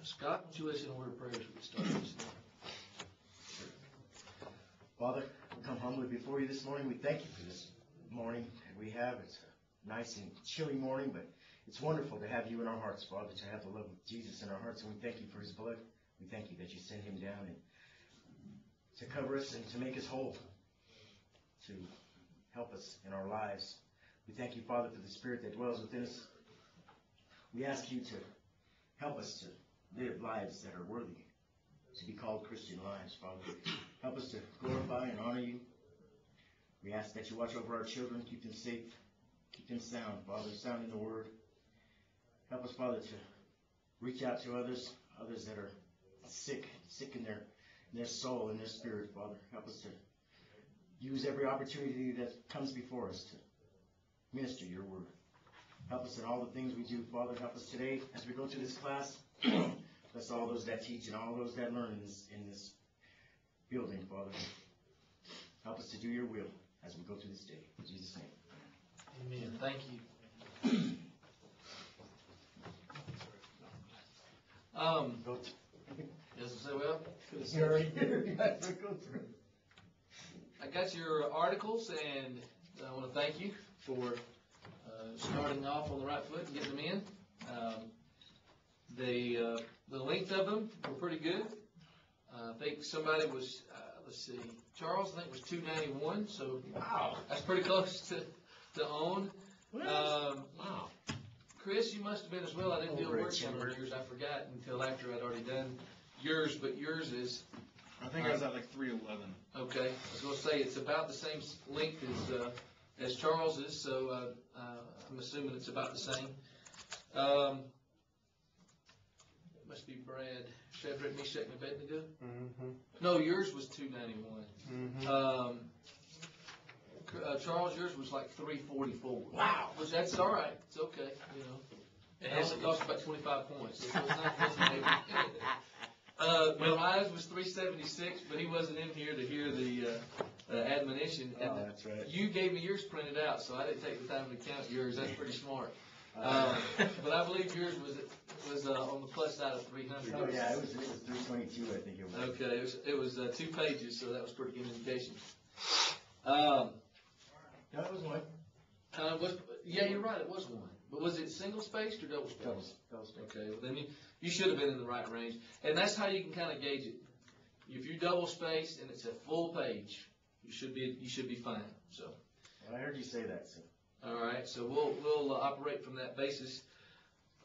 Scott, would you lead us in a word of prayer as we start this morning? Father, we come humbly before you this morning. We thank you for this morning that we have. It's a nice and chilly morning, but it's wonderful to have you in our hearts, Father, to have the love of Jesus in our hearts. And we thank you for his blood. We thank you that you sent him down and to cover us and to make us whole, to help us in our lives. We thank you, Father, for the Spirit that dwells within us. We ask you to help us to live lives that are worthy to be called Christian lives, Father. Help us to glorify and honor you. We ask that you watch over our children, keep them safe, keep them sound, Father, sound in the Word. Help us, Father, to reach out to others that are sick in their soul and their spirit, Father. Help us to use every opportunity that comes before us to minister your word. Help us in all the things we do, Father. Help us today as we go through this class. Bless all those that teach and all those that learn in this building, Father. Help us to do your will as we go through this day. In Jesus' name. Amen. Thank you. Does it say well? I got your articles, and I want to thank you for starting off on the right foot and getting them in. The length of them were pretty good. I think somebody was, let's see, Charles, I think was 291, so wow, that's pretty close to own. Wow. Chris, you must have been as well. I didn't do a word count on yours. I forgot until after I'd already done yours, but yours is... I think I was at like 311. Okay. I was going to say it's about the same length as Charles's, so I'm assuming it's about the same. It must be Brad. Shadrach, Meshach, and Abednego? Mm-hmm. No, yours was 291. Mm-hmm. Charles, yours was like 344. Wow. Which that's all right. It's okay, you know. It only cost about 25 points. So it's not Mariah's was 376, but he wasn't in here to hear the admonition. And that's right. You gave me yours printed out, so I didn't take the time to count yours. That's pretty smart. But I believe yours was on the plus side of 300. Oh yeah, it was 322, I think it was. Okay, it was 2 pages, so that was pretty good indication. No, it was one. Yeah, you're right. It was one. But was it single spaced or double spaced? Double spaced. Okay. Well, then you should have been in the right range, and that's how you can kind of gauge it. If you double spaced and it's a full page, you should be fine. So. Well, I heard you say that. So. All right. So we'll operate from that basis.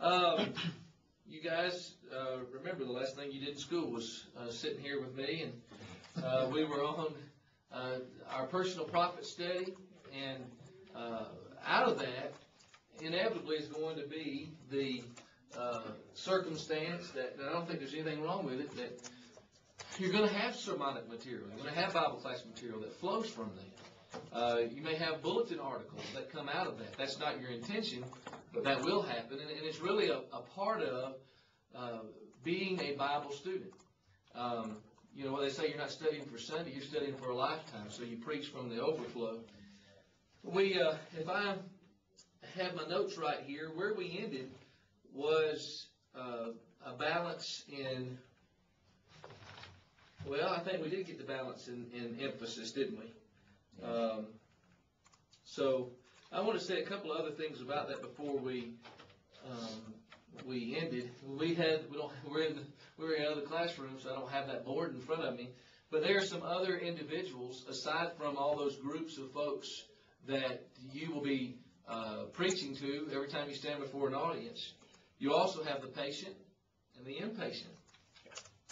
You guys remember the last thing you did in school was sitting here with me, and we were on our personal prophet study. And out of that, inevitably is going to be the circumstance that I don't think there's anything wrong with it, that you're going to have sermonic material. You're going to have Bible class material that flows from that. You may have bulletin articles that come out of that. That's not your intention, but that will happen. And it's really a part of being a Bible student. You know what they say, you're not studying for Sunday, you're studying for a lifetime. So you preach from the overflow. If I have my notes right here, where we ended was a balance in, well, I think we did get the balance in emphasis, didn't we? So I want to say a couple of other things about that before we ended. We're in other classrooms, so I don't have that board in front of me. But there are some other individuals aside from all those groups of folks that you will be preaching to every time you stand before an audience. You also have the patient and the impatient.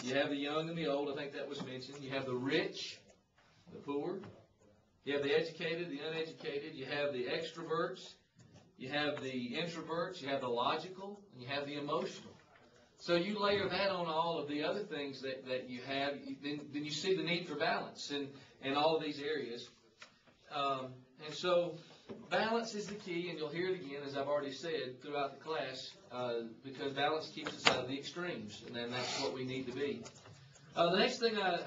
You have the young and the old, I think that was mentioned. You have the rich, the poor. You have the educated, the uneducated. You have the extroverts. You have the introverts. You have the logical, and you have the emotional. So you layer that on all of the other things that you have, then you see the need for balance in all of these areas. And so balance is the key, and you'll hear it again, as I've already said, throughout the class, because balance keeps us out of the extremes, and then that's what we need to be. The next thing I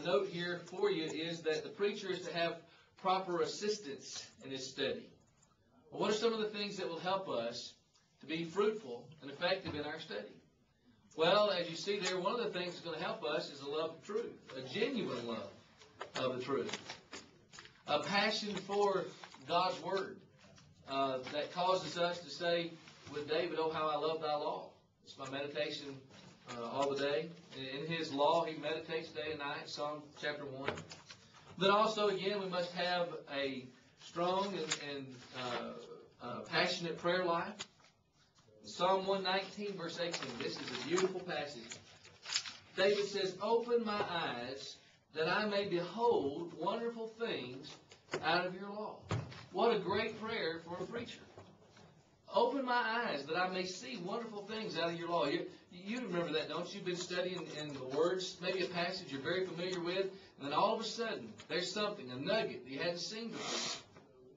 note here for you is that the preacher is to have proper assistance in his study. Well, what are some of the things that will help us to be fruitful and effective in our study? Well, as you see there, one of the things that's going to help us is a love of truth, a genuine love of the truth, a passion for God's Word that causes us to say with David, "Oh, how I love thy law." It's my meditation all the day. In his law, he meditates day and night, Psalm chapter 1. But also, again, we must have a strong and passionate prayer life. Psalm 119, verse 18. This is a beautiful passage. David says, "Open my eyes that I may behold wonderful things out of your law." What a great prayer for a preacher. Open my eyes that I may see wonderful things out of your law. You remember that, don't you? You've been studying in the words, maybe a passage you're very familiar with, and then all of a sudden, there's something, a nugget that you hadn't seen before.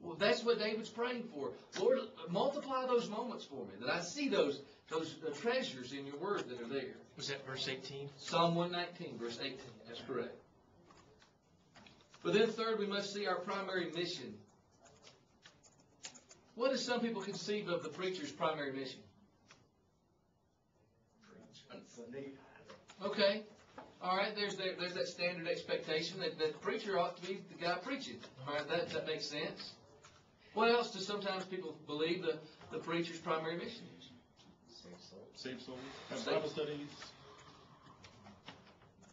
Well, that's what David's praying for. Lord, multiply those moments for me, that I see those treasures in your word that are there. Was that verse 18? Psalm 119, verse 18. That's correct. But then third, we must see our primary mission. What do some people conceive of the preacher's primary mission? Okay. All right, there's that standard expectation that the preacher ought to be the guy preaching. All right, that makes sense. What else do sometimes people believe the preacher's primary mission is? Save souls. Have Bible studies.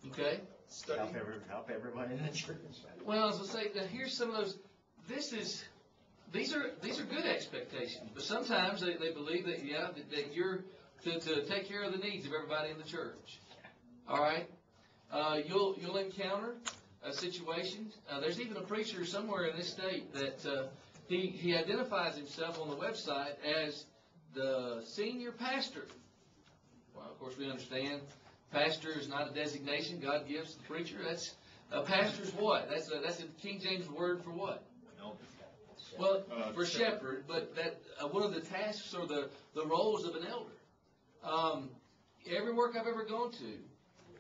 Okay. Study. Help everyone in the church. Well, as I say, now here's some of those. These are good expectations, but sometimes they believe that that you're to take care of the needs of everybody in the church. All right. You'll encounter a situation. There's even a preacher somewhere in this state that he identifies himself on the website as the senior pastor. Well, of course, we understand pastor is not a designation God gives to the preacher. That's a pastor's what? That's a King James word for what? Well, for shepherd, but that one of the tasks or the roles of an elder. Every work I've ever gone to,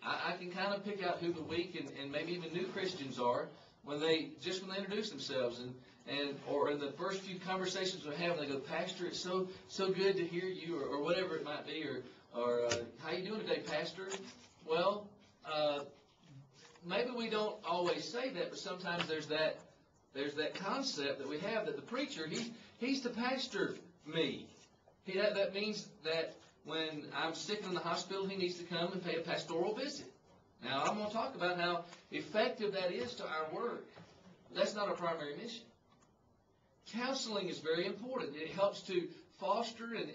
I can kind of pick out who the weak and maybe even new Christians are when they introduce themselves or in the first few conversations we have, they go, "Pastor, it's so good to hear you," or whatever it might be, or "How you doing today, Pastor?" Well, maybe we don't always say that, but sometimes there's that concept that we have that the preacher he's to pastor me. That means that when I'm sick in the hospital, he needs to come and pay a pastoral visit. Now, I'm going to talk about how effective that is to our work. That's not our primary mission. Counseling is very important. It helps to foster and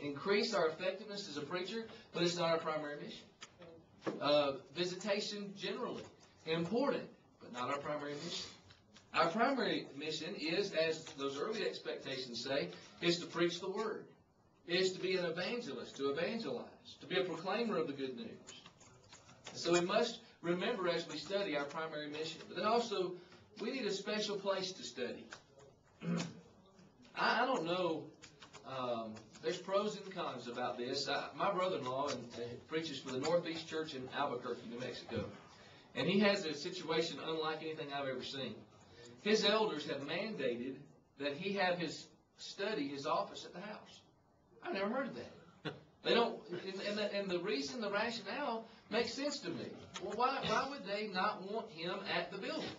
increase our effectiveness as a preacher, but it's not our primary mission. Visitation generally, important, but not our primary mission. Our primary mission is, as those early expectations say, is to preach the word. Is to be an evangelist, to evangelize, to be a proclaimer of the good news. So we must remember as we study our primary mission. But then also, we need a special place to study. I don't know. There's pros and cons about this. My brother-in-law preaches for the Northeast Church in Albuquerque, New Mexico. And he has a situation unlike anything I've ever seen. His elders have mandated that he have his office at the house. I've never heard of that. They don't, and the reason, the rationale makes sense to me. Well, why would they not want him at the building?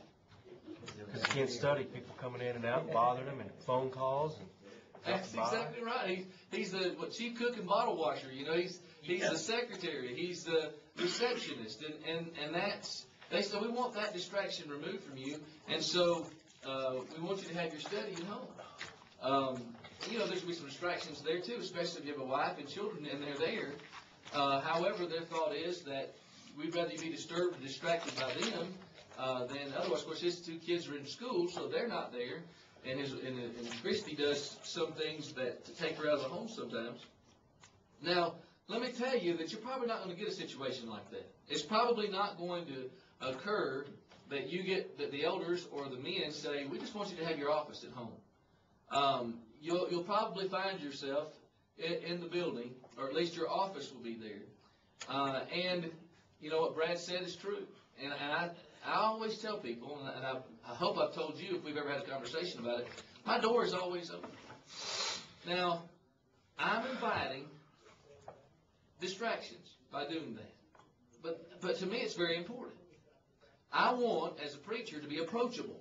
Because he can't study. People coming in and out and bothering him, and phone calls. That's exactly right. He's the chief cook and bottle washer. You know, he's the secretary. He's the receptionist, and that's they said we want that distraction removed from you, and so we want you to have your study at home. There's going to be some distractions there, too, especially if you have a wife and children and they're there. However, their thought is that we'd rather you be disturbed and distracted by them than otherwise. Of course, his two kids are in school, so they're not there. And Christy does some things to take her out of the home sometimes. Now, let me tell you that you're probably not going to get a situation like that. It's probably not going to occur that that the elders or the men say, "We just want you to have your office at home." You'll probably find yourself in the building, or at least your office will be there. And you know what Brad said is true. And I always tell people, and I hope I've told you if we've ever had a conversation about it, my door is always open. Now, I'm inviting distractions. by doing that. But to me, it's very important. I want, as a preacher, to be approachable.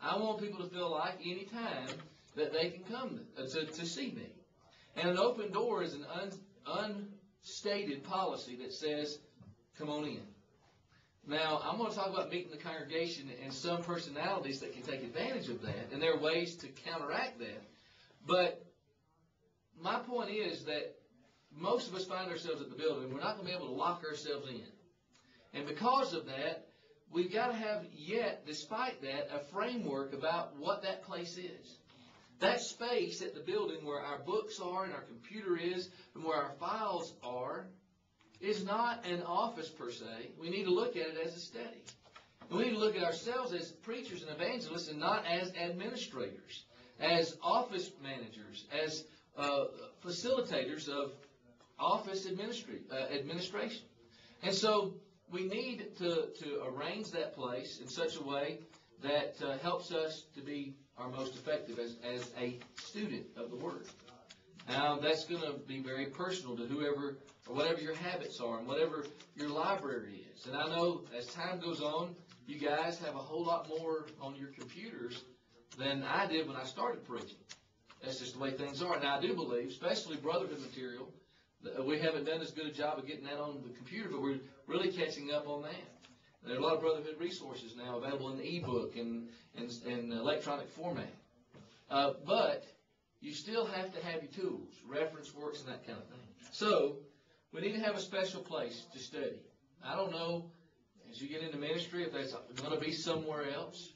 I want people to feel like any time that they can come to see me. And an open door is an unstated policy that says, come on in. Now, I'm going to talk about meeting the congregation and some personalities that can take advantage of that, and there are ways to counteract that. But my point is that most of us find ourselves at the building, and we're not going to be able to lock ourselves in. And because of that, we've got to have yet, despite that, a framework about what that place is. That space at the building where our books are and our computer is and where our files are is not an office per se. We need to look at it as a study. And we need to look at ourselves as preachers and evangelists and not as administrators, as office managers, as facilitators of office administration. And so we need to arrange that place in such a way that helps us to be our most effective as a student of the Word. Now, that's going to be very personal to whoever or whatever your habits are and whatever your library is. And I know as time goes on, you guys have a whole lot more on your computers than I did when I started preaching. That's just the way things are. Now, I do believe, especially brotherhood material, we haven't done as good a job of getting that on the computer, but we're really catching up on that. There are a lot of brotherhood resources now available in ebook and electronic format. But you still have to have your tools, reference works, and that kind of thing. So we need to have a special place to study. I don't know, as you get into ministry, if that's going to be somewhere else.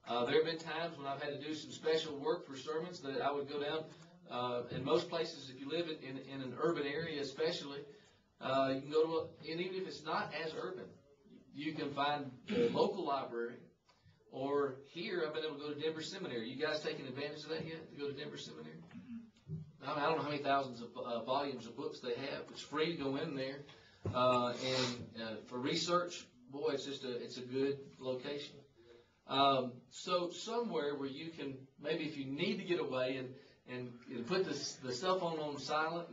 There have been times when I've had to do some special work for sermons that I would go down. In most places, if you live in an urban area especially, you can go to, and even if it's not as urban, you can find the local library, or here, I've been able to go to Denver Seminary. You guys taking advantage of that yet, to go to Denver Seminary? I don't know how many thousands of volumes of books they have. It's free to go in there. And for research, boy, it's a good location. So somewhere where you can, maybe if you need to get away and put the cell phone on silent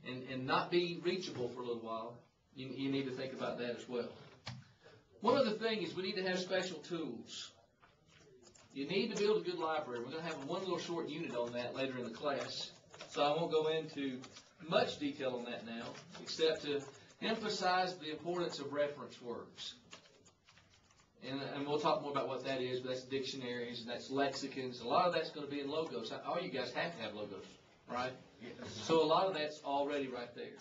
and not be reachable for a little while, you need to think about that as well. One other thing is we need to have special tools. You need to build a good library. We're going to have one little short unit on that later in the class. So I won't go into much detail on that now, except to emphasize the importance of reference works. And we'll talk more about what that is, but that's dictionaries, and that's lexicons. A lot of that's going to be in logos. All you guys have to have logos, right? So a lot of that's already right there.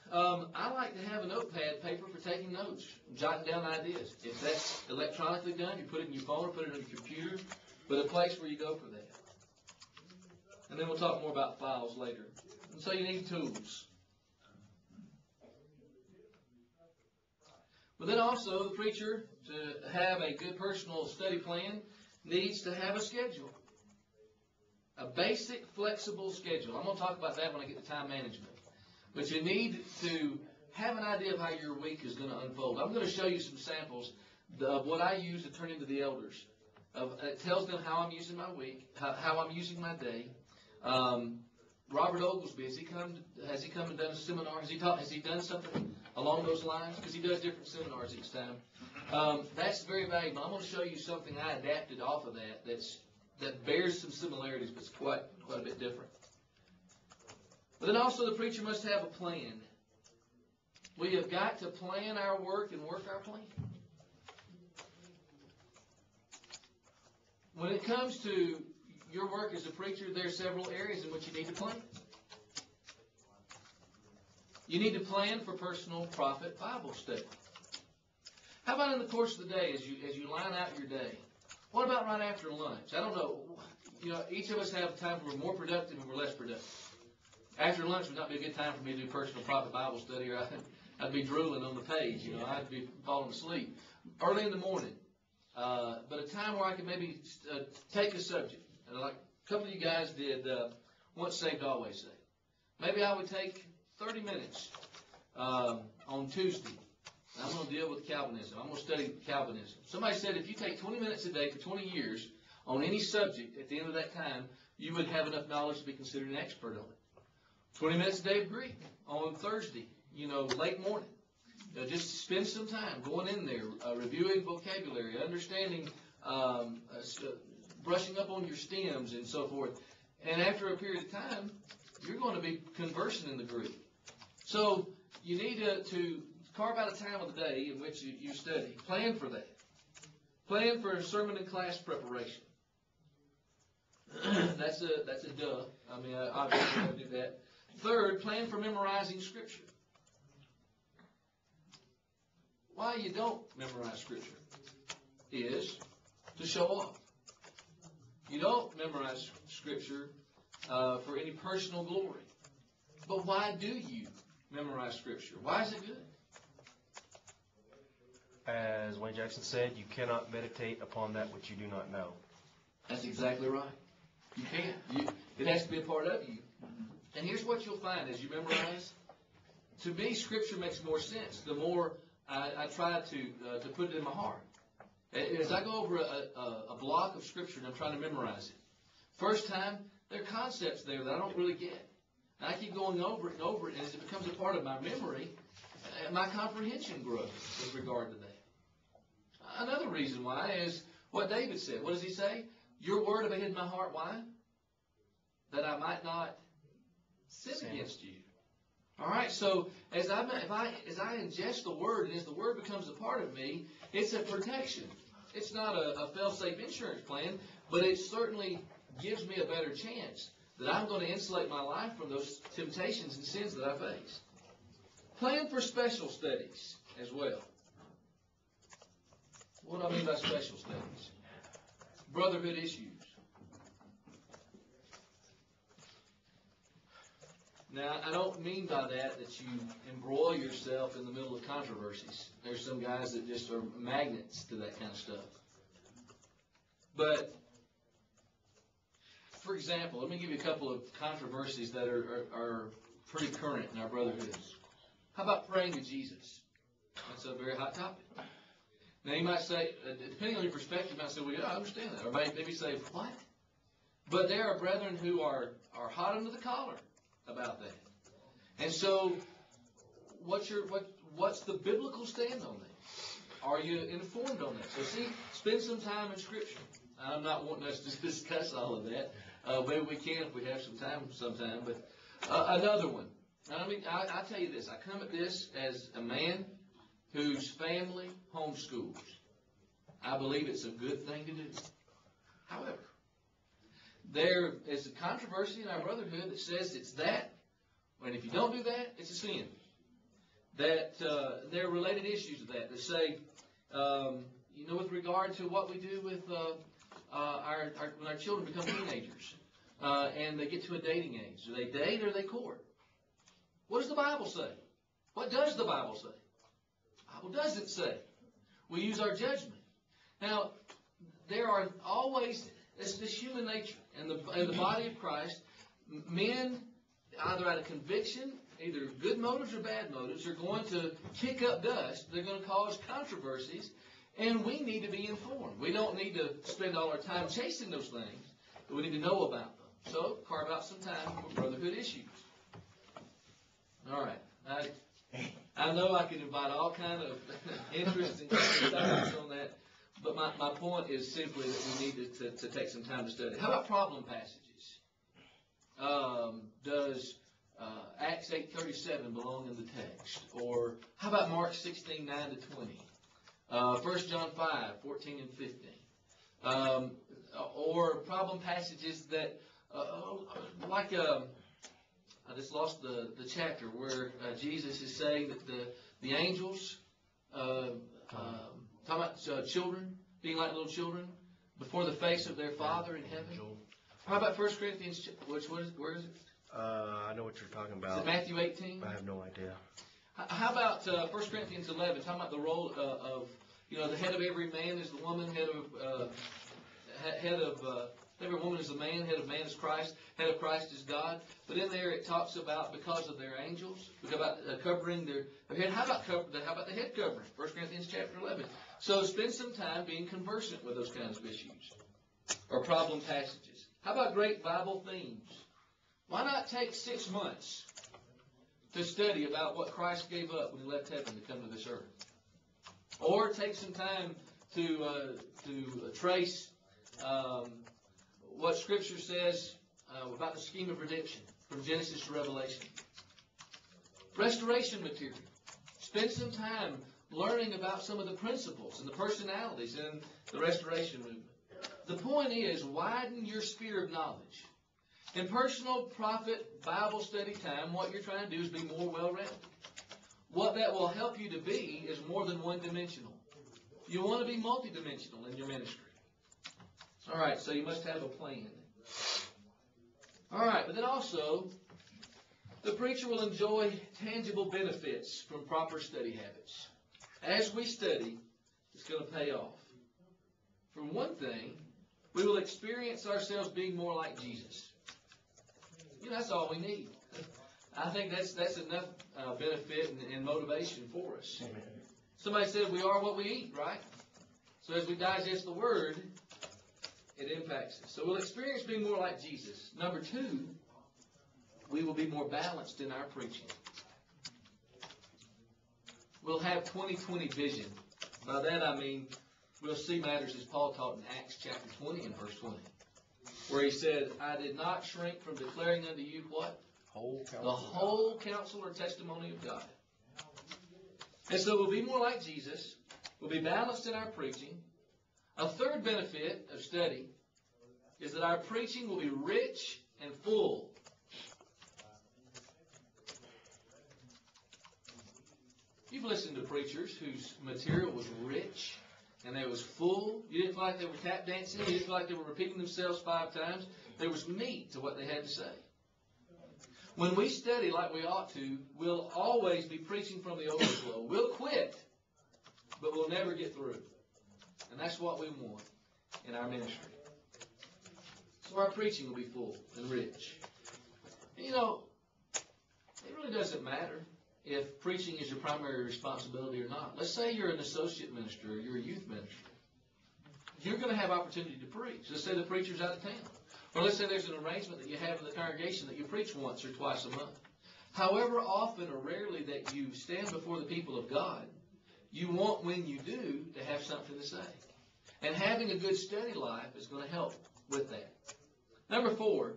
I like to have a notepad paper for taking notes, jotting down ideas. If that's electronically done, you put it in your phone or put it on your computer, but a place where you go for that. And then we'll talk more about files later. And so you need tools. But then also the preacher, to have a good personal study plan, needs to have a schedule. A basic, flexible schedule. I'm going to talk about that when I get to time management. But you need to have an idea of how your week is going to unfold. I'm going to show you some samples of what I use to turn into the elders. It tells them how I'm using my week, how I'm using my day. Robert Oglesby, has he come and done a seminar? Has he done something along those lines? Because he does different seminars each time. That's very valuable. I'm going to show you something I adapted off of that bears some similarities, but it's quite a bit different. But then also the preacher must have a plan. We have got to plan our work and work our plan. When it comes to your work as a preacher, there are several areas in which you need to plan. You need to plan for personal profit Bible study. How about in the course of the day, as you line out your day? What about right after lunch? I don't know. Each of us have times where we're more productive and we're less productive. After lunch would not be a good time for me to do personal profit Bible study, or I'd be drooling on the page. I'd be falling asleep. Early in the morning, but a time where I could maybe take a subject. Like a couple of you guys did Once Saved, Always Saved. Maybe I would take 30 minutes on Tuesday. I'm going to deal with Calvinism. I'm going to study Calvinism. Somebody said if you take 20 minutes a day for 20 years on any subject, at the end of that time, you would have enough knowledge to be considered an expert on it. 20 minutes a day of Greek on Thursday, late morning. Just spend some time going in there, reviewing vocabulary, understanding, brushing up on your stems and so forth. And after a period of time, you're going to be conversing in the Greek. So you need to carve out a time of the day in which you study. Plan for that. Plan for sermon and class preparation. That's a duh. I mean, I obviously don't do that. Third, plan for memorizing Scripture. Why you don't memorize Scripture is to show off. You don't memorize Scripture for any personal glory. But why do you memorize Scripture? Why is it good? As Wayne Jackson said, you cannot meditate upon that which you do not know. That's exactly right. You can't. It has to be a part of you. And here's what you'll find as you memorize. To me, Scripture makes more sense the more I try to put it in my heart. As I go over a block of Scripture and I'm trying to memorize it, first time, there are concepts there that I don't really get. And I keep going over it and over it, and as it becomes a part of my memory, my comprehension grows with regard to that. Another reason why is what David said. What does he say? Your word have I hid in my heart. Why? That I might not sin against you. All right, so as I ingest the Word, and as the Word becomes a part of me, it's a protection. It's not a fail-safe insurance plan, but it certainly gives me a better chance that I'm going to insulate my life from those temptations and sins that I face. Plan for special studies as well. What do I mean by special studies? Brotherhood issues. Now, I don't mean by that you embroil yourself in the middle of controversies. There's some guys that just are magnets to that kind of stuff. But, for example, let me give you a couple of controversies that are pretty current in our brotherhoods. How about praying to Jesus? That's a very hot topic. Now, you might say, depending on your perspective, you might say, well, yeah, I understand that. Or maybe say, what? But there are brethren who are hot under the collar about that. And so, what's the biblical stand on that? Are you informed on that? So see, spend some time in Scripture. I'm not wanting us to discuss all of that. Maybe we can if we have some time sometime. But another one. I mean, I tell you this. I come at this as a man whose family homeschools. I believe it's a good thing to do. However, there is a controversy in our brotherhood that says it's that, and if you don't do that, it's a sin. That there are related issues to that. They say, with regard to what we do with when our children become teenagers and they get to a dating age. Do they date or do they court? What does the Bible say? What does the Bible say? The Bible doesn't say. We use our judgment. Now, there are always, it's this human nature. In the body of Christ, men, either out of conviction, either good motives or bad motives, are going to kick up dust. They're going to cause controversies, and we need to be informed. We don't need to spend all our time chasing those things, but we need to know about them. So, carve out some time for brotherhood issues. All right. I know I can invite all kind of interest and topics on that. But my point is simply that we need to take some time to study. How about problem passages? Does Acts 8:37 belong in the text? Or how about Mark 16:9-20? 1 John 5:14 and 15? Or problem passages that, I just lost the chapter where Jesus is saying that the angels, talking about children being like little children before the face of their Father in heaven. How about 1 Corinthians, where is it? I know what you're talking about. Is it Matthew 18? I have no idea. How about 1 Corinthians 11, talking about the role of the head of every man is the woman, head of every woman is the man, head of man is Christ, head of Christ is God. But in there it talks about because of their angels, we talk about covering their head. How about the head covering? 1 Corinthians chapter 11. So spend some time being conversant with those kinds of issues or problem passages. How about great Bible themes? Why not take 6 months to study about what Christ gave up when he left heaven to come to this earth? Or take some time to trace what Scripture says about the scheme of redemption from Genesis to Revelation. Restoration material. Spend some time learning about some of the principles and the personalities in the restoration movement. The point is, widen your sphere of knowledge. In personal prophet Bible study time, what you're trying to do is be more well-rounded. What that will help you to be is more than one-dimensional. You want to be multidimensional in your ministry. All right, so you must have a plan. All right, but then also, the preacher will enjoy tangible benefits from proper study habits. As we study, it's going to pay off. For one thing, we will experience ourselves being more like Jesus. You know, that's all we need. I think that's enough benefit and motivation for us. Amen. Somebody said we are what we eat, right? So as we digest the Word, it impacts us. So we'll experience being more like Jesus. Number 2, we will be more balanced in our preaching. We'll have 20/20 vision. By that I mean we'll see matters as Paul taught in Acts chapter 20 and verse 20, where he said, I did not shrink from declaring unto you what? The whole counsel or testimony of God. And so we'll be more like Jesus. We'll be balanced in our preaching. A third benefit of study is that our preaching will be rich and full. You've listened to preachers whose material was rich and it was full. You didn't feel like they were tap dancing. You didn't feel like they were repeating themselves 5 times. There was meat to what they had to say. When we study like we ought to, we'll always be preaching from the overflow. We'll quit, but we'll never get through. And that's what we want in our ministry. So our preaching will be full and rich. And you know, it really doesn't matter if preaching is your primary responsibility or not. Let's say you're an associate minister or you're a youth minister. You're going to have opportunity to preach. Let's say the preacher's out of town. Or let's say there's an arrangement that you have in the congregation that you preach once or twice a month. However often or rarely that you stand before the people of God, you want, when you do, to have something to say. And having a good study life is going to help with that. Number 4,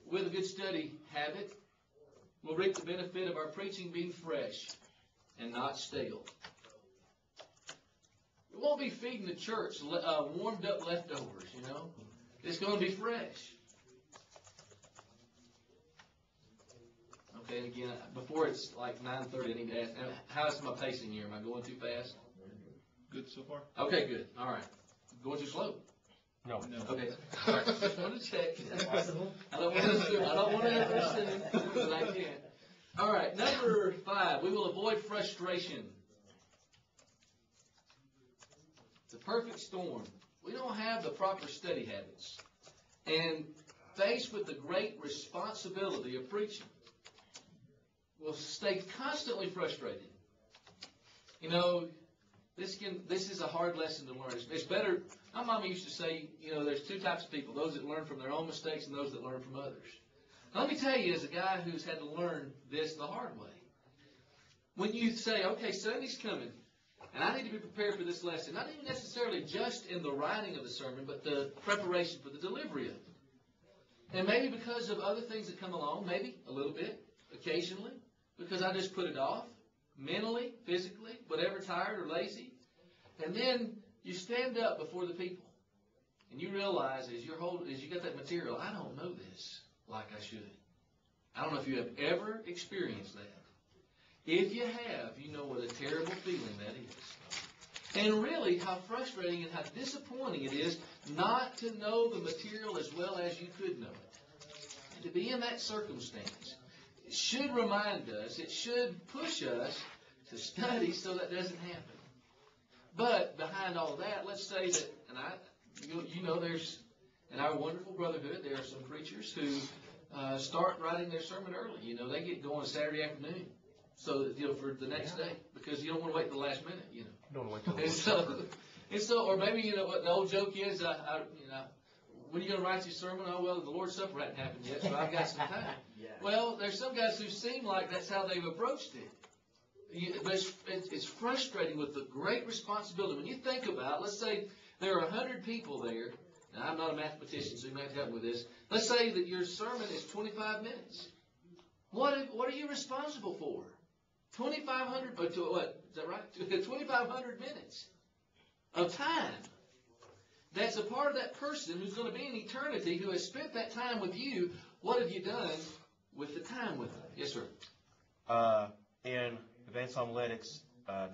with a good study habit, we'll reap the benefit of our preaching being fresh and not stale. We won't be feeding the church warmed up leftovers, you know. It's going to be fresh. Okay, again, before it's like 9:30, I need to ask, how's my pacing here? Am I going too fast? Good so far? Okay, good. All right. Going too slow? No. Okay. All right. Just wanted to check. I don't want to understand, but I can't. All right. Number 5, we will avoid frustration. The perfect storm. We don't have the proper study habits. And faced with the great responsibility of preaching, we'll stay constantly frustrated. You know, this is a hard lesson to learn. It's better. My mama used to say, you know, there's 2 types of people: those that learn from their own mistakes and those that learn from others. Now, let me tell you, as a guy who's had to learn this the hard way, when you say, okay, Sunday's coming, and I need to be prepared for this lesson, not even necessarily just in the writing of the sermon, but the preparation for the delivery of it. And maybe because of other things that come along, maybe a little bit, occasionally, because I just put it off, mentally, physically, whatever, tired or lazy. And then you stand up before the people, and you realize as you get that material, I don't know this like I should. I don't know if you have ever experienced that. If you have, you know what a terrible feeling that is. And really, how frustrating and how disappointing it is not to know the material as well as you could know it. And to be in that circumstance, it should remind us, it should push us to study so that doesn't happen. But behind all of that, let's say that, and you know, there's, in our wonderful brotherhood, there are some preachers who start writing their sermon early. You know, they get going Saturday afternoon. So that, you know, for the next day, because you don't want to wait till the last minute, you know. Don't wait till And so, or maybe, you know, what the old joke is, when are you going to write your sermon? Oh, well, the Lord's Supper hadn't happened yet, so I've got some time. Yeah. Well, there's some guys who seem like that's how they've approached it. But it's frustrating with the great responsibility. When you think about, let's say there are 100 people there. Now, I'm not a mathematician, so you might have to help me with this. Let's say that your sermon is 25 minutes. What are you responsible for? 2,500, what, is that right? 2,500 minutes of time. That's a part of that person who's going to be in eternity, who has spent that time with you. What have you done with the time with them? Yes, sir. In Advanced Homiletics,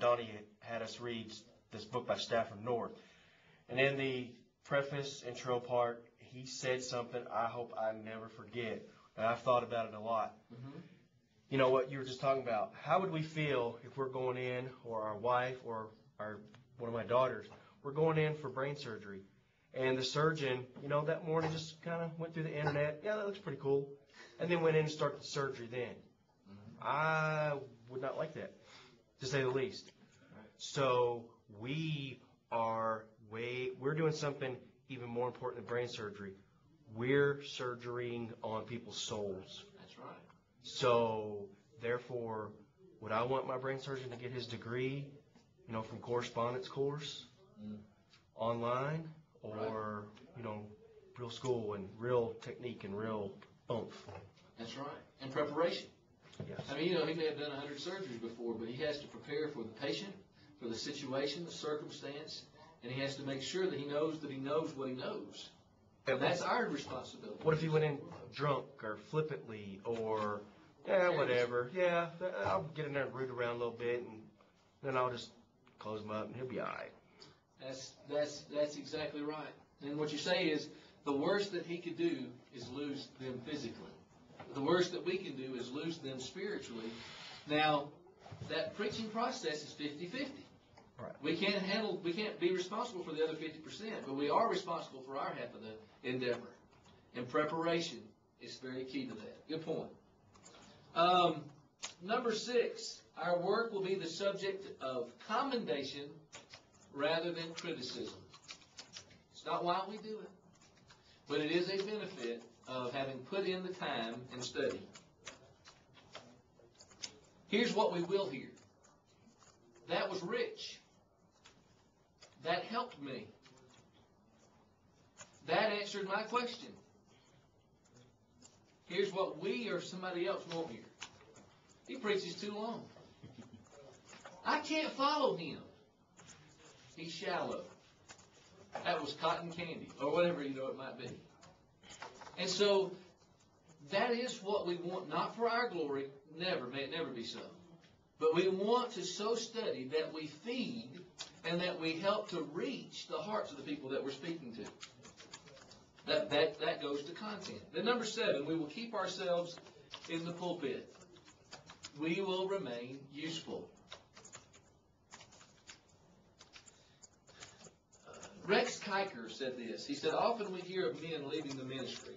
Donnie had us read this book by Stafford North. And in the preface, intro part, he said something I hope I never forget. And I've thought about it a lot. Mm-hmm. You know what you were just talking about. How would we feel if we're going in, or our wife, or one of my daughters, we're going in for brain surgery, and the surgeon, that morning just kind of went through the internet. Yeah, that looks pretty cool. And then went in and started the surgery then. Mm-hmm. I would not like that, to say the least. So we're doing something even more important than brain surgery. We're surgerying on people's souls. That's right. So, therefore, would I want my brain surgeon to get his degree, from correspondence course, online, or, real school and real technique and real oomph? That's right. And preparation. Yes. I mean, he may have done 100 surgeries before, but he has to prepare for the patient, for the situation, the circumstance, and he has to make sure that he knows what he knows. And that's our responsibility. What if he went in drunk or flippantly or, whatever. Yeah, I'll get in there and root around a little bit, and then I'll just close him up, and he'll be all right. That's exactly right. And what you say is the worst that he could do is lose them physically. The worst that we can do is lose them spiritually. Now, that preaching process is 50-50. Right. We can't be responsible for the other 50%, but we are responsible for our half of the endeavor. And preparation is very key to that. Good point. Number 6, our work will be the subject of commendation rather than criticism. It's not why we do it, but it is a benefit of having put in the time and study. Here's what we will hear. That was rich. That helped me. That answered my question. Here's what we or somebody else won't hear. He preaches too long. I can't follow him. He's shallow. That was cotton candy, or whatever it might be. And so that is what we want, not for our glory. May it never be so. But we want to so study that we feed and that we help to reach the hearts of the people that we're speaking to. That goes to content. Then number 7, we will keep ourselves in the pulpit. We will remain useful. Rex Kiker said this. He said, often we hear of men leaving the ministry.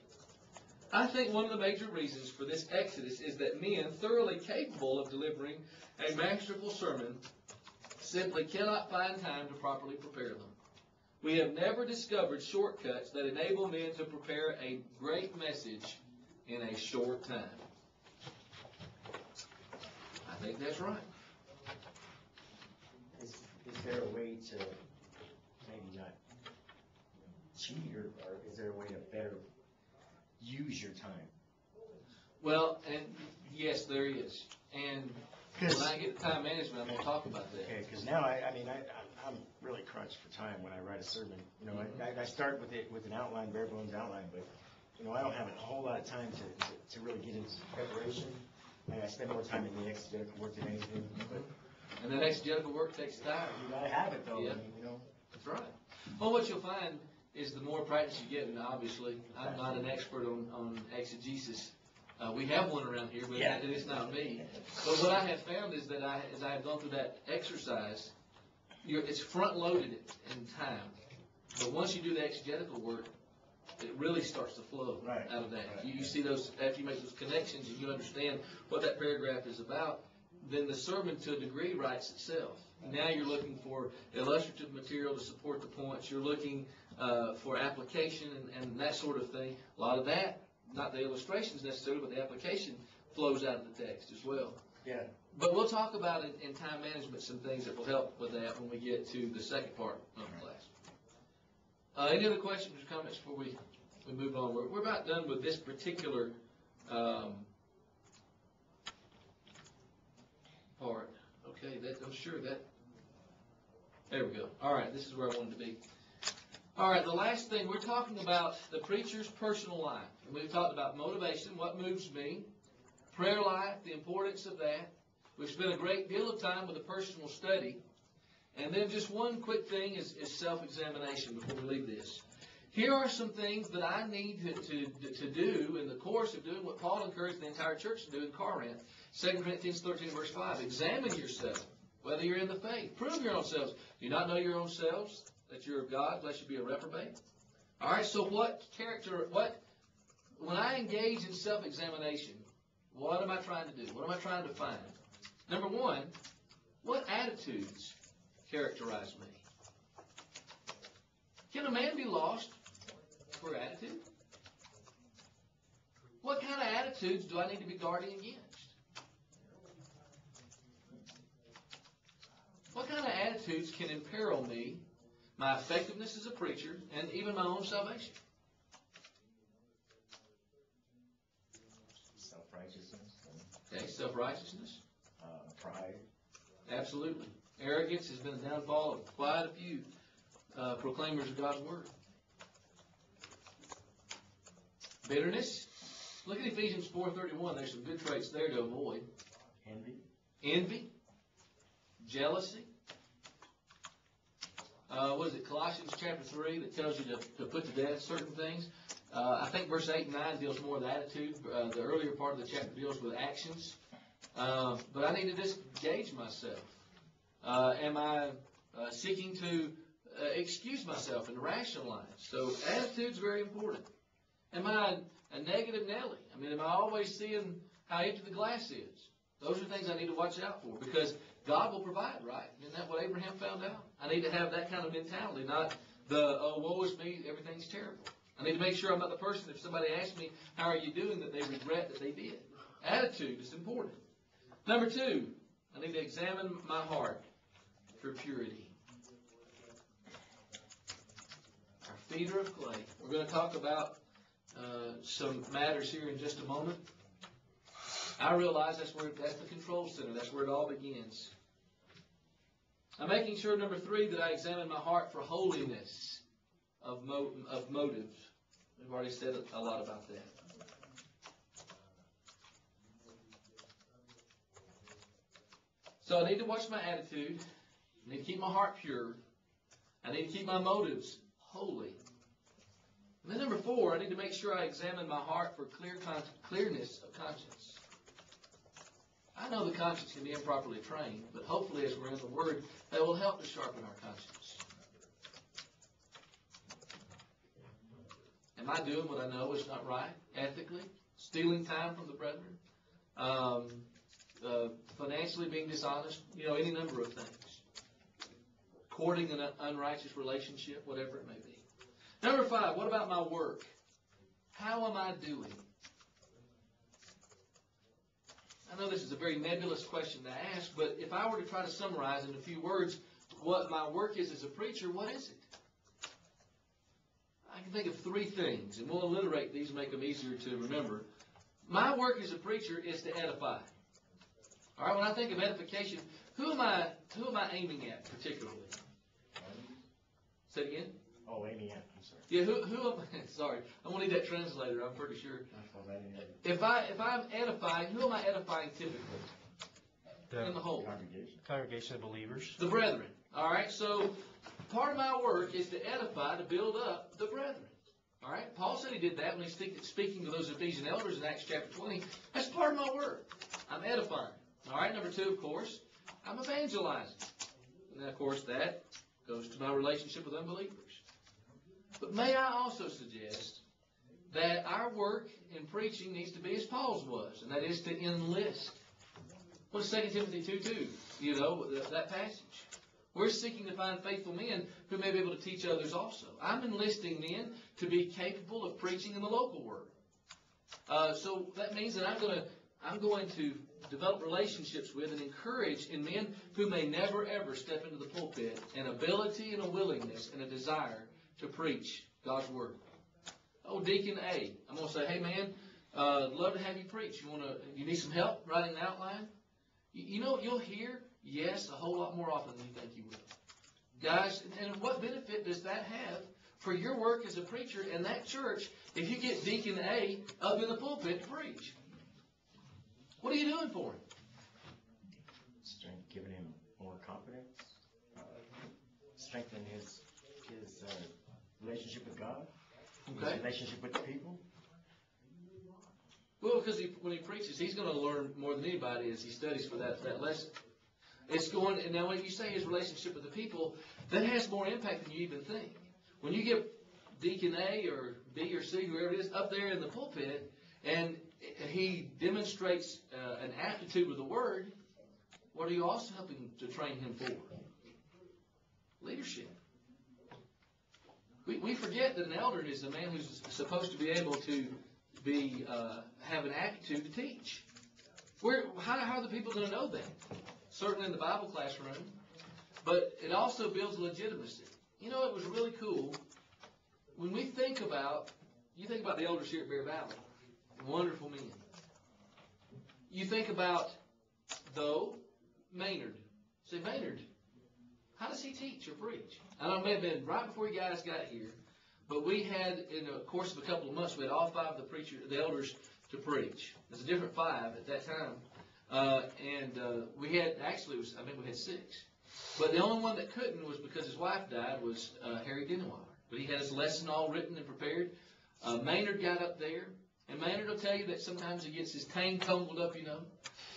I think one of the major reasons for this exodus is that men thoroughly capable of delivering a masterful sermon simply cannot find time to properly prepare them. We have never discovered shortcuts that enable men to prepare a great message in a short time. I think that's right. Is there a way to maybe not cheat, or is there a way to better use your time? Well, and yes, there is. And when I get to time management, I'm going to talk about that. Okay, because now I'm really crunched for time when I write a sermon. I start with an outline, bare bones outline, but I don't have a whole lot of time to really get into preparation. I spend more time in the exegetical work than anything. But and that exegetical work takes time. you gotta have it though. Yeah. That's right. Well, what you'll find is the more practice you get, and obviously I'm not an expert on exegesis. We have one around here, but it's not me. But what I have found is that as I have gone through that exercise, it's front-loaded in time. But once you do the exegetical work, it really starts to flow out of that. Right. You see those, after you make those connections and you understand what that paragraph is about, then the sermon to a degree writes itself. Now you're looking for illustrative material to support the points. You're looking for application and that sort of thing. A lot of that, not the illustrations necessarily, but the application flows out of the text as well. Yeah. But we'll talk about in time management some things that will help with that when we get to the second part of the class. Any other questions or comments before we move on? We're about done with this particular part. Okay, I'm sure that. There we go. All right, this is where I wanted to be. All right, the last thing, we're talking about the preacher's personal life. And we've talked about motivation, what moves me, prayer life, the importance of that. We've spent a great deal of time with a personal study. And then just one quick thing is self-examination before we leave this. Here are some things that I need to do in the course of doing what Paul encouraged the entire church to do in Corinth. 2 Corinthians 13, verse 5. Examine yourself, whether you're in the faith. Prove your own selves. Do you not know your own selves, that you're of God, lest you be a reprobate? All right, so when I engage in self-examination, what am I trying to do? What am I trying to find? Number one, what attitudes characterize me? Can a man be lost for attitude? What kind of attitudes do I need to be guarding against? What kind of attitudes can imperil me, my effectiveness as a preacher, and even my own salvation? Self-righteousness. Okay, self-righteousness. Pride. Absolutely. Arrogance has been the downfall of quite a few proclaimers of God's Word. Bitterness. Look at Ephesians 4:31. There's some good traits there to avoid. Envy. Jealousy. What is it? Colossians chapter 3 that tells you to put to death certain things. I think verse 8 and 9 deals more with attitude. The earlier part of the chapter deals with actions. But I need to just gauge myself. Am I seeking to excuse myself and rationalize? So attitude's very important. Am I a negative Nelly? I mean, am I always seeing how empty the glass is? Those are things I need to watch out for because God will provide, right? Isn't that what Abraham found out? I need to have that kind of mentality, not the, oh, woe is me, everything's terrible. I need to make sure I'm not the person, if somebody asks me, how are you doing, that they regret that they did. Attitude is important. Number two, I need to examine my heart for purity. Our feet are of clay. We're going to talk about some matters here in just a moment. I realize that's the control center. That's where it all begins. I'm making sure, number three, that I examine my heart for holiness of motive. We've already said a lot about that. So I need to watch my attitude. I need to keep my heart pure. I need to keep my motives holy. And then number four, I need to make sure I examine my heart for clearness of conscience. I know the conscience can be improperly trained, but hopefully as we're in the Word, that will help to sharpen our conscience. Am I doing what I know is not right, ethically? Stealing time from the brethren? Financially being dishonest? Any number of things. Courting an unrighteous relationship, whatever it may be. Number five, what about my work? How am I doing? I know this is a very nebulous question to ask, but if I were to try to summarize in a few words what my work is as a preacher, what is it? I can think of three things, and we'll alliterate these and make them easier to remember. My work as a preacher is to edify. All right, when I think of edification, who am I aiming at particularly? Say it again? Oh, aiming at. I'm sorry. Yeah, who am I? Sorry, I'm gonna need that translator. I'm pretty sure. If I'm edifying, who am I edifying typically? In the whole congregation of believers. The brethren. All right. So part of my work is to edify, to build up the brethren. All right. Paul said he did that when he's speaking to those Ephesian elders in Acts chapter 20. That's part of my work. I'm edifying. All right. Number two, of course, I'm evangelizing. And then, of course, that goes to my relationship with unbelievers. But may I also suggest that our work in preaching needs to be as Paul's was, and that is to enlist. What is 2 Timothy 2:2? That passage. We're seeking to find faithful men who may be able to teach others also. I'm enlisting men to be capable of preaching in the local word. So that means that I'm going to develop relationships with and encourage in men who may never ever step into the pulpit an ability and a willingness and a desire to preach God's word. Oh, Deacon A, I'm going to say, hey man, love to have you preach. You need some help writing an outline? You know, you'll hear yes a whole lot more often than you think you will. Guys, and what benefit does that have for your work as a preacher in that church if you get Deacon A up in the pulpit to preach? What are you doing for him? Giving him more confidence, strengthening his relationship with God, his relationship with the people. Well, because when he preaches, he's going to learn more than anybody as he studies for that lesson. It's going, and now when you say his relationship with the people, that has more impact than you even think. When you get Deacon A or B or C, whoever it is, up there in the pulpit, and he demonstrates an aptitude with the Word, what are you also helping to train him for? Leadership. We forget that an elder is a man who's supposed to be able to have an aptitude to teach. How are the people going to know that? Certainly in the Bible classroom, but it also builds legitimacy. You know, it was really cool when you think about the elders here at Bear Valley, wonderful men. You think about, though, Maynard. Say, Maynard, how does he teach or preach? I know it may have been right before you guys got here, but we had, in the course of a couple of months, we had all five of the elders to preach. There's a different five at that time. We had, actually, we had six. But the only one that couldn't was because his wife died was Harry Dennewaller. But he had his lesson all written and prepared. Maynard got up there, and Maynard will tell you that sometimes he gets his tang tumbled up, you know.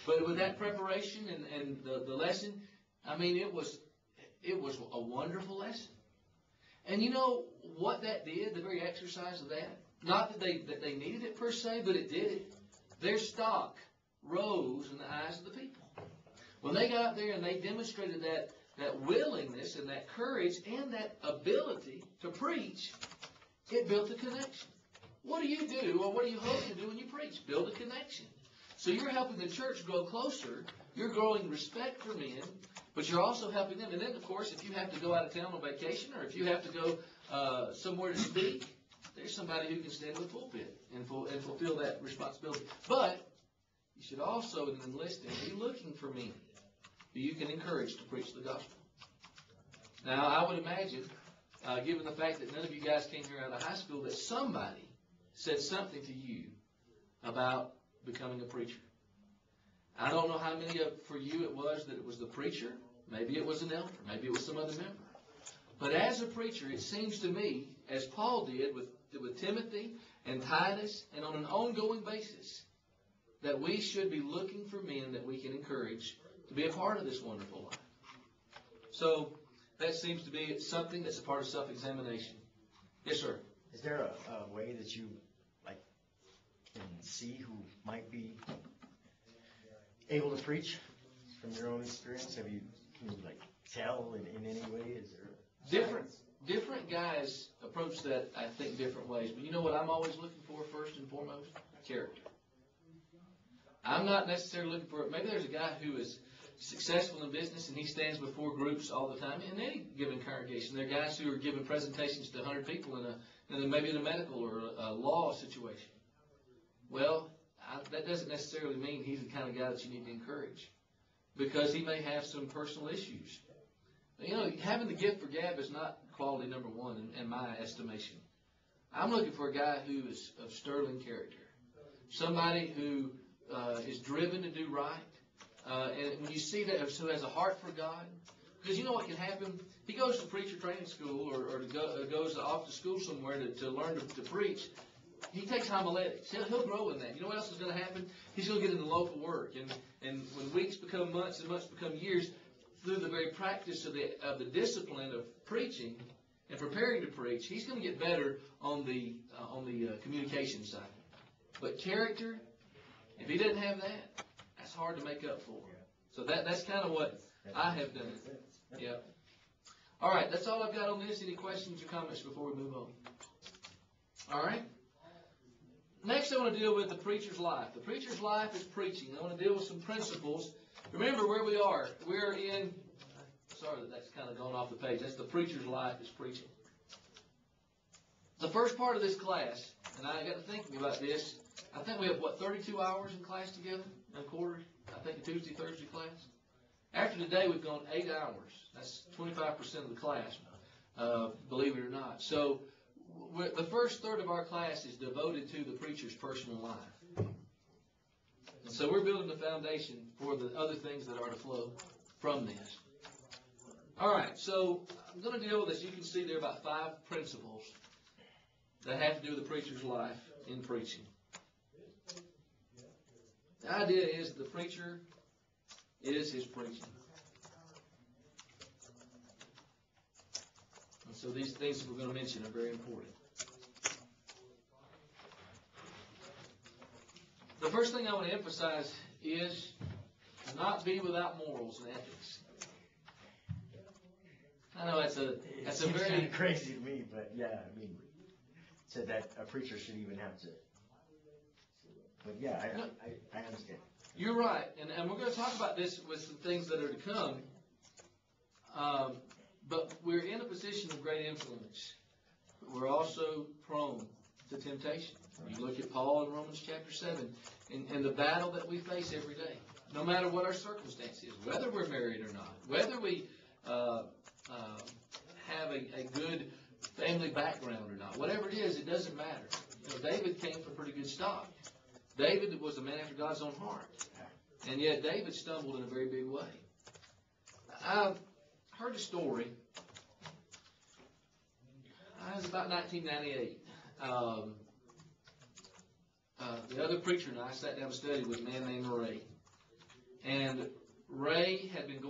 But with that preparation and the lesson, I mean, it was a wonderful lesson. And you know what that did, the very exercise of that? Not that they needed it per se, but it did it. Their stock rose in the eyes of the people. When they got up there and they demonstrated that willingness and that courage and that ability to preach, it built a connection. What do you do, or what do you hope to do when you preach? Build a connection. So you're helping the church grow closer. You're growing respect for men, but you're also helping them. And then, of course, if you have to go out of town on vacation or if you have to go somewhere to speak, there's somebody who can stand in the pulpit and fulfill that responsibility. But you should also, in enlisting, be looking for men who you can encourage to preach the gospel. Now, I would imagine, given the fact that none of you guys came here out of high school, that somebody said something to you about becoming a preacher. I don't know how many for you it was that it was the preacher. Maybe it was an elder. Maybe it was some other member. But as a preacher, it seems to me, as Paul did with Timothy and Titus, and on an ongoing basis, that we should be looking for men that we can encourage to be a part of this wonderful life. So that seems to be something that's a part of self-examination. Yes, sir. Is there a way that you can see who might be able to preach from your own experience? Can you tell in any way? Is there different guys approach that, I think, different ways. But you know what I'm always looking for first and foremost? Character. I'm not necessarily looking for it. Maybe there's a guy who is successful in business and he stands before groups all the time in any given congregation. There are guys who are giving presentations to 100 people maybe in a medical or a law situation. Well, that doesn't necessarily mean he's the kind of guy that you need to encourage, because he may have some personal issues. You know, having the gift for gab is not quality number one in my estimation. I'm looking for a guy who is of sterling character, somebody who is driven to do right, and when you see that, who has a heart for God. Because you know what can happen? He goes to preacher training school or goes off to school somewhere to learn to preach. He takes homiletics. He'll grow in that. You know what else is going to happen? He's going to get into local work. And when weeks become months and months become years, through the very practice of the discipline of preaching and preparing to preach, he's going to get better on the communication side. But character, if he doesn't have that, that's hard to make up for. So that's kind of what I have done. Yeah. All right, that's all I've got on this. Any questions or comments before we move on? All right. Next, I want to deal with the preacher's life. The preacher's life is preaching. I want to deal with some principles. Remember where we are. We're in, sorry that that's kind of gone off the page. That's the preacher's life is preaching. The first part of this class, and I got to thinking about this, I think we have, 32 hours in class together? A quarter? I think a Tuesday, Thursday class. After today, we've gone 8 hours. That's 25% of the class, believe it or not. So the first third of our class is devoted to the preacher's personal life. And so we're building the foundation for the other things that are to flow from this. All right, so I'm going to deal with this. You can see there are about 5 principles that have to do with the preacher's life in preaching. The idea is the preacher is his preaching. And so these things that we're going to mention are very important. The first thing I want to emphasize is not be without morals and ethics. I know that's a very kind of crazy to me, but yeah, I mean, said that a preacher should even have to. But yeah, I understand. You're right, and we're going to talk about this with some things that are to come. But we're in a position of great influence. We're also prone to temptation. You look at Paul in Romans chapter 7, and the battle that we face every day, no matter what our circumstance is, whether we're married or not, whether we have a good family background or not, whatever it is, it doesn't matter. You know, David came from pretty good stock. David was a man after God's own heart. And yet David stumbled in a very big way. I've heard a story. It was about 1998. The other preacher and I sat down and studied with a man named Ray. And Ray had been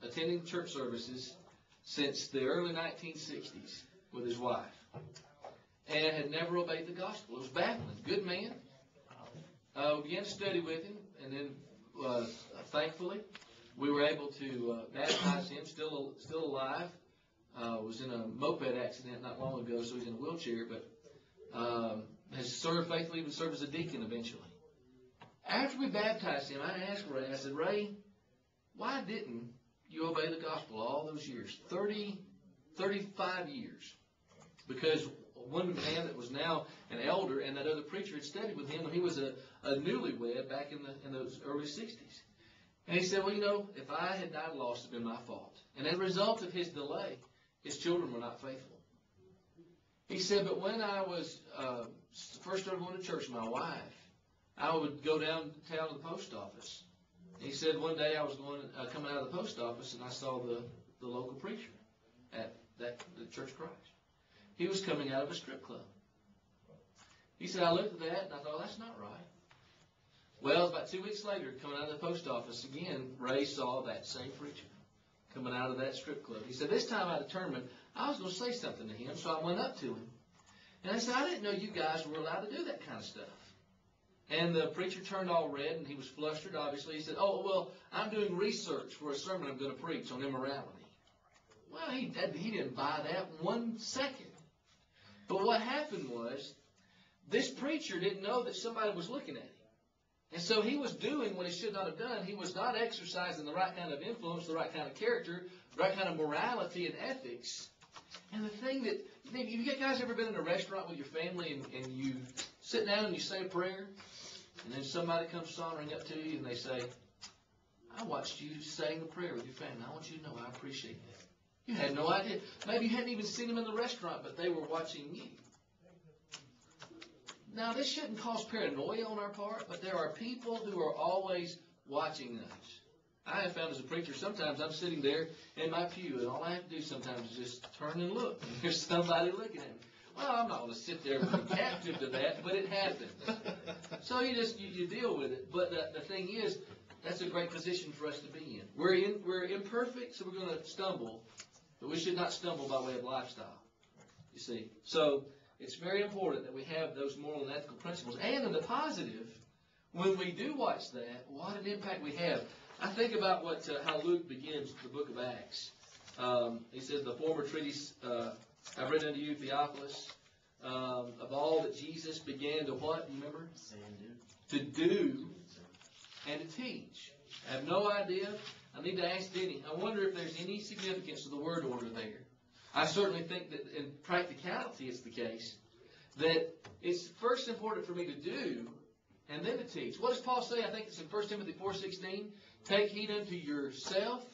attending church services since the early 1960s with his wife. And had never obeyed the gospel. It was baffling. Good man. We began to study with him, and then thankfully we were able to baptize him, still alive. Was in a moped accident not long ago, so he's in a wheelchair, but has served faithfully, even served as a deacon eventually. After we baptized him, I asked Ray, I said, Ray, why didn't you obey the gospel all those years? 35 years. Because one man that was now an elder and that other preacher had studied with him when he was a newlywed back in those early 60s. And he said, well, you know, if I had died lost, it would have been my fault. And as a result of his delay, his children were not faithful. He said, but when I was first started going to church with my wife, I would go downtown to the post office. And he said one day I was coming out of the post office and I saw the local preacher at the Church of Christ. He was coming out of a strip club. He said, I looked at that and I thought, that's not right. Well, about 2 weeks later, coming out of the post office again, Ray saw that same preacher coming out of that strip club. He said, this time I determined I was going to say something to him, so I went up to him. And I said, I didn't know you guys were allowed to do that kind of stuff. And the preacher turned all red, and he was flustered, obviously. He said, oh, well, I'm doing research for a sermon I'm going to preach on immorality. Well, he didn't buy that 1 second. But what happened was, this preacher didn't know that somebody was looking at him. And so he was doing what he should not have done. He was not exercising the right kind of influence, the right kind of character, the right kind of morality and ethics. And the thing that, you guys ever been in a restaurant with your family and you sit down and you say a prayer, and then somebody comes sauntering up to you and they say, I watched you saying the prayer with your family. I want you to know I appreciate that. You had no idea. Maybe you hadn't even seen them in the restaurant, but they were watching you. Now, this shouldn't cause paranoia on our part, but there are people who are always watching us. I have found as a preacher, sometimes I'm sitting there in my pew, and all I have to do sometimes is just turn and look. And there's somebody looking at me. Well, I'm not going to sit there and be captive to that, but it happens. So you deal with it. But the thing is, that's a great position for us to be in. We're imperfect, so we're going to stumble, but we should not stumble by way of lifestyle. You see, so it's very important that we have those moral and ethical principles. And in the positive, when we do watch that, what an impact we have. I think about how Luke begins the book of Acts. He says, the former treatise I've written unto you, Theophilus, of all that Jesus began to what? Do you remember? To do and to teach. I have no idea. I need to ask Denny. I wonder if there's any significance to the word order there. I certainly think that in practicality it's the case. That it's first important for me to do and then to teach. What does Paul say? I think it's in 1 Timothy 4:16. Take heed unto yourself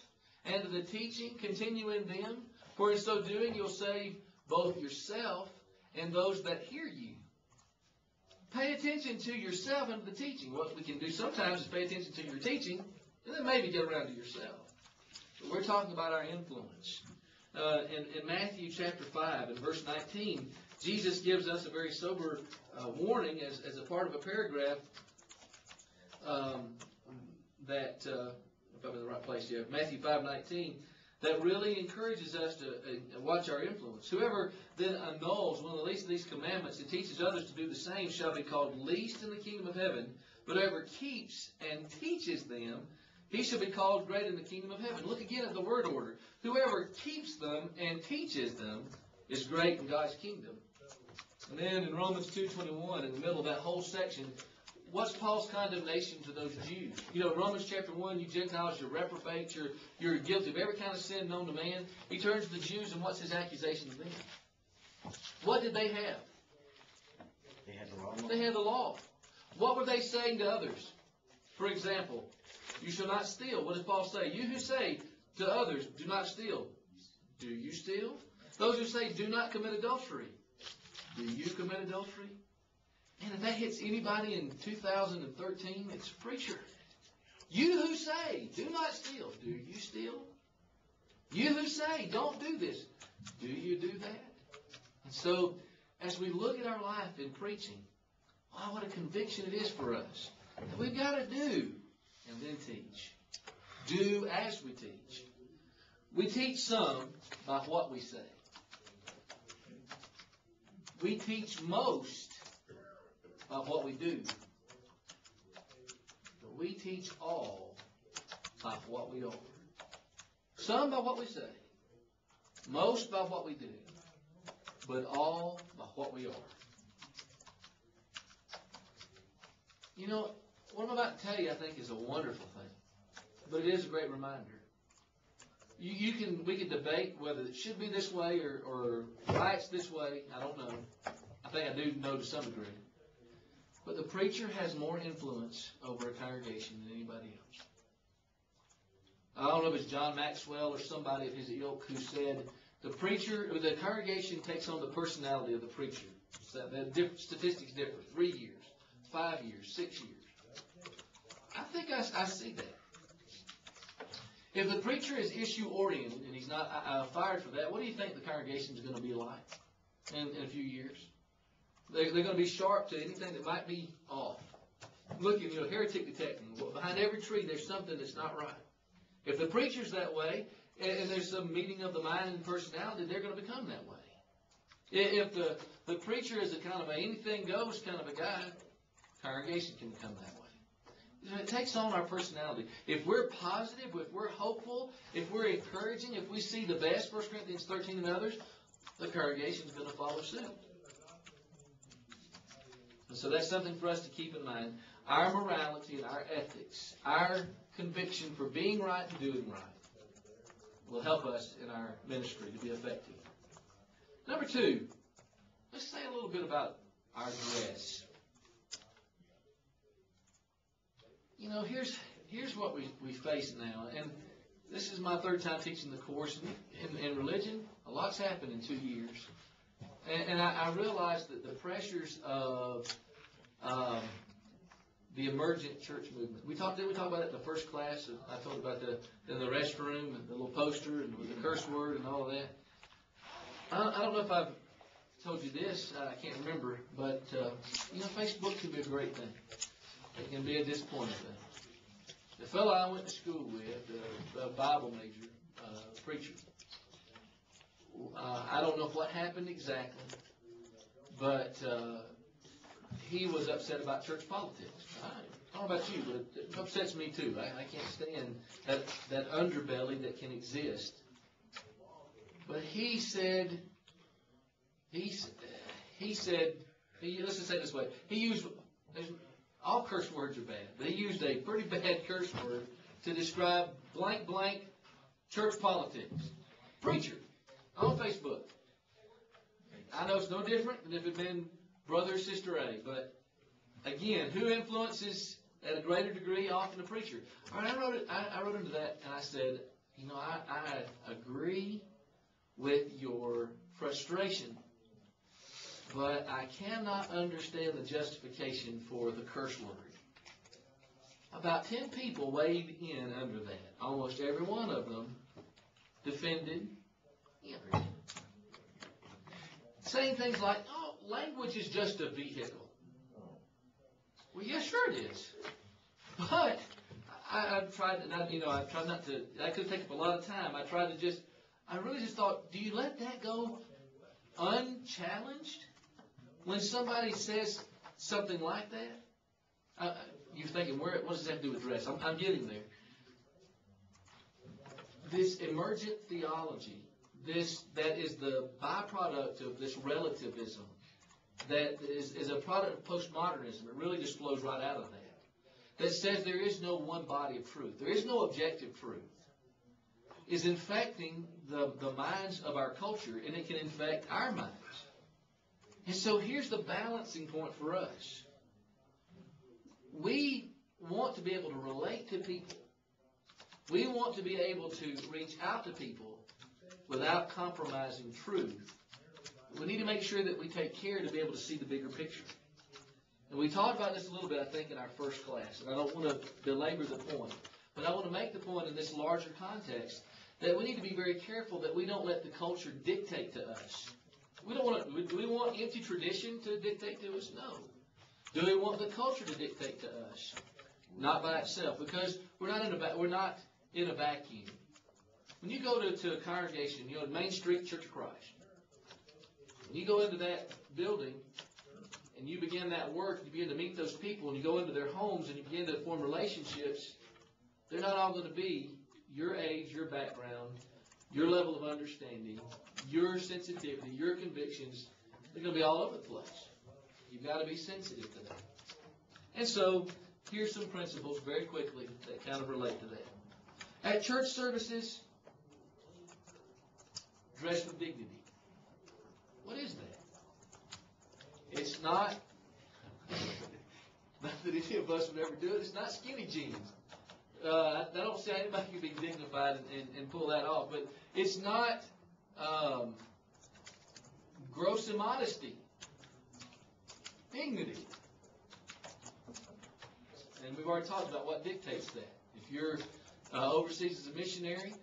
and to the teaching, continue in them. For in so doing you'll save both yourself and those that hear you. Pay attention to yourself and to the teaching. What we can do sometimes is pay attention to your teaching and then maybe get around to yourself. But we're talking about our influence. In Matthew chapter 5 and verse 19, Jesus gives us a very sober warning as a part of a paragraph that, if I'm in the right place here, Matthew 5:19, that really encourages us to watch our influence. Whoever then annuls one of the least of these commandments and teaches others to do the same shall be called least in the kingdom of heaven. But whoever keeps and teaches them, he shall be called great in the kingdom of heaven. Look again at the word order. Whoever keeps them and teaches them is great in God's kingdom. And then in Romans 2:21, in the middle of that whole section, what's Paul's condemnation to those Jews? You know, Romans chapter 1, you Gentiles, you're reprobates, you're guilty of every kind of sin known to man. He turns to the Jews, and what's his accusation to them? What did they have? They had the law. They had the law. What were they saying to others? For example, you shall not steal. What does Paul say? You who say to others, do not steal. Do you steal? Those who say, do not commit adultery. Do you commit adultery? And if that hits anybody in 2013, it's a preacher. You who say, do not steal. Do you steal? You who say, don't do this. Do you do that? And so, as we look at our life in preaching, wow, what a conviction it is for us. That we've got to do and then teach. Do as we teach. We teach some by what we say. We teach most by what we do. But we teach all by what we are. Some by what we say. Most by what we do. But all by what we are. You know, what I'm about to tell you, I think, is a wonderful thing. But it is a great reminder. We can debate whether it should be this way or why it's this way. I don't know. I think I do know to some degree. But the preacher has more influence over a congregation than anybody else. I don't know if it's John Maxwell or somebody of his ilk who said the congregation takes on the personality of the preacher. So the statistics differ. 3 years, 5 years, 6 years. I think I see that. If the preacher is issue-oriented and he's not fired for that, what do you think the congregation is going to be like in a few years? They're going to be sharp to anything that might be off. Looking, heretic detecting. Behind every tree, there's something that's not right. If the preacher's that way, and there's some meeting of the mind and personality, they're going to become that way. If the preacher is a kind of anything goes kind of a guy, congregation can become that way. It takes on our personality. If we're positive, if we're hopeful, if we're encouraging, if we see the best, 1 Corinthians 13 and others, the congregation is going to follow suit. And so that's something for us to keep in mind. Our morality and our ethics, our conviction for being right and doing right will help us in our ministry to be effective. Number 2, let's say a little bit about our dress. Here's what we face now, and this is my 3rd time teaching the course. In religion, a lot's happened in 2 years, and I realized that the pressures of the emergent church movement. Did we talk about it in the first class? I told about in the restroom and the little poster and with the curse word and all of that. I don't know if I've told you this. I can't remember, but Facebook can be a great thing. It can be a disappointing thing. The fellow I went to school with, a Bible major preacher, I don't know what happened exactly, but he was upset about church politics. I don't know about you, but it upsets me too. I can't stand that underbelly that can exist But he said, let's just say it this way. He used, all curse words are bad, but he used a pretty bad curse word to describe blank blank church politics. Preacher on Facebook. I know it's no different than if it had been brother or sister A, but again, who influences at a greater degree? Often the preacher. All right, I wrote into that and I said, I agree with your frustration, but I cannot understand the justification for the curse word. About 10 people weighed in under that. Almost every one of them defended him. Saying things like, oh, language is just a vehicle. Well, yeah, sure it is. But I've tried, and I tried not to, that could take up a lot of time. I really just thought, do you let that go unchallenged? When somebody says something like that, you're thinking, what does that have to do with dress? I'm getting there. This emergent theology, that is the byproduct of this relativism, that is a product of postmodernism. It really just flows right out of that. That says there is no one body of truth. There is no objective truth. Is infecting the minds of our culture, and it can infect our minds. And so here's the balancing point for us. We want to be able to relate to people. We want to be able to reach out to people without compromising truth. We need to make sure that we take care to be able to see the bigger picture. And we talked about this a little bit, I think, in our first class. And I don't want to belabor the point. But I want to make the point in this larger context that we need to be very careful that we don't let the culture dictate to us. Do we want empty tradition to dictate to us? No. Do we want the culture to dictate to us? Not by itself, because we're not in a vacuum. When you go to a congregation, Main Street Church of Christ, when you go into that building and you begin that work, you begin to meet those people, and you go into their homes and you begin to form relationships, they're not all going to be your age, your background, your level of understanding, your sensitivity, your convictions. They're going to be all over the place. You've got to be sensitive to that. And so, here's some principles very quickly that kind of relate to that. At church services, dress with dignity. What is that? It's not that any of us would ever do it. It's not skinny jeans. I don't see how anybody can be dignified and pull that off. But it's not gross immodesty. Dignity. And we've already talked about what dictates that. If you're overseas as a missionary,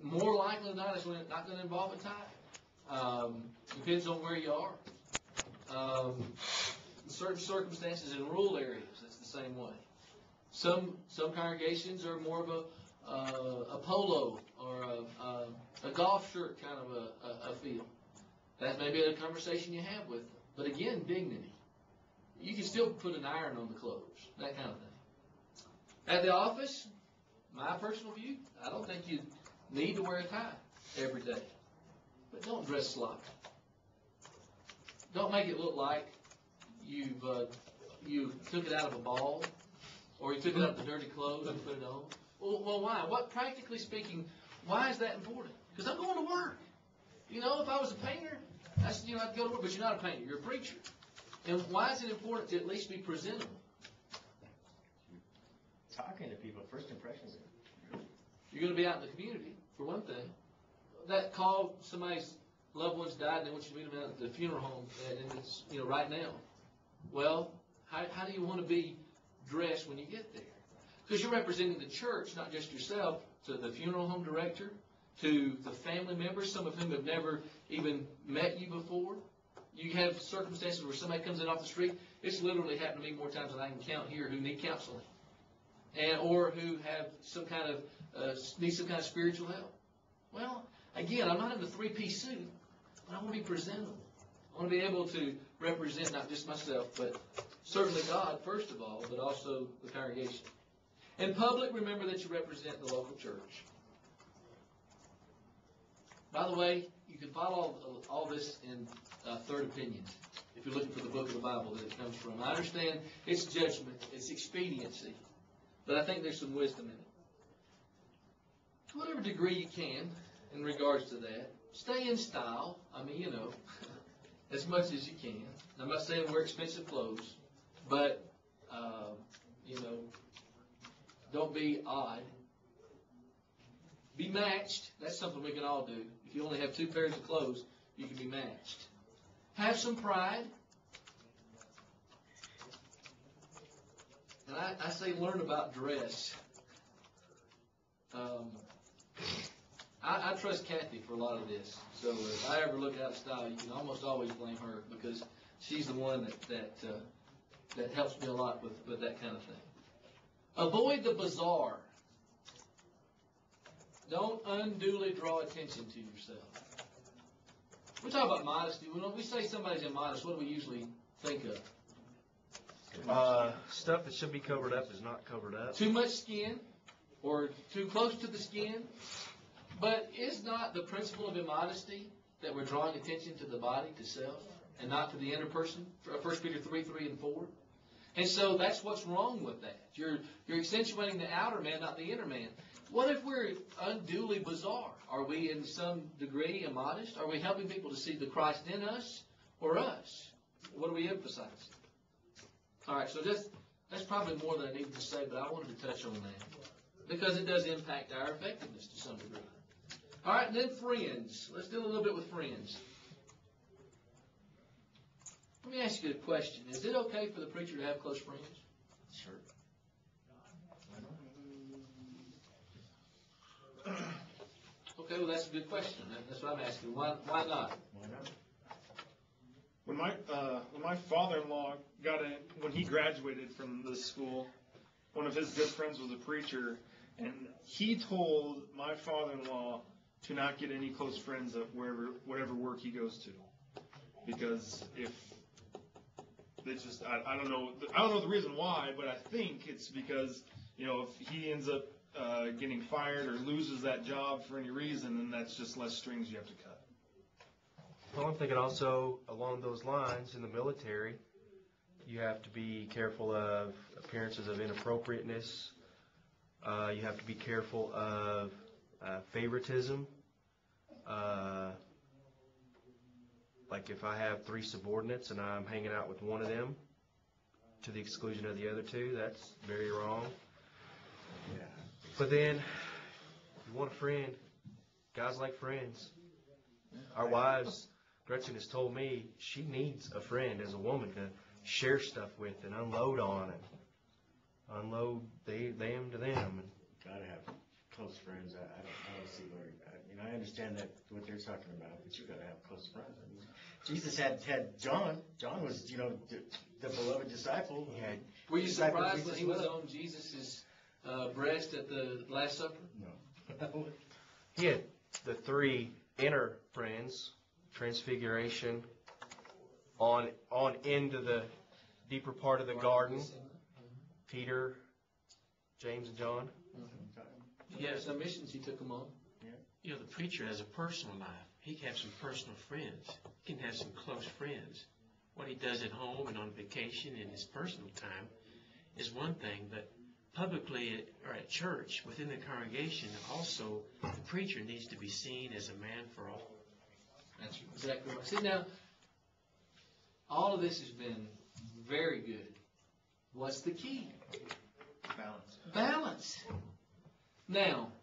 more likely than not, it's not going to involve a tie. Depends on where you are. In certain circumstances in rural areas, it's the same way. Some congregations are more of a polo or a golf shirt kind of a feel. That may be a conversation you have with them. But again, dignity. You can still put an iron on the clothes, that kind of thing. At the office, my personal view, I don't think you need to wear a tie every day. But don't dress sloppy. Don't make it look like you took it out of a ball, or you took it out of the dirty clothes and put it on. Well, why? What, practically speaking, why is that important? Because I'm going to work. If I was a painter, I'd go to work. But you're not a painter. You're a preacher. And why is it important to at least be presentable? Talking to people, first impressions. You're going to be out in the community, for one thing. That call, somebody's loved ones died, and they want you to meet them at the funeral home, and it's, right now. Well, how do you want to be dressed when you get there? Because you're representing the church, not just yourself, to the funeral home director, to the family members, some of whom have never even met you before. You have circumstances where somebody comes in off the street. It's literally happened to me more times than I can count here, who need counseling, or who have need some kind of spiritual help. Well, again, I'm not in the three-piece suit, but I want to be presentable. I want to be able to represent not just myself, but certainly God, first of all, but also the congregation. In public, remember that you represent the local church. By the way, you can follow all this in third opinions. If you're looking for the book of the Bible that it comes from. I understand it's judgment, it's expediency, but I think there's some wisdom in it. To whatever degree you can in regards to that, stay in style. I mean, you know, as much as you can. I'm not saying wear expensive clothes, but, you know, don't be odd. Be matched. That's something we can all do. If you only have 2 pairs of clothes, you can be matched. Have some pride. And I say learn about dress. I trust Kathy for a lot of this. So if I ever look out of style, you can almost always blame her because she's the one that helps me a lot with that kind of thing. Avoid the bizarre. Don't unduly draw attention to yourself. We talk about modesty. When we say somebody's immodest, what do we usually think of? Stuff that should be covered up is not covered up. Too much skin or too close to the skin. But is not the principle of immodesty that we're drawing attention to the body, to self, and not to the inner person? 1 Peter 3, 3 and 4. And so that's what's wrong with that. You're accentuating the outer man, not the inner man. What if we're unduly bizarre? Are we in some degree immodest? Are we helping people to see the Christ in us or us? What do we emphasize? All right, so that's probably more than I needed to say, but I wanted to touch on that because it does impact our effectiveness to some degree. All right, and then friends. Let's deal a little bit with friends. Let me ask you a question. Is it okay for the preacher to have close friends? Sure. Okay, well, that's a good question. That's what I'm asking. Why not? Why not? When my father-in-law when he graduated from this school, one of his good friends was a preacher, and he told my father-in-law to not get any close friends at whatever work he goes to, because if they just I don't know the reason why, but I think it's because if he ends up getting fired or loses that job for any reason, then that's just less strings you have to cut. Well, I'm thinking also along those lines in the military, you have to be careful of appearances of inappropriateness. You have to be careful of favoritism. Like if I have 3 subordinates and I'm hanging out with one of them to the exclusion of the other 2, that's very wrong. Yeah. But then, if you want a friend, guys like friends. Our wives, Gretchen has told me she needs a friend as a woman to share stuff with and unload on and unload them to them. And Gotta have close friends. I don't see where. I understand that what they're talking about, but you gotta have close friends. I mean, Jesus had John. John was the beloved disciple. He had. Were you surprised when he was on Jesus' breast at the Last Supper? No. he had the 3 inner friends, Transfiguration, on into the deeper part of the garden, Peter, James, and John. Yeah, some missions he took them on. The preacher has a personal life. He can have some personal friends. He can have some close friends. What he does at home and on vacation in his personal time is one thing, but publicly or at church, within the congregation, also the preacher needs to be seen as a man for all. That's exactly right. See, now, all of this has been very good. What's the key? Balance. Now,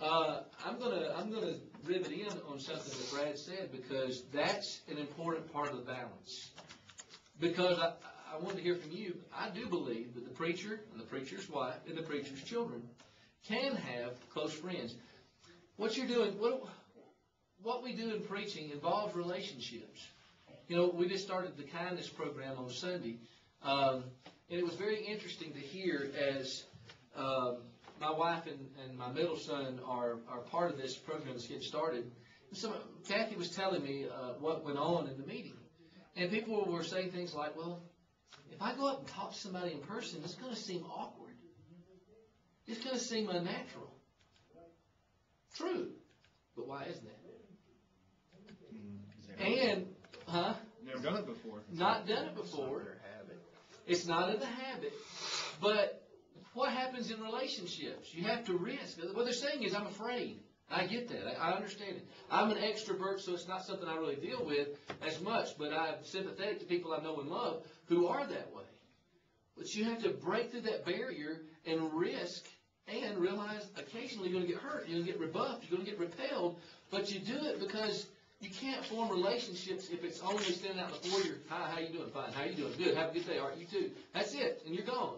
I'm gonna rivet in on something that Brad said because that's an important part of the balance. Because I wanted to hear from you. I do believe that the preacher and the preacher's wife and the preacher's children can have close friends. What you're doing, what we do in preaching involves relationships. We just started the kindness program on Sunday, and it was very interesting to hear as my wife and my middle son are part of this program that's getting started. Kathy was telling me what went on in the meeting. And people were saying things like, well, if I go up and talk to somebody in person, it's going to seem awkward. It's going to seem unnatural. True. But why is that? And, huh? Never done it before. Not done it before. It's not in the habit. But what happens in relationships? You have to risk. What they're saying is, I'm afraid. I get that. I understand it. I'm an extrovert, so it's not something I really deal with as much, but I'm sympathetic to people I know and love who are that way. But you have to break through that barrier and risk and realize occasionally you're going to get hurt, you're going to get rebuffed, you're going to get repelled, but you do it because you can't form relationships if it's only standing out in the foyer. Hi, how you doing? Fine. How you doing? Good. Have a good day. All right, you too. That's it, and you're gone.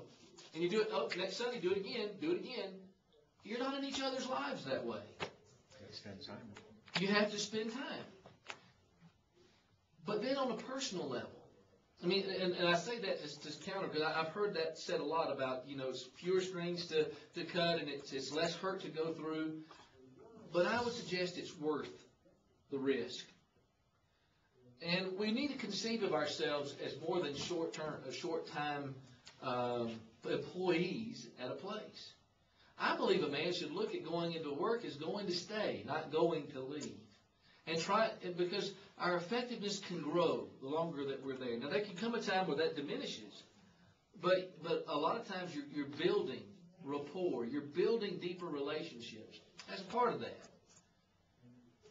And you do it, next Sunday, do it again, do it again. You're not in each other's lives that way. Spend time. You have to spend time. But then on a personal level, I mean, and I say that to counter, because I've heard that said a lot about, it's fewer strings to cut and it's less hurt to go through. But I would suggest it's worth the risk. And we need to conceive of ourselves as more than short-time employees at a place. I believe a man should look at going into work as going to stay, not going to leave. And because our effectiveness can grow the longer that we're there. Now, there can come a time where that diminishes, but a lot of times you're building rapport, you're building deeper relationships. That's part of that.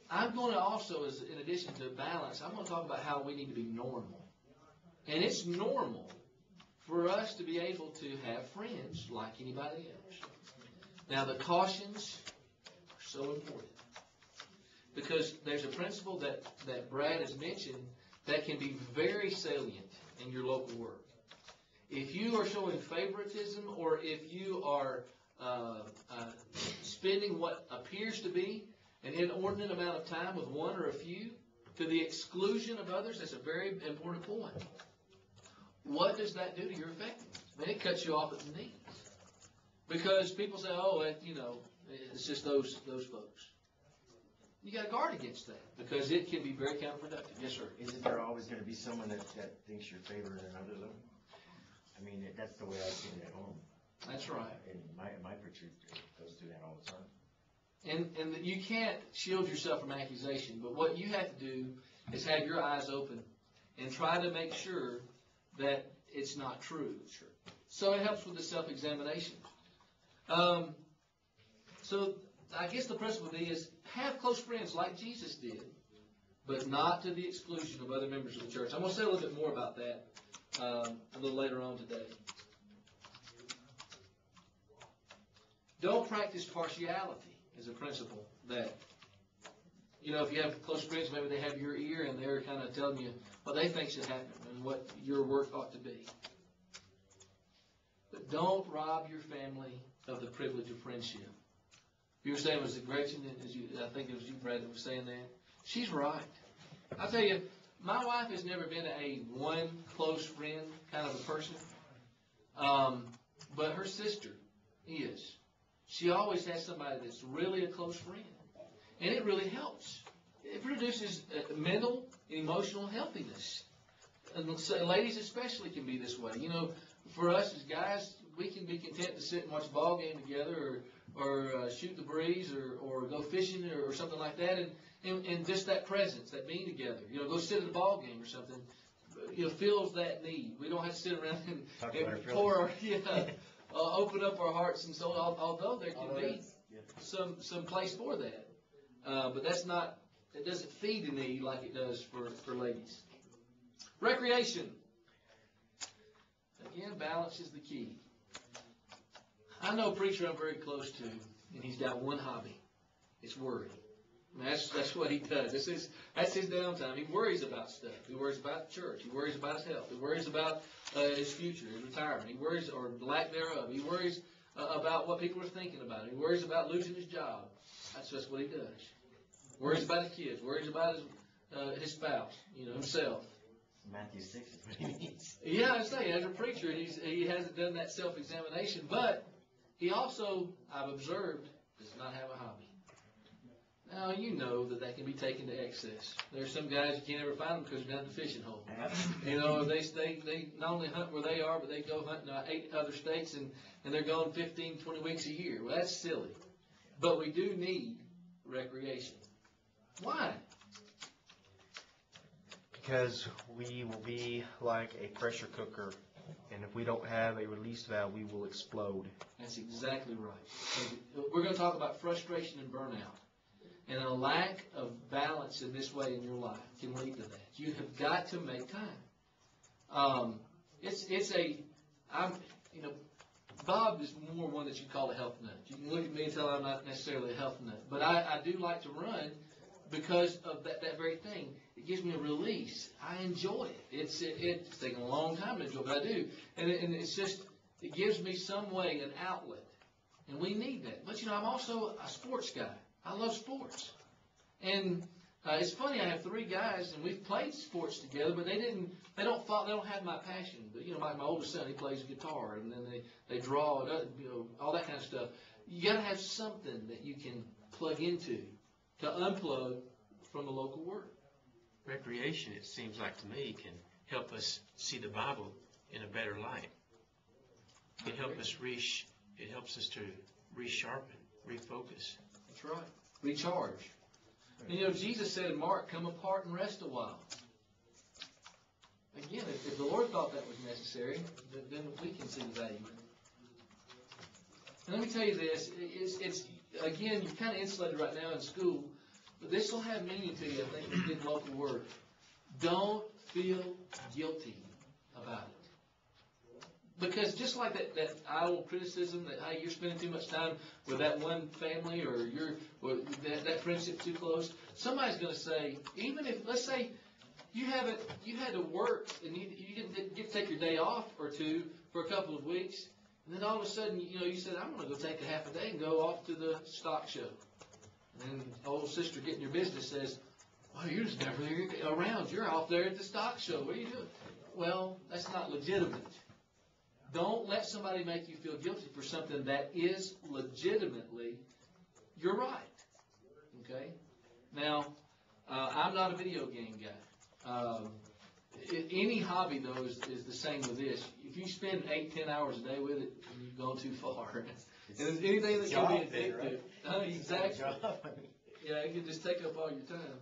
I'm going to also, in addition to balance, I'm going to talk about how we need to be normal. And it's normal for us to be able to have friends like anybody else. Now, the cautions are so important because there's a principle that Brad has mentioned that can be very salient in your local work. If you are showing favoritism or if you are spending what appears to be an inordinate amount of time with one or a few to the exclusion of others, that's a very important point. What does that do to your effectiveness? I mean, it cuts you off at the knees. Because people say, it's just those folks. You got to guard against that because it can be very counterproductive. Yes, sir. Isn't there always going to be someone that thinks you're favoring another, though? I mean, that's the way I see it at home. That's right. And my preacher goes through that all the time. And you can't shield yourself from accusation, but what you have to do is have your eyes open and try to make sure that it's not true. Sure. So it helps with the self-examination. So I guess the principle is have close friends like Jesus did, but not to the exclusion of other members of the church. I'm going to say a little bit more about that a little later on today. Don't practice partiality is a principle that, if you have close friends, maybe they have your ear and they're kind of telling you what they think should happen and what your work ought to be. But don't rob your family of the privilege of friendship. You were saying, was it Gretchen? I think it was you, Brad, that was saying that. She's right. I'll tell you, my wife has never been a one close friend kind of a person. But her sister is. She always has somebody that's really a close friend. And it really helps. It produces mental and emotional healthiness. And ladies especially can be this way. For us as guys, we can be content to sit and watch a ball game together or shoot the breeze or go fishing or something like that. And just that presence, that being together, go sit at a ball game or something, fills that need. We don't have to sit around and open up our hearts and soul, although there can be some place for that. But it doesn't feed the need like it does for ladies. Recreation. Again, balance is the key. I know a preacher I'm very close to, and he's got one hobby. It's worry. That's what he does. That's his downtime. He worries about stuff. He worries about church. He worries about his health. He worries about his future, his retirement. He worries, or lack thereof. He worries about what people are thinking about him. He worries about losing his job. That's just what he does. Worries about his kids. Worries about his spouse, himself. Matthew 6 is what he needs. Yeah, I say, as a preacher, he hasn't done that self-examination, but he also, I've observed, does not have a hobby. Now, that can be taken to excess. There's some guys you can't ever find them because they're down at the fishing hole. They not only hunt where they are, but they go hunt in 8 other states, and they're gone 15, 20 weeks a year. Well, that's silly. But we do need recreation. Why? Because we will be like a pressure cooker, and if we don't have a release valve, we will explode. That's exactly right. We're going to talk about frustration and burnout. And a lack of balance in this way in your life can lead to that. You have got to make time. Bob is more one that you call a health nut. You can look at me and tell I'm not necessarily a health nut. But I do like to run because of that very thing. It gives me a release. I enjoy it. It's taken a long time to enjoy, but I do. And it's just, it gives me some way, an outlet. And we need that. But, I'm also a sports guy. I love sports. And it's funny, I have 3 guys, and we've played sports together, but they don't have my passion. But, my oldest son, he plays guitar, and then they draw, all that kind of stuff. You got to have something that you can plug into to unplug from the local world. Recreation, it seems like to me, can help us see the Bible in a better light. It helps us to resharpen, refocus. That's right. Recharge. And, Jesus said in Mark, come apart and rest a while. Again, if the Lord thought that was necessary, then we can see the value. And let me tell you this, it's again, you're kind of insulated right now in school, but this will have meaning to you, I think, when you did local work. Don't feel guilty about it. Because just like that idle criticism that, hey, you're spending too much time with that one family, or that friendship's too close, somebody's going to say, even if, let's say, you had to work and you didn't get to take your day off or two for a couple of weeks, and then all of a sudden, you said, I'm going to go take a half a day and go off to the stock show. And then old sister getting your business says, well, you're just never around. You're off there at the stock show. What are you doing? Well, that's not legitimate. Don't let somebody make you feel guilty for something that is legitimately your right. Okay? Now, I'm not a video game guy. Any hobby, though, is the same with this. If you spend 8-10 hours a day with it, you've gone too far. And anything that can be addictive. Right? Exactly. Yeah, it can just take up all your time.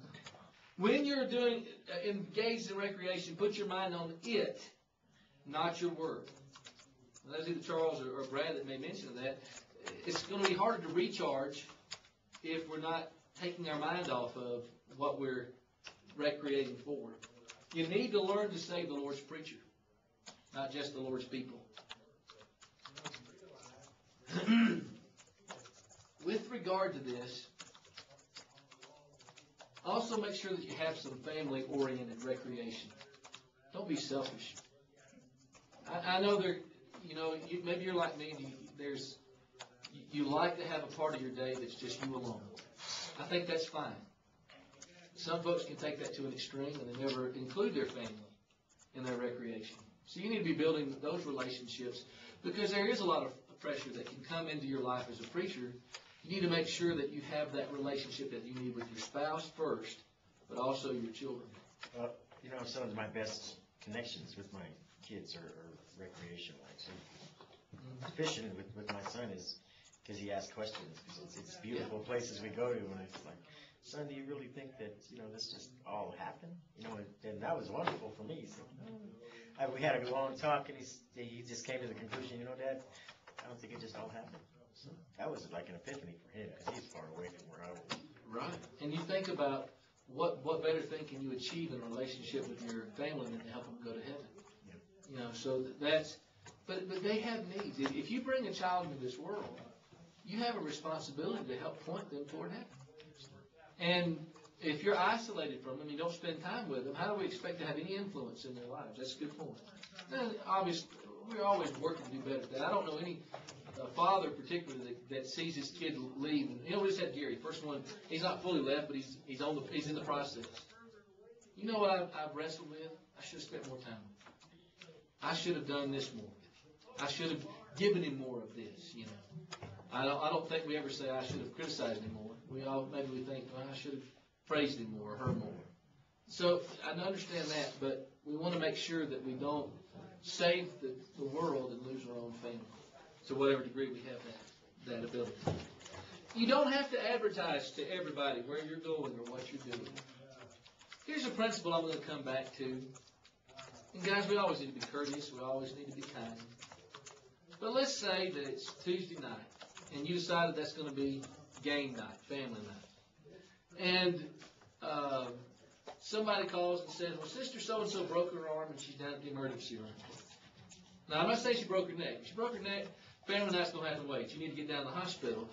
When you're engaged in recreation, put your mind on it, not your work. And that's either Charles or Brad that may mention that. It's going to be harder to recharge if we're not taking our mind off of what we're recreating for. You need to learn to say the Lord's preacher, not just the Lord's people. With regard to this, also make sure that you have some family-oriented recreation. Don't be selfish. I know maybe you're like me. You like to have a part of your day that's just you alone. I think that's fine. Some folks can take that to an extreme and they never include their family in their recreation. So you need to be building those relationships because there is a lot of pressure that can come into your life as a preacher. You need to make sure that you have that relationship that you need with your spouse first, but also your children. Some of my best connections with my kids are recreation-like. So fishing with my son is because he asks questions. It's beautiful places we go to, and it's like, son, do you really think that this just all happened? And that was wonderful for me. He said, we had a long talk, and he just came to the conclusion, Dad, I don't think it just all happened. So that was like an epiphany for him because he's far away from where I was. Right. And you think about what better thing can you achieve in a relationship with your family than to help them go to heaven? Yeah. So that's, but they have needs. If you bring a child into this world, you have a responsibility to help point them toward heaven. And if you're isolated from them, you don't spend time with them, how do we expect to have any influence in their lives? That's a good point. And obviously, we're always working to do better at that. I don't know any father particularly that sees his kid leave. And, we just had Gary, first one. He's not fully left, but he's in the process. You know what I've wrestled with? I should have spent more time with him. I should have done this more. I should have given him more of this. I don't think we ever say I should have criticized him more. Maybe we think, well, I should have praised him more or her more. So I understand that, but we want to make sure that we don't save the world and lose our own family. To whatever degree we have that ability. You don't have to advertise to everybody where you're going or what you're doing. Here's a principle I'm going to come back to. And guys, we always need to be courteous. We always need to be kind. But let's say that it's Tuesday night, and you decided that's going to be game night, family night. And somebody calls and says, well, Sister so-and-so broke her arm, and she's down at the emergency room. Now, I'm not saying she broke her neck. If she broke her neck, family night's going to have to wait. You need to get down to the hospital.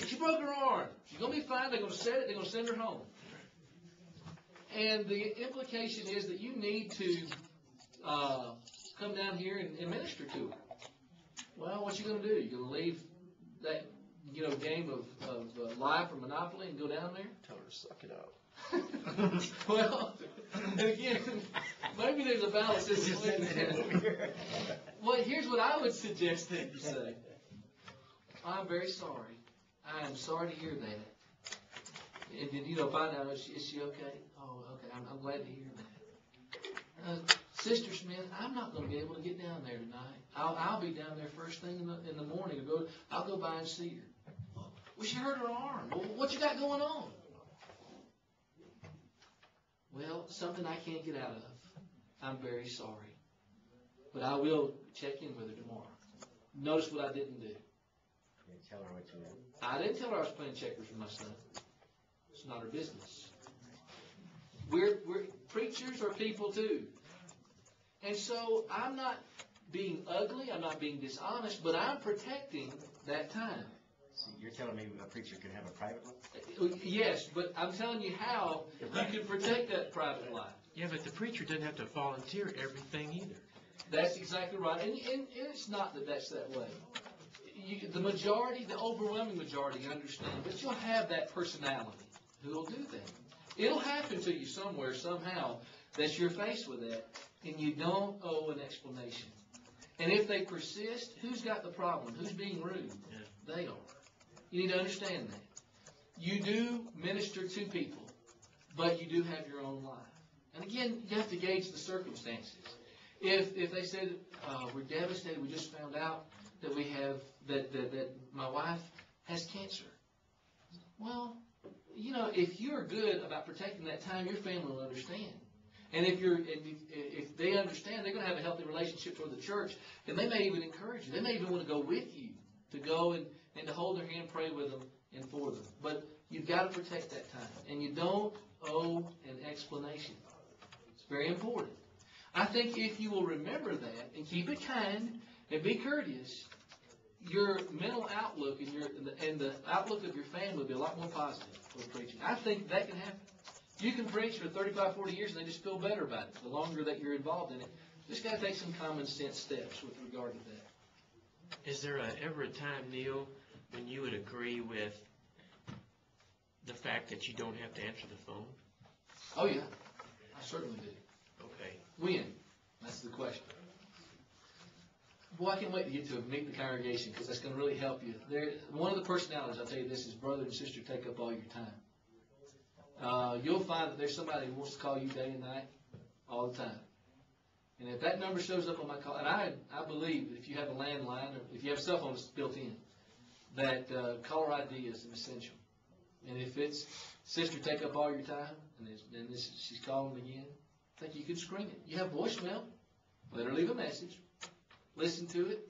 She broke her arm. She's going to be fine. They're going to set it. They're going to send her home. And the implication is that you need to come down here and minister to her. Well, what you going to do? You going to leave that game of life or Monopoly and go down there? Tell her to suck it up. Well, and again, maybe there's a balance. Well, here's what I would suggest that you say. I'm very sorry. I am sorry to hear that. And then, find out, is she okay? Oh, okay. I'm glad to hear that. Sister Smith, I'm not going to be able to get down there tonight. I'll be down there first thing in the morning. I'll go by and see her. Well, she hurt her arm. Well, what you got going on? Well, something I can't get out of. I'm very sorry. But I will check in with her tomorrow. Notice what I didn't do. You tell her what you did. I didn't tell her I was playing checkers with my son. It's not her business. We're preachers are people too. And so I'm not being ugly, I'm not being dishonest, but I'm protecting that time. See, you're telling me a preacher can have a private life? Yes, but I'm telling you how you can protect that private life. Yeah, but the preacher doesn't have to volunteer everything either. That's exactly right. And it's not that that's that way. The overwhelming majority understand, but you'll have that personality who will do that. It'll happen to you somewhere, somehow, that you're faced with that, and you don't owe an explanation. And if they persist, who's got the problem? Who's being rude? Yeah. They are. You need to understand that. You do minister to people, but you do have your own life. And again, you have to gauge the circumstances. If they said, we're devastated, we just found out that we have, that my wife has cancer. Well, if you're good about protecting that time, your family will understand. And if they understand, they're going to have a healthy relationship with the church, and they may even encourage you. They may even want to go with you to go and to hold their hand, pray with them, and for them. But you've got to protect that time, and you don't owe an explanation. It's very important. I think if you will remember that and keep it kind and be courteous, your mental outlook and the outlook of your family will be a lot more positive for preaching. I think that can happen. You can preach for 35, 40 years and they just feel better about it the longer that you're involved in it. Just got to take some common sense steps with regard to that. Is there ever a time, Neal, when you would agree with the fact that you don't have to answer the phone? Oh, yeah. I certainly do. Okay. When? That's the question. Boy, I can't wait to get to meet the congregation because that's going to really help you. One of the personalities, I'll tell you this, is brother and sister take up all your time. You'll find that there's somebody who wants to call you day and night all the time. And if that number shows up on my call, and I believe that if you have a landline or if you have a cell phone that's built in, that caller ID is an essential. And if it's sister take up all your time, and she's calling again, I think you can screen it. You have voicemail, let her leave a message, listen to it,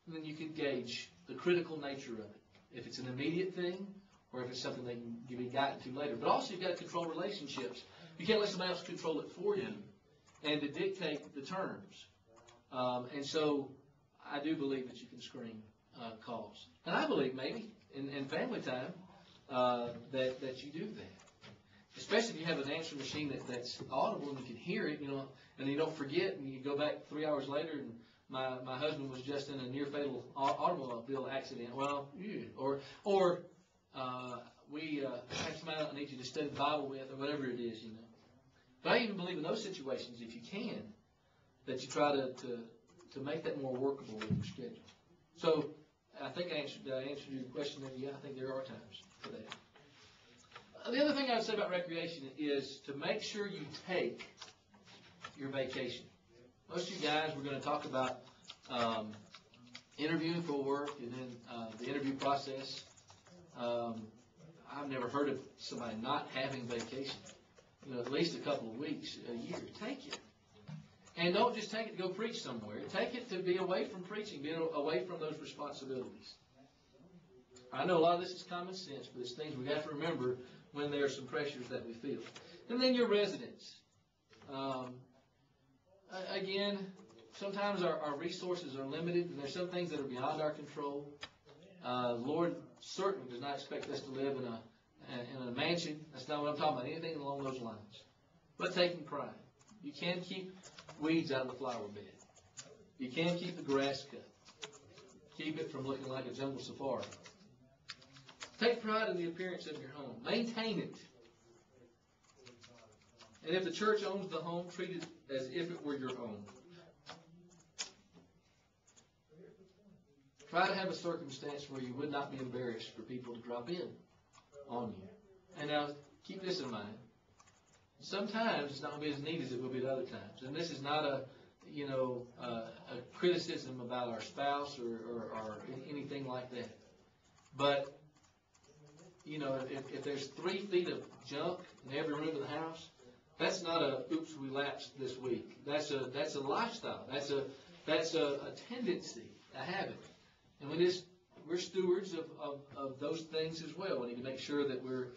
and then you can gauge the critical nature of it. If it's an immediate thing, or if it's something that can be gotten to later. But also you've got to control relationships. You can't let somebody else control it for you and to dictate the terms. And so I do believe that you can screen calls. And I believe maybe in family time that you do that. Especially if you have an answering machine that's audible and you can hear it, and you don't forget, and you go back 3 hours later and my husband was just in a near fatal automobile accident. Well, we have somebody I need you to study the Bible with, or whatever it is, But I even believe in those situations, if you can, that you try to make that more workable with your schedule. So I think I answered your question there. Yeah, I think there are times for that. The other thing I would say about recreation is to make sure you take your vacation. Most of you guys, we're going to talk about interviewing for work and then the interview process. I've never heard of somebody not having vacation. at least a couple of weeks, a year. Take it. And don't just take it to go preach somewhere. Take it to be away from preaching, be away from those responsibilities. I know a lot of this is common sense, but it's things we have to remember when there are some pressures that we feel. And then your residence. Again, sometimes our resources are limited, and there's some things that are beyond our control. The Lord certainly does not expect us to live in a mansion. That's not what I'm talking about, anything along those lines. But taking pride. You can keep weeds out of the flower bed. You can keep the grass cut. Keep it from looking like a jungle safari. Take pride in the appearance of your home. Maintain it. And if the church owns the home, treat it as if it were your home. Try to have a circumstance where you would not be embarrassed for people to drop in on you. And now, keep this in mind. Sometimes it's not going to be as neat as it will be at other times. And this is not a criticism about our spouse or anything like that. But, if there's 3 feet of junk in every room of the house, that's not a oops, we lapsed this week. That's a lifestyle. That's a tendency, a habit. And we're stewards of those things as well. We need to make sure that we're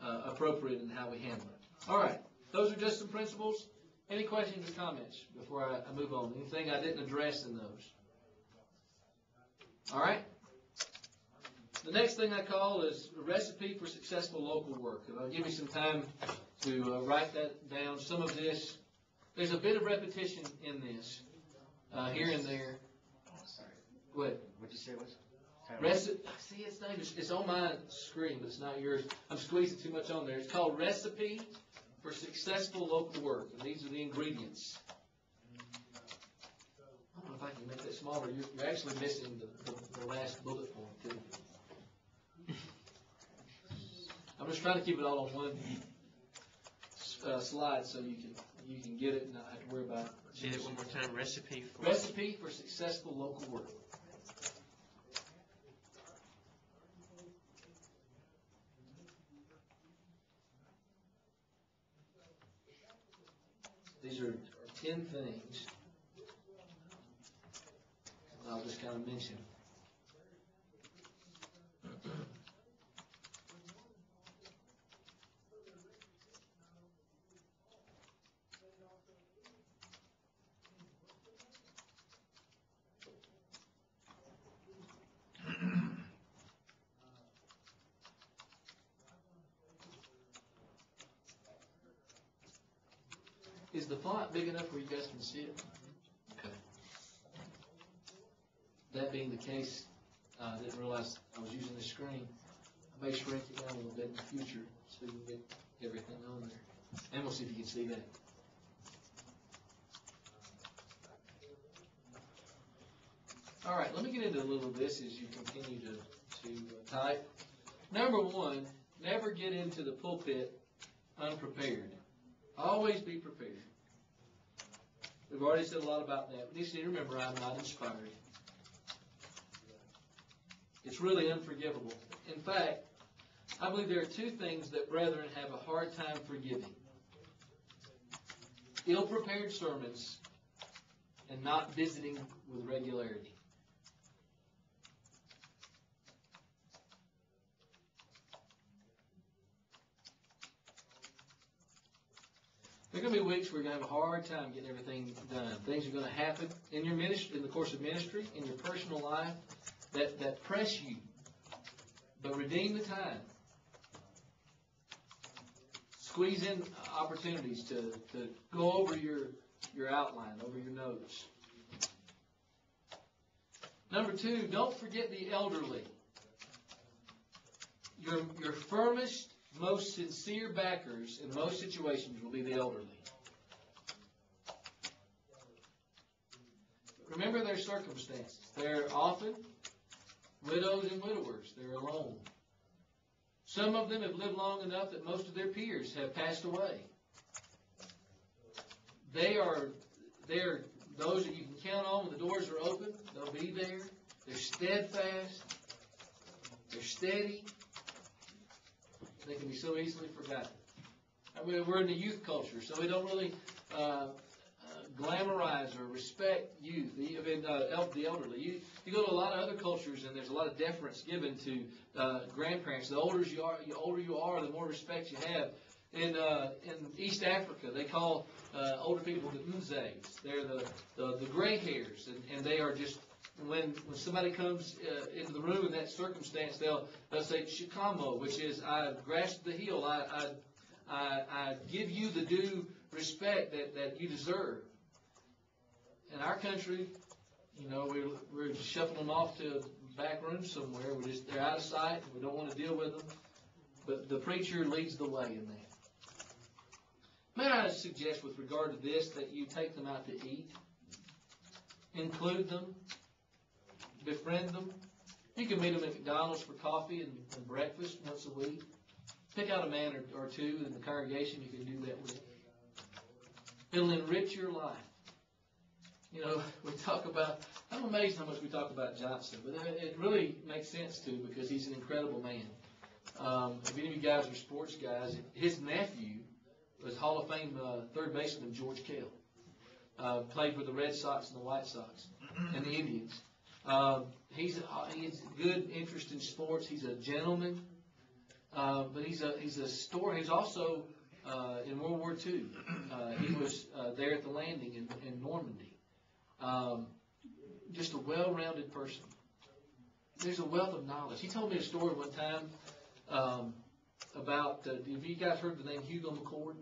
appropriate in how we handle it. All right. Those are just some principles. Any questions or comments before I move on? Anything I didn't address in those? All right. The next thing I call is a recipe for successful local work. And I'll give you some time to write that down. Some of this, there's a bit of repetition in this, here and there. Sorry. Go ahead. What'd you say was? See, it's on my screen, but it's not yours. I'm squeezing too much on there. It's called Recipe for Successful Local Work. And these are the ingredients. I don't know if I can make that smaller. You're actually missing the last bullet point, too. I'm just trying to keep it all on one slide so you can get it and not have to worry about it. Say it one more time. Recipe for successful local work. These are 10 things I'll just kind of mention. Is the font big enough where you guys can see it? Okay. That being the case, I didn't realize I was using the screen. I may shrink it down a little bit in the future so you can get everything on there. And we'll see if you can see that. All right, let me get into a little of this as you continue to type. Number 1, never get into the pulpit unprepared. Always be prepared. We've already said a lot about that. We just need to remember I'm not inspired. It's really unforgivable. In fact, I believe there are 2 things that brethren have a hard time forgiving. Ill-prepared sermons and not visiting with regularity. There are going to be weeks where you're going to have a hard time getting everything done. Things are going to happen in your ministry, in the course of ministry, in your personal life, that press you. But redeem the time. Squeeze in opportunities to go over your outline, over your notes. Number 2, don't forget the elderly. Your firmest, most sincere backers in most situations will be the elderly. Remember their circumstances. They're often widows and widowers. They're alone. Some of them have lived long enough that most of their peers have passed away. They are those that you can count on when the doors are open. They'll be there. They're steadfast. They're steady. They can be so easily forgotten. we're in the youth culture, so we don't really glamorize or respect youth, even the elderly. You go to a lot of other cultures, and there's a lot of deference given to grandparents. The older you are, the more respect you have. In East Africa, they call older people the mzes. They're the gray hairs, and they are just, when somebody comes into the room in that circumstance, they'll say shikamo, which is I grasp the heel, I give you the due respect that you deserve. In our country, we're just shuffling them off to a back room somewhere. They're out of sight. We don't want to deal with them. But the preacher leads the way in that. May I suggest with regard to this that you take them out to eat, include them, befriend them. You can meet them at McDonald's for coffee and breakfast once a week. Pick out a man or two in the congregation you can do that with. It'll enrich your life. We talk about, I'm amazed how much we talk about Johnson, but it really makes sense to, because he's an incredible man. If any of you guys are sports guys, his nephew was Hall of Fame third baseman George Kell. Played for the Red Sox and the White Sox and the Indians. He's good interest in sports. He's a gentleman, but he's a story. He's also in World War II. He was there at the landing in Normandy. Just a well-rounded person. There's a wealth of knowledge. He told me a story one time about, have you guys heard the name Hugo McCord?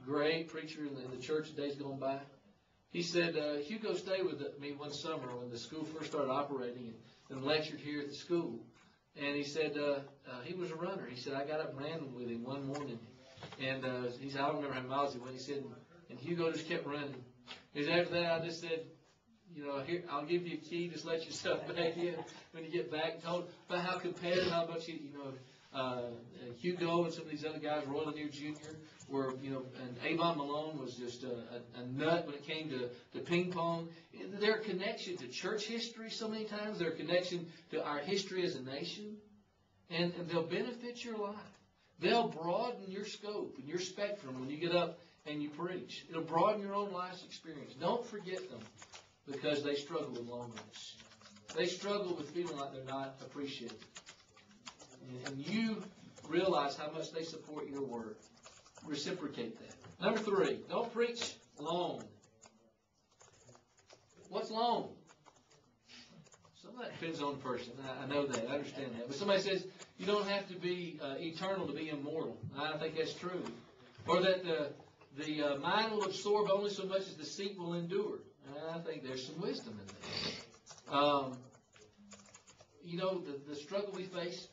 Great preacher in the church days gone by. He said, Hugo stayed with me one summer when the school first started operating and lectured here at the school. And he said he was a runner. He said, I got up and ran with him one morning. And he said, I don't remember how many miles he went. He said, and Hugo just kept running. He said, after that, I just said, here, I'll give you a key. Just let yourself back in when you get back. Told about how competitive, how much Hugo and some of these other guys, Roy Lanier Jr., were, and Avon Malone was just a nut when it came to ping pong. Their connection to church history so many times, their connection to our history as a nation, and they'll benefit your life. They'll broaden your scope and your spectrum when you get up and you preach. It'll broaden your own life's experience. Don't forget them, because they struggle with loneliness. They struggle with feeling like they're not appreciated. And you realize how much they support your work. Reciprocate that. Number 3, don't preach long. What's long? Some of that depends on the person. I know that. I understand that. But somebody says you don't have to be eternal to be immortal. I think that's true. Or that the mind will absorb only so much as the seat will endure. I think there's some wisdom in that. The struggle we face.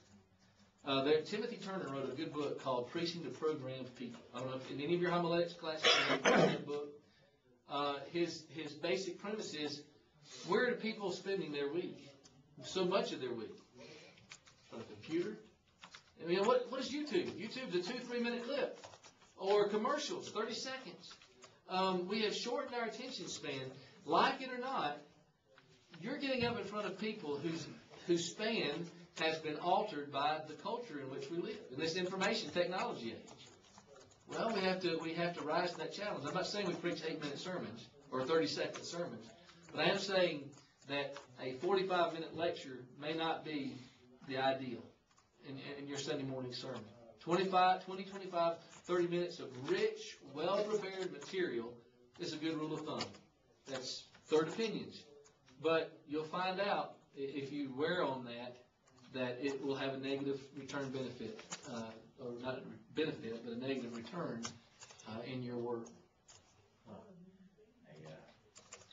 Timothy Turner wrote a good book called Preaching to Programmed People. I don't know if in any of your homiletics classes you read that book. His basic premise is, where are people spending their week? So much of their week. On a computer? What is YouTube? YouTube's a 2-3 minute clip. Or commercials, 30 seconds. We have shortened our attention span. Like it or not, you're getting up in front of people whose span has been altered by the culture in which we live, in this information technology age. Well, we have to rise to that challenge. I'm not saying we preach 8-minute sermons or 30-second sermons, but I am saying that a 45-minute lecture may not be the ideal in your Sunday morning sermon. 20, 25, 30 minutes of rich, well-prepared material is a good rule of thumb. That's third opinions. But you'll find out if you wear on that it will have a negative return benefit, or not benefit, but a negative return in your work. A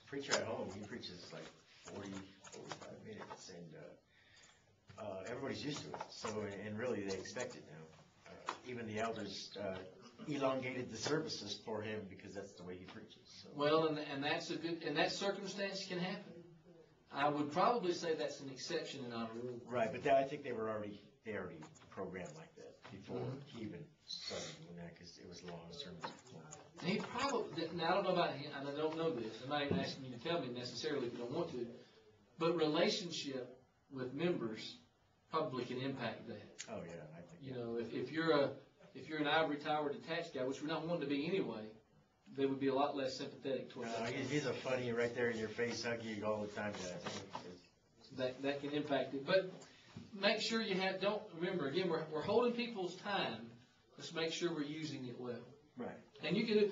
preacher at home, he preaches like 40, 45 minutes, and everybody's used to it. So, and really they expect it now. Even the elders elongated the services for him because that's the way he preaches. So. Well, and that's a good, and that circumstance can happen. I would probably say that's an exception and not a rule. Right, but I think they already programmed like that before he even started doing that, because it was long sermons before. And he probably, now I don't know about him, and I don't know this, I'm not even asking you to tell me necessarily if you don't want to, but relationship with members probably can impact that. Oh yeah, I think. If you're if you're an ivory tower detached guy, which we're not wanting to be anyway, they would be a lot less sympathetic towards that. He's a funny, right there in your face, hug you all the time, guys. That can impact it. But make sure you don't remember, again, we're holding people's time. Let's make sure we're using it well. Right. And you can,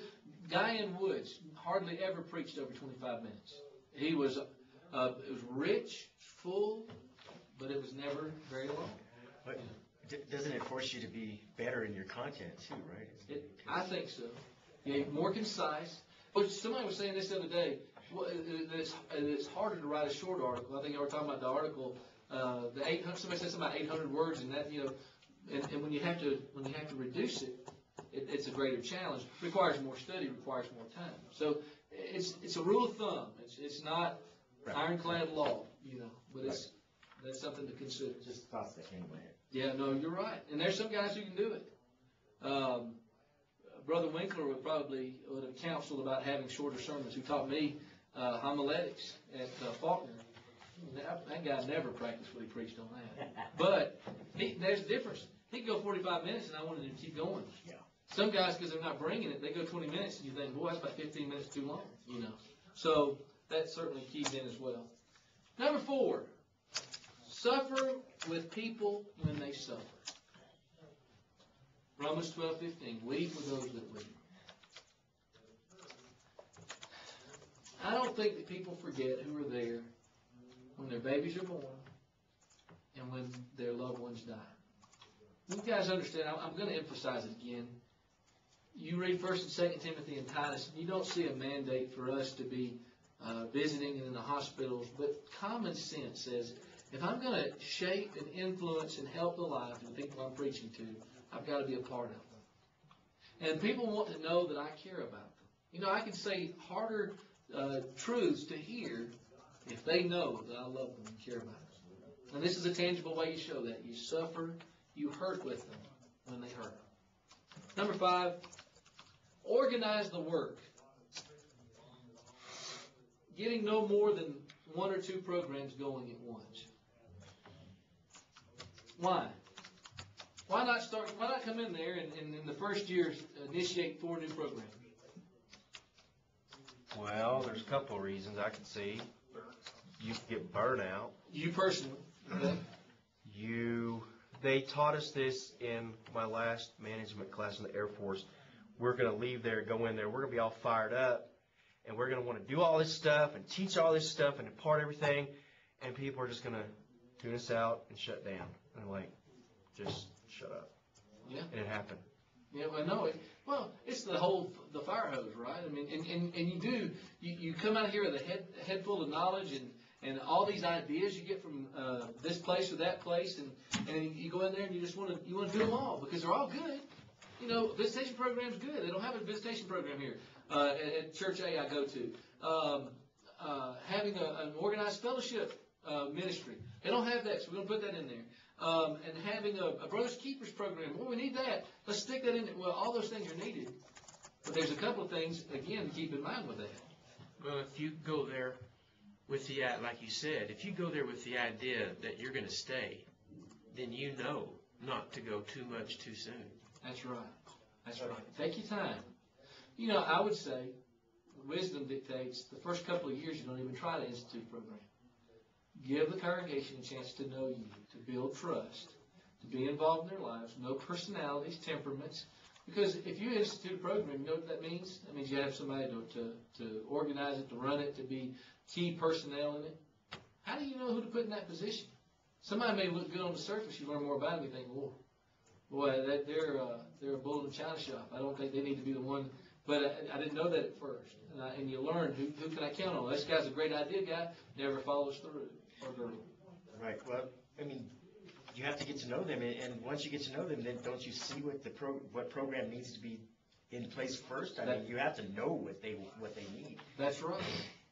Guy in Woods hardly ever preached over 25 minutes. He was, it was rich, full, but it was never very long. But doesn't it force you to be better in your content too, right? I think so. Yeah, more concise. But somebody was saying this the other day. Well, it's harder to write a short article. I think you were talking about the article. The 800. Somebody said something about 800 words, and that and when you have to reduce it, it's a greater challenge. It requires more study, requires more time. So it's a rule of thumb. It's not ironclad law, but that's something to consider. Just thoughts that came to my head. Yeah, no, you're right. And there's some guys who can do it. Brother Winkler would have counseled about having shorter sermons, who taught me homiletics at Faulkner. That guy never practiced what he preached on that. But there's a difference. He could go 45 minutes, and I wanted him to keep going. Yeah. Some guys, because they're not bringing it, they go 20 minutes, and you think, boy, that's about 15 minutes too long, So that certainly keys in as well. Number 4, suffer with people when they suffer. Romans 12:15, weep with those that weep. I don't think that people forget who are there when their babies are born and when their loved ones die. You guys understand, I'm going to emphasize it again. You read 1st and 2nd Timothy and Titus, and you don't see a mandate for us to be visiting in the hospitals, but common sense says, if I'm going to shape and influence and help the lives of the people I'm preaching to, I've got to be a part of them. And people want to know that I care about them. I can say harder truths to hear if they know that I love them and care about them. And this is a tangible way you show that. You suffer, you hurt with them when they hurt. Number 5, organize the work. Getting no more than 1 or 2 programs going at once. Why? Why not come in there and in the first year initiate 4 new programs? Well, there's a couple of reasons I can see. You get burnout. You personally. Okay. They taught us this in my last management class in the Air Force. We're going to leave there, go in there, we're going to be all fired up, and we're going to want to do all this stuff and teach all this stuff and impart everything, and people are just going to tune us out and shut down. And like, just shut up. Yeah. And it happened. Yeah, well, no. It's the fire hose, right? I mean, and you come out here with a head full of knowledge and all these ideas you get from this place or that place, and you go in there and you want to do them all because they're all good. Visitation program's good. They don't have a visitation program here at Church A I go to. Having an organized fellowship ministry, they don't have that, so we're going to put that in there. And having a Brothers Keepers program, well, we need that. Let's stick that in there. Well, all those things are needed. But there's a couple of things, again, to keep in mind with that. Well, if you go there with like you said, if you go there with the idea that you're going to stay, then you know not to go too much too soon. That's right. That's right. Take your time. I would say wisdom dictates the first couple of years you don't even try the institute program. Give the congregation a chance to know you, to build trust, to be involved in their lives, know personalities, temperaments. Because if you institute a program, you know what that means? That means you have somebody to organize it, to run it, to be key personnel in it. How do you know who to put in that position? Somebody may look good on the surface. You learn more about them, you think, boy, they're a bull in a china shop. I don't think they need to be the one. But I didn't know that at first. And you learn, who can I count on? This guy's a great idea guy, never follows through. Or girl. Right. Well, I mean, you have to get to know them, and once you get to know them, then don't you see what program needs to be in place first? I mean, you have to know what they need. That's right.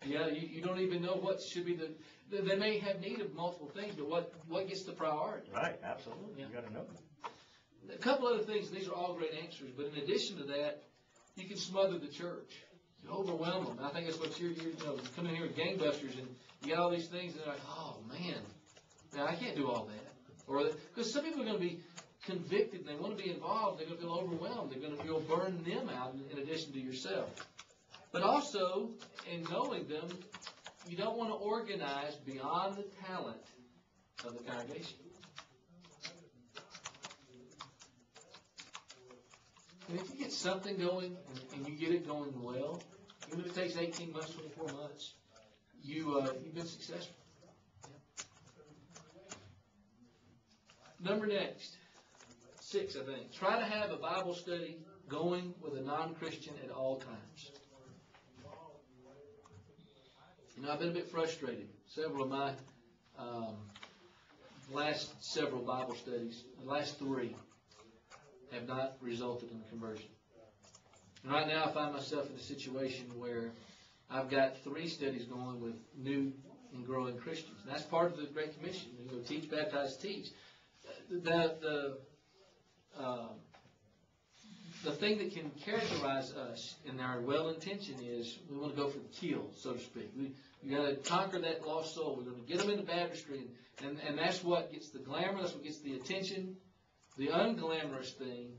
Yeah, you don't even know what should be they may have need of multiple things, but what gets the priority? Right. Absolutely. Yeah. You got to know them. A couple other things. These are all great answers, but in addition to that, you can smother the church. You overwhelm them. I think that's what you're come in here with gangbusters and you got all these things and they're like, oh man, now I can't do all that. Or because some people are going to be convicted and they want to be involved, they're going to feel overwhelmed. They're going to feel burn them out in addition to yourself. But also, in knowing them, you don't want to organize beyond the talent of the congregation. And if you get something going and you get it going well, even if it takes 18 months, 24 months, you've been successful. Number next, 6, I think. Try to have a Bible study going with a non-Christian at all times. You know, I've been a bit frustrated. Several of my last several Bible studies, the last 3, have not resulted in conversion. And right now I find myself in a situation where I've got 3 studies going with new and growing Christians. And that's part of the Great Commission. You know, teach, baptize, teach. The thing that can characterize us in our well-intention is we want to go for the kill, so to speak. You got to conquer that lost soul. We're going to get them into baptistry, and that's what gets the glamour. That's what gets the attention. The unglamorous thing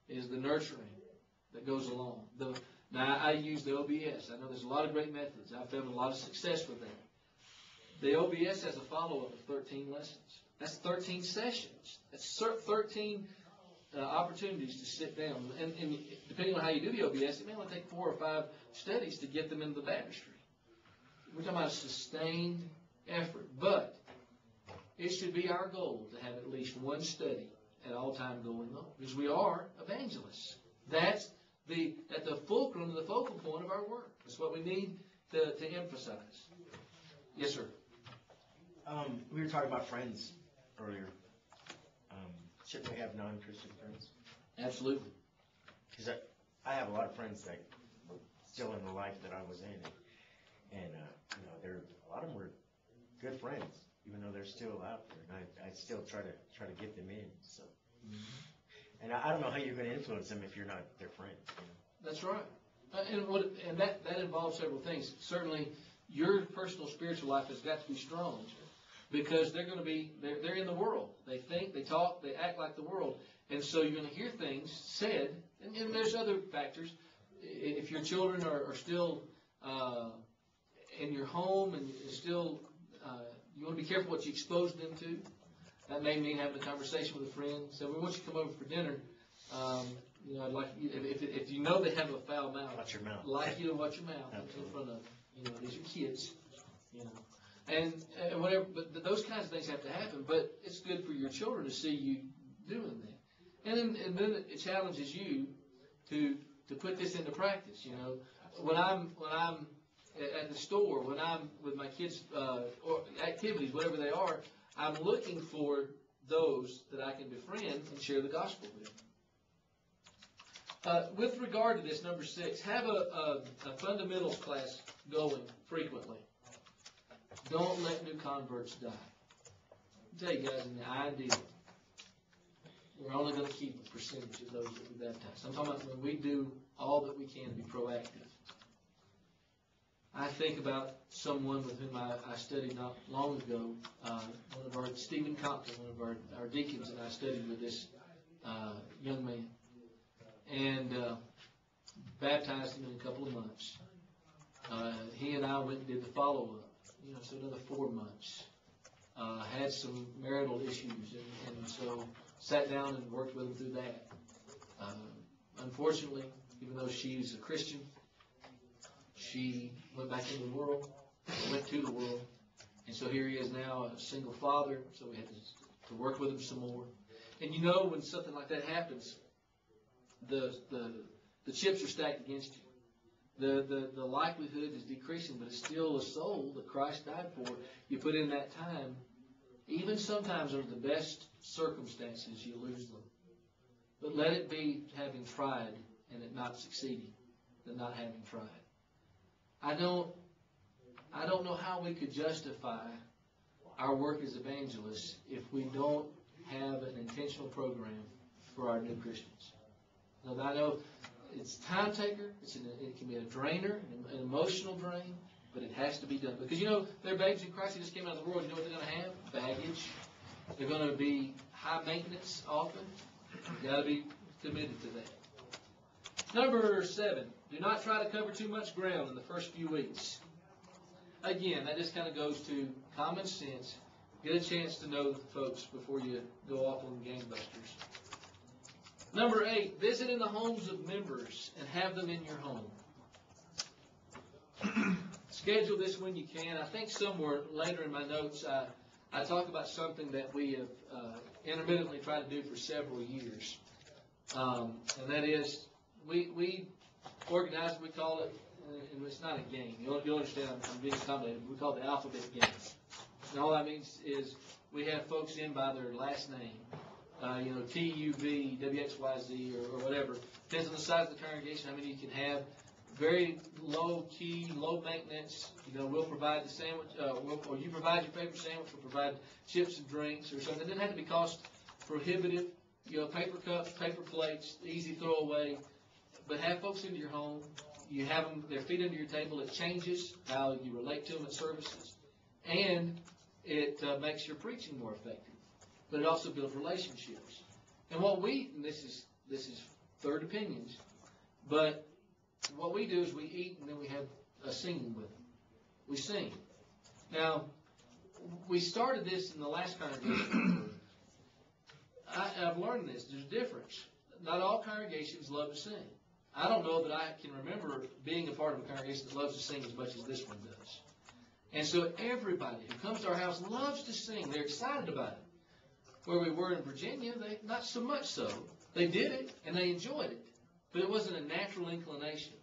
is the nurturing that goes along. Now, I use the OBS. I know there's a lot of great methods. I've found a lot of success with that. The OBS has a follow-up of 13 lessons. That's 13 sessions. That's 13 opportunities to sit down. And depending on how you do the OBS, it may only take 4 or 5 studies to get them into the baptistry. We're talking about a sustained effort. But it should be our goal to have at least 1 study at all time going on. Because we are evangelists. That's at the fulcrum, the focal point of our work. That's what we need to emphasize. Yes, sir. We were talking about friends earlier. Shouldn't we have non-Christian friends? Absolutely. Because I have a lot of friends that were still in the life that I was in, and you know, a lot of them were good friends, even though they're still out there, and I still try to get them in. So, and I don't know how you're going to influence them if you're not their friend. You know? That's right. And that involves several things. Certainly, your personal spiritual life has got to be strong. Because they're going to be, they're in the world. They think, they talk, they act like the world. And so you're going to hear things said, and there's other factors. If your children are still in your home and still, you want to be careful what you expose them to. That may mean having a conversation with a friend. So we want you to come over for dinner. You know, I'd like you, if you know they have a foul mouth, watch your mouth. I'd like you to watch your mouth in front of, you know, these are kids, you know. And whatever, but those kinds of things have to happen. But it's good for your children to see you doing that. And then it challenges you to put this into practice. You know, when I'm at the store, when I'm with my kids' or activities, whatever they are, I'm looking for those that I can befriend and share the gospel with. With regard to this, number 6, have a fundamentals class going frequently. Don't let new converts die. I'll tell you guys, in the ideal, we're only going to keep a percentage of those that we baptize. I'm talking about when we do all that we can to be proactive. I think about someone with whom I studied not long ago, Stephen Compton, one of our deacons, and I studied with this young man. And baptized him in a couple of months. He and I went and did the follow-up. You know, so another 4 months. Had some marital issues, and so sat down and worked with him through that. Unfortunately, even though she's a Christian, she went back into the world, went to the world, and so here he is now, a single father. So we had to work with him some more. And you know, when something like that happens, the chips are stacked against you. The likelihood is decreasing, but it's still a soul that Christ died for. You put in that time, even sometimes under the best circumstances, you lose them. But let it be having tried and it not succeeding than not having tried. I don't know how we could justify our work as evangelists if we don't have an intentional program for our new Christians. Now, I know it's a time taker, it can be a drainer, an emotional drain, but it has to be done. Because, you know, they're babes in Christ. They just came out of the world. You know what they're going to have? Baggage. They're going to be high maintenance often. You've got to be committed to that. Number 7, do not try to cover too much ground in the first few weeks. Again, that just kind of goes to common sense. Get a chance to know the folks before you go off on gangbusters. Number 8, visit in the homes of members and have them in your home. Schedule this when you can. I think somewhere later in my notes, I talk about something that we have intermittently tried to do for several years. And that is, we organize, we call it, and it's not a game. You'll understand I'm being accommodated. We call it the alphabet game. And all that means is we have folks in by their last name, TUV, WXYZ, or whatever. Depends on the size of the congregation, how many you can have. Very low key, low maintenance. We'll provide the sandwich, or you provide your favorite sandwich. We'll provide chips and drinks or something. It doesn't have to be cost prohibitive. Paper cups, paper plates, easy throwaway. But have folks into your home. You have them, their feet under your table. It changes how you relate to them at services, and it makes your preaching more effective. But it also builds relationships. And this is third opinions, but what we do is we eat and then we have a singing with them. We sing. Now, we started this in the last congregation. I've learned this. There's a difference. Not all congregations love to sing. I don't know that I can remember being a part of a congregation that loves to sing as much as this one does. And so everybody who comes to our house loves to sing. They're excited about it. Where we were in Virginia, not so much so. They did it and they enjoyed it. But it wasn't a natural inclination.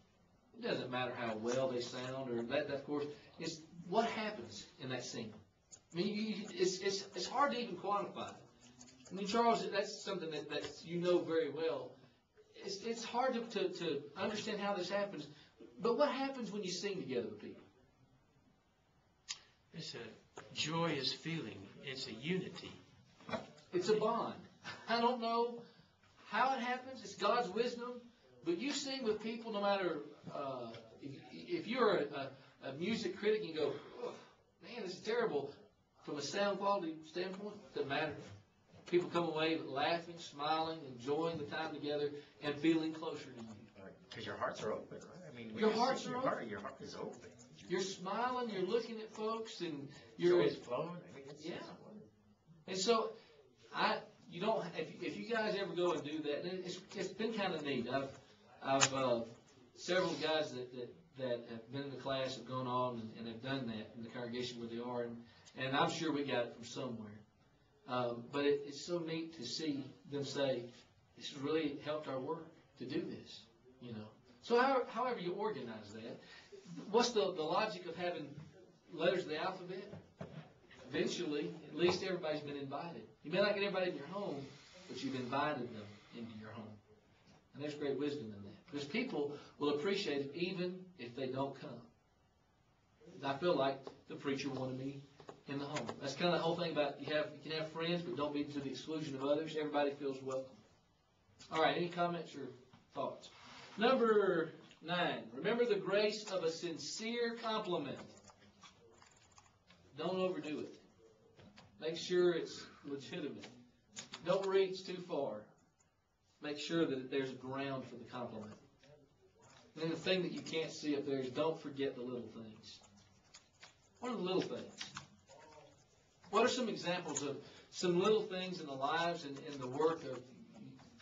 It doesn't matter how well they sound or that of course, it's what happens in that singing. I mean, it's hard to even quantify. I mean, Charles, that's something that you know very well. It's hard to understand how this happens. But what happens when you sing together with people? It's a joyous feeling. It's a unity. It's a bond. I don't know how it happens. It's God's wisdom. But you sing with people no matter, if you're a music critic and you go, oh, man, this is terrible. From a sound quality standpoint, it doesn't matter. People come away laughing, smiling, enjoying the time together, and feeling closer to you. Because your hearts are open, right? I mean, your hearts are open. Your heart is open. You're smiling, you're looking at folks, and you're flowing. I mean, yeah. And so, you don't. If you guys ever go and do that, and it's been kind of neat. I've several guys that have been in the class have gone on and have done that in the congregation where they are, and I'm sure we got it from somewhere. But it's so neat to see them say, "This has really helped our work to do this." So however you organize that, what's the logic of having letters of the alphabet? Eventually, at least everybody's been invited. You may not get everybody in your home, but you've invited them into your home. And there's great wisdom in that. Because people will appreciate it even if they don't come. I feel like the preacher wanted me in the home. That's kind of the whole thing about you can have friends, but don't be to the exclusion of others. Everybody feels welcome. All right, any comments or thoughts? Number 9, remember the grace of a sincere compliment. Don't overdo it. Make sure it's legitimate. Don't reach too far. Make sure that there's ground for the compliment. And then the thing that you can't see up there is don't forget the little things. What are the little things? What are some examples of some little things in the lives and in the work of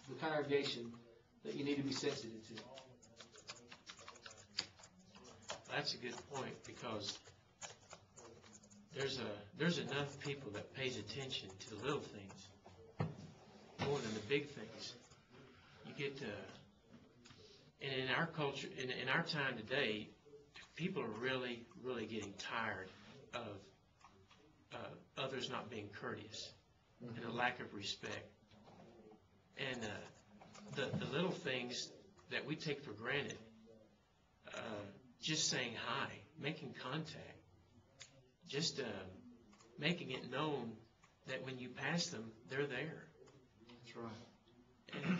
the congregation that you need to be sensitive to? That's a good point, because there's enough people that pays attention to the little things more than the big things. You get and in our culture, in our time today, people are really, really getting tired of others not being courteous and a lack of respect. And the little things that we take for granted, just saying hi, making contact, just making it known that when you pass them, they're there. That's right. And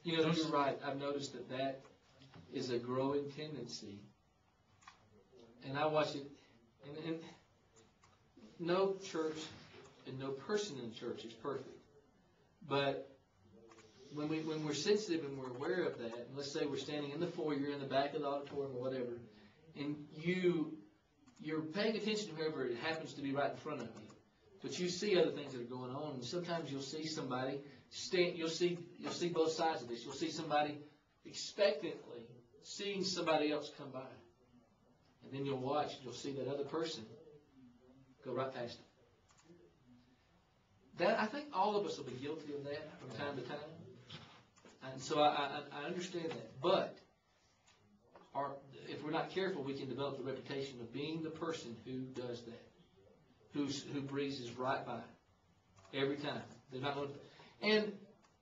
you're right. I've noticed that is a growing tendency, and I watch it. And no church and no person in the church is perfect. But when we're sensitive and we're aware of that, and let's say we're standing in the foyer, in the back of the auditorium or whatever, and you're paying attention to whoever it happens to be right in front of you, but you see other things that are going on, and sometimes you'll see somebody you'll see both sides of this. You'll see somebody expectantly seeing somebody else come by, and then you'll watch, and you'll see that other person go right past them. That, I think all of us will be guilty of that from time to time. And so I understand that. But if we're not careful, we can develop the reputation of being the person who does that, who breezes right by every time. They're not going to, and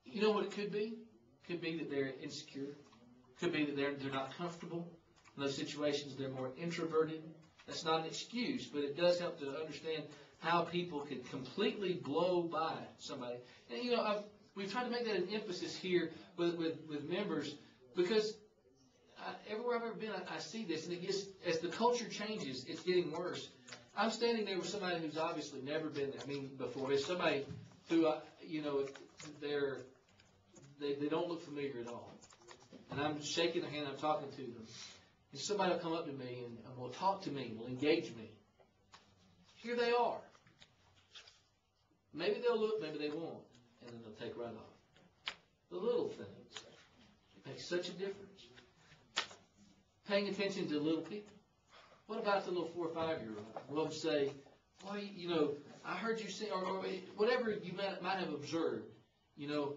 you know what it could be? It could be that they're insecure. It could be that they're not comfortable. In those situations, they're more introverted. That's not an excuse, but it does help to understand how people can completely blow by somebody. And, you know, we've tried to make that an emphasis here with members, because everywhere I've ever been, I see this, and it gets, as the culture changes, it's getting worse. I'm standing there with somebody who's obviously never been there, before. It's somebody who, they don't look familiar at all. And I'm shaking their hand, I'm talking to them. And somebody will come up to me and will talk to me, will engage me. Here they are. Maybe they'll look, maybe they won't. And then they'll take right off. The little things make such a difference. Paying attention to little people. What about the little 4 or 5-year-old? We'll say, well, you know, I heard you say, or whatever you might have observed. You know,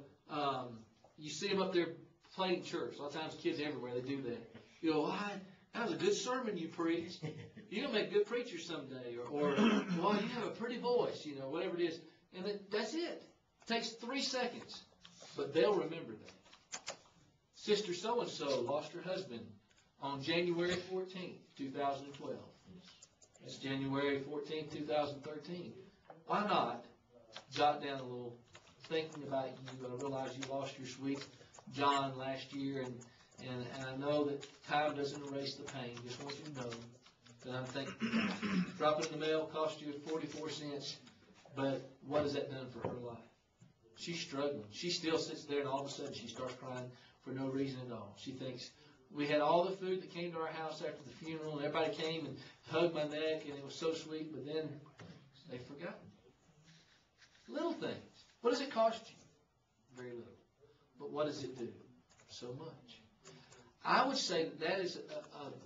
you see them up there playing church. A lot of times kids everywhere, they do that. You know, that was a good sermon you preached. You're going to make a good preacher someday. Or well, you have a pretty voice, you know, whatever it is. And that's it. It takes 3 seconds. But they'll remember that. Sister so-and-so lost her husband on January 14th, 2012. It's January 14th, 2013. Why not jot down a little thinking about you? I realize you lost your sweet John last year, and I know that time doesn't erase the pain. Just want you to know that I'm thinking. Drop it in the mail cost you 44 cents, but what has that done for her life? She's struggling. She still sits there, and all of a sudden she starts crying for no reason at all. She thinks, we had all the food that came to our house after the funeral, and everybody came and hugged my neck, and it was so sweet, but then they've forgotten. Little things. What does it cost you? Very little. But what does it do? So much. I would say that is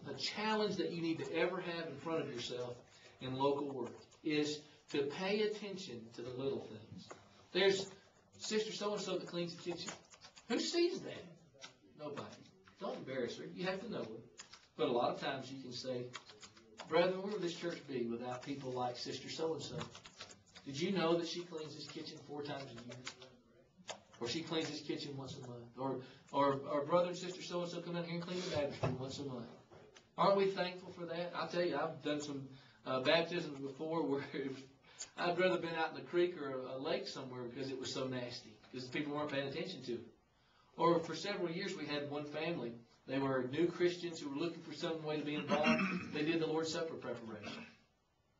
a challenge that you need to ever have in front of yourself in local work, is to pay attention to the little things. There's Sister so-and-so that cleans the kitchen. Who sees that? Nobody. Don't embarrass her. You have to know her. But a lot of times you can say, brethren, where would this church be without people like Sister so-and-so? Did you know that she cleans this kitchen 4 times a year? Or she cleans this kitchen once a month? Or brother and sister so-and-so come in here and clean the baptistry once a month? Aren't we thankful for that? I'll tell you, I've done some baptisms before where I'd rather been out in the creek or a lake somewhere because it was so nasty, because people weren't paying attention to it. Or for several years we had one family. They were new Christians who were looking for some way to be involved. They did the Lord's Supper preparation.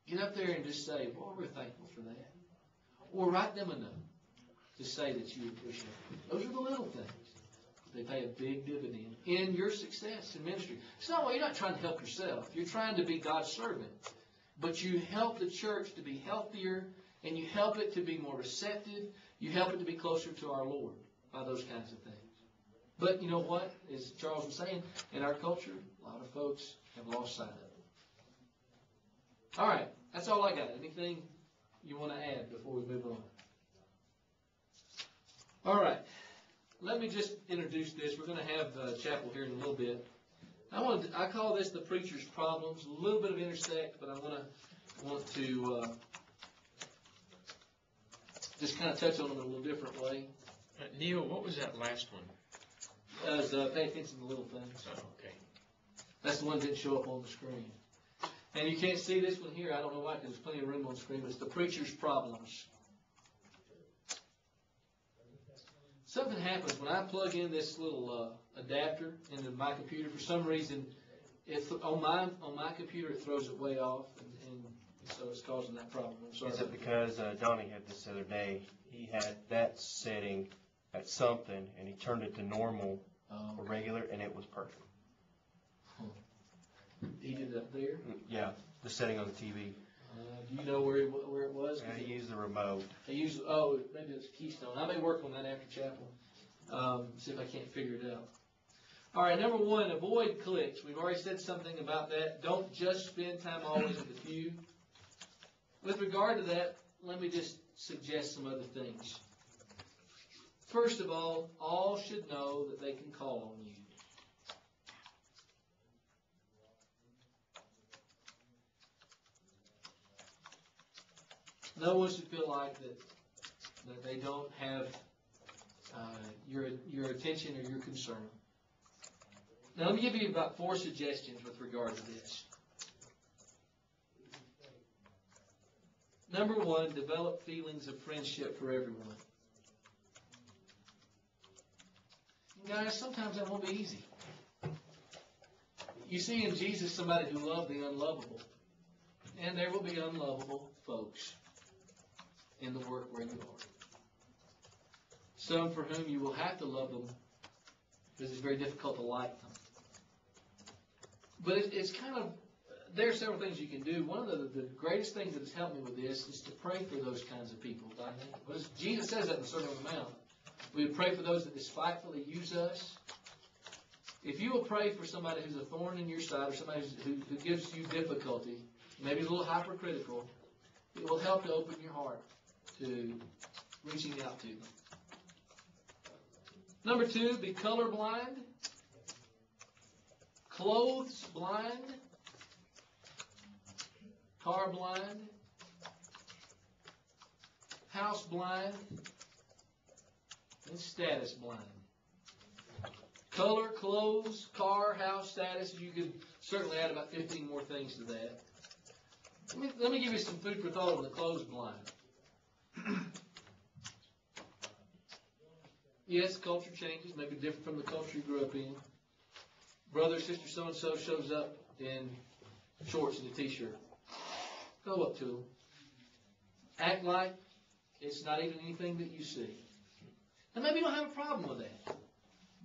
Get up there and just say, boy, we're thankful for that. Or write them a note to say that you appreciate it. Those are the little things. They pay a big dividend in your success in ministry. It's not why you're not trying to help yourself. You're trying to be God's servant. But you help the church to be healthier, and you help it to be more receptive. You help it to be closer to our Lord by those kinds of things. But you know what? As Charles was saying, in our culture, a lot of folks have lost sight of it. All right, that's all I got. Anything you want to add before we move on? All right, let me just introduce this. We're going to have chapel here in a little bit. I call this the preacher's problems. A little bit of intersect, but I want to just kind of touch on them in a little different way. Neal, what was that last one? Pay attention to little things. Oh, okay. That's the one that didn't show up on the screen. And you can't see this one here. I don't know why, because there's plenty of room on the screen, but it's the preacher's problems. Something happens when I plug in this little adapter into my computer. For some reason, on my computer, it throws it way off, and So it's causing that problem. I'm sorry. Is it because Donnie had this the other day? He had that setting at something, and he turned it to normal or regular, and it was perfect. He did it up there? Yeah, the setting on the TV. Do you know where it was? Yeah, he used the remote. Maybe it's Keystone. I may work on that after chapel. See if I can't figure it out. All right, number 1, avoid cliques. We've already said something about that. Don't just spend time always with the few. With regard to that, let me just suggest some other things. First of all should know that they can call on you. No one should feel like that they don't have your attention or your concern. Now, let me give you about 4 suggestions with regard to this. Number 1, develop feelings of friendship for everyone. Guys, sometimes that won't be easy. You see in Jesus somebody who loved the unlovable. And there will be unlovable folks in the work where you are. Some for whom you will have to love them because it's very difficult to like them. But it's kind of, there are several things you can do. One of the greatest things that has helped me with this is to pray for those kinds of people. Jesus says that in the Sermon on the Mount. We would pray for those that despitefully use us. If you will pray for somebody who's a thorn in your side or somebody who gives you difficulty, maybe a little hypercritical, it will help to open your heart to reaching out to them. Number 2, be colorblind, clothes blind, car blind, house blind, and status blind. Color, clothes, car, house, status. You could certainly add about 15 more things to that. Let me give you some food for thought on the clothes blind. Yes, culture changes, maybe different from the culture you grew up in. Brother, sister, so-and-so shows up in shorts and a t-shirt. Go up to them. Act like it's not even anything that you see. And maybe you don't have a problem with that.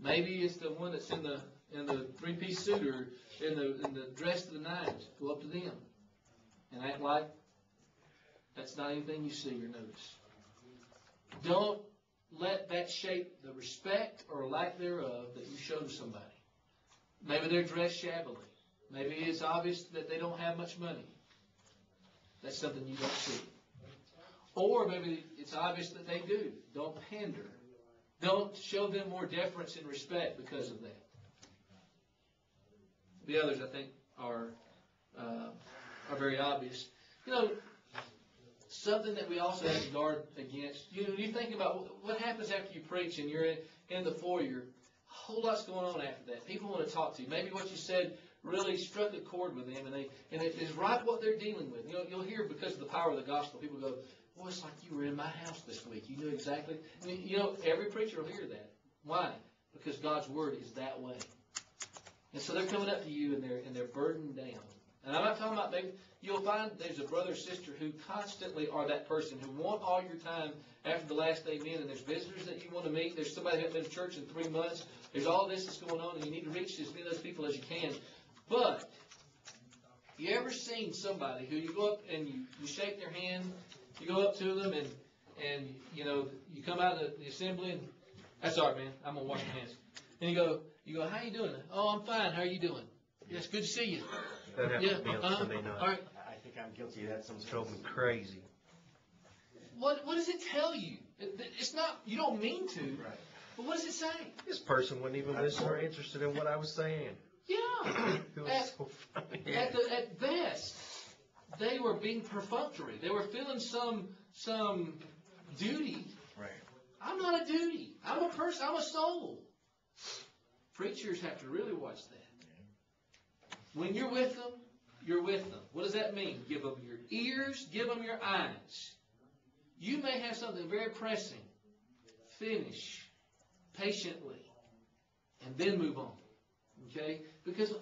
Maybe it's the one that's in the 3-piece suit or in the dress to the nines. Go up to them and act like that's not anything you see or notice. Don't let that shape the respect or lack thereof that you show to somebody. Maybe they're dressed shabbily. Maybe it's obvious that they don't have much money. That's something you don't see. Or maybe it's obvious that they do. Don't pander. Don't show them more deference and respect because of that. The others, I think, are very obvious. You know, something that we also have to guard against. You think about what happens after you preach and you're in the foyer. A whole lot's going on after that. People want to talk to you. Maybe what you said really struck a chord with them, and it is right what they're dealing with. You'll hear, because of the power of the gospel, people go, "Boy, it's like you were in my house this week. You knew exactly." I mean, every preacher will hear that. Why? Because God's word is that way. And so they're coming up to you and they're burdened down. And I'm not talking about, maybe you'll find there's a brother or sister who constantly are that person who want all your time after the last amen, and there's visitors that you want to meet. There's somebody who hasn't been to church in 3 months. There's all this that's going on, and you need to reach as many of those people as you can. But you ever seen somebody who you go up and you shake their hand, you go up to them, and you come out of the assembly, and that's all right, man, I'm going to wash my hands. And you go, "How you doing?" "Oh, I'm fine. How are you doing?" "Yes, good to see you." That happens to me on Sunday night. All right. I think I'm guilty of that sometimes. It drove me crazy. What does it tell you? It's not, you don't mean to. Right. But what does it say? This person wasn't even listening or interested in what I was saying. Yeah. It was so funny. At best, they were being perfunctory. They were feeling some duty. Right. I'm not a duty. I'm a person. I'm a soul. Preachers have to really watch that. When you're with them, you're with them. What does that mean? Give them your ears, give them your eyes. You may have something very pressing. Finish patiently and then move on. Okay? Because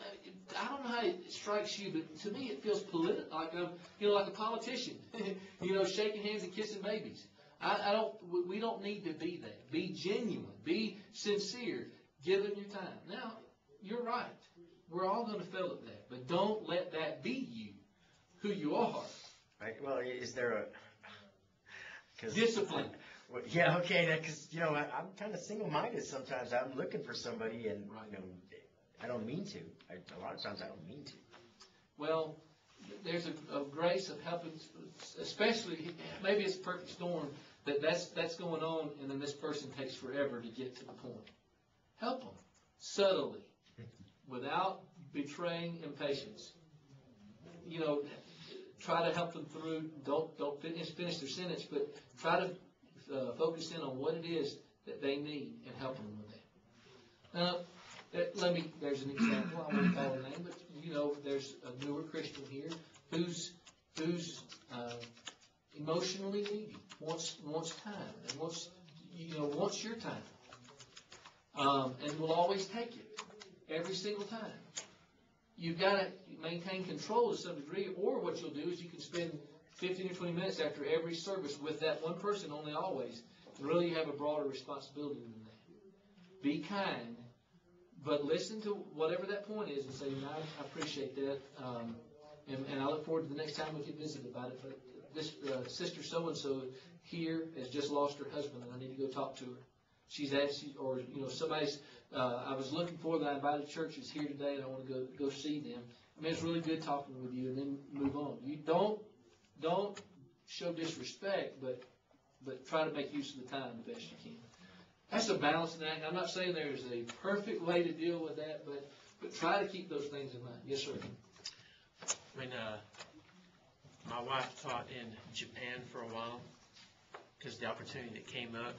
I don't know how it strikes you, but to me it feels political, like a politician, shaking hands and kissing babies. We don't need to be that. Be genuine. Be sincere. Give them your time. Now, you're right. We're all going to fail at that, but don't let that be you, who you are. Right. Well, is there a Discipline. Well, yeah, okay, because, I'm kind of single-minded sometimes. I'm looking for somebody, and, I don't mean to. A lot of times I don't mean to. Well, there's a grace of helping, especially, maybe it's a perfect storm, that's going on, and then this person takes forever to get to the point. Help them, subtly, without betraying impatience. Try to help them through, don't finish their sentence, but try to focus in on what it is that they need and help them with that. There's an example, I won't call her name, but there's a newer Christian here who's emotionally needy, wants time, and wants your time, and will always take it every single time. You've got to maintain control to some degree, or what you'll do is you can spend 15 or 20 minutes after every service with that one person, only always, and really you have a broader responsibility than that. Be kind, but listen to whatever that point is and say, I appreciate that, and I look forward to the next time we can visit about it, but this sister so-and-so here has just lost her husband, and I need to go talk to her. She's asked, or somebody's, I was looking for that I invited churches here today, and I want to go see them. I mean, it's really good talking with you, and then move on. You don't show disrespect, but try to make use of the time the best you can. That's a balancing act. I'm not saying there's a perfect way to deal with that, but try to keep those things in mind. Yes, sir. When my wife taught in Japan for a while, because the opportunity that came up,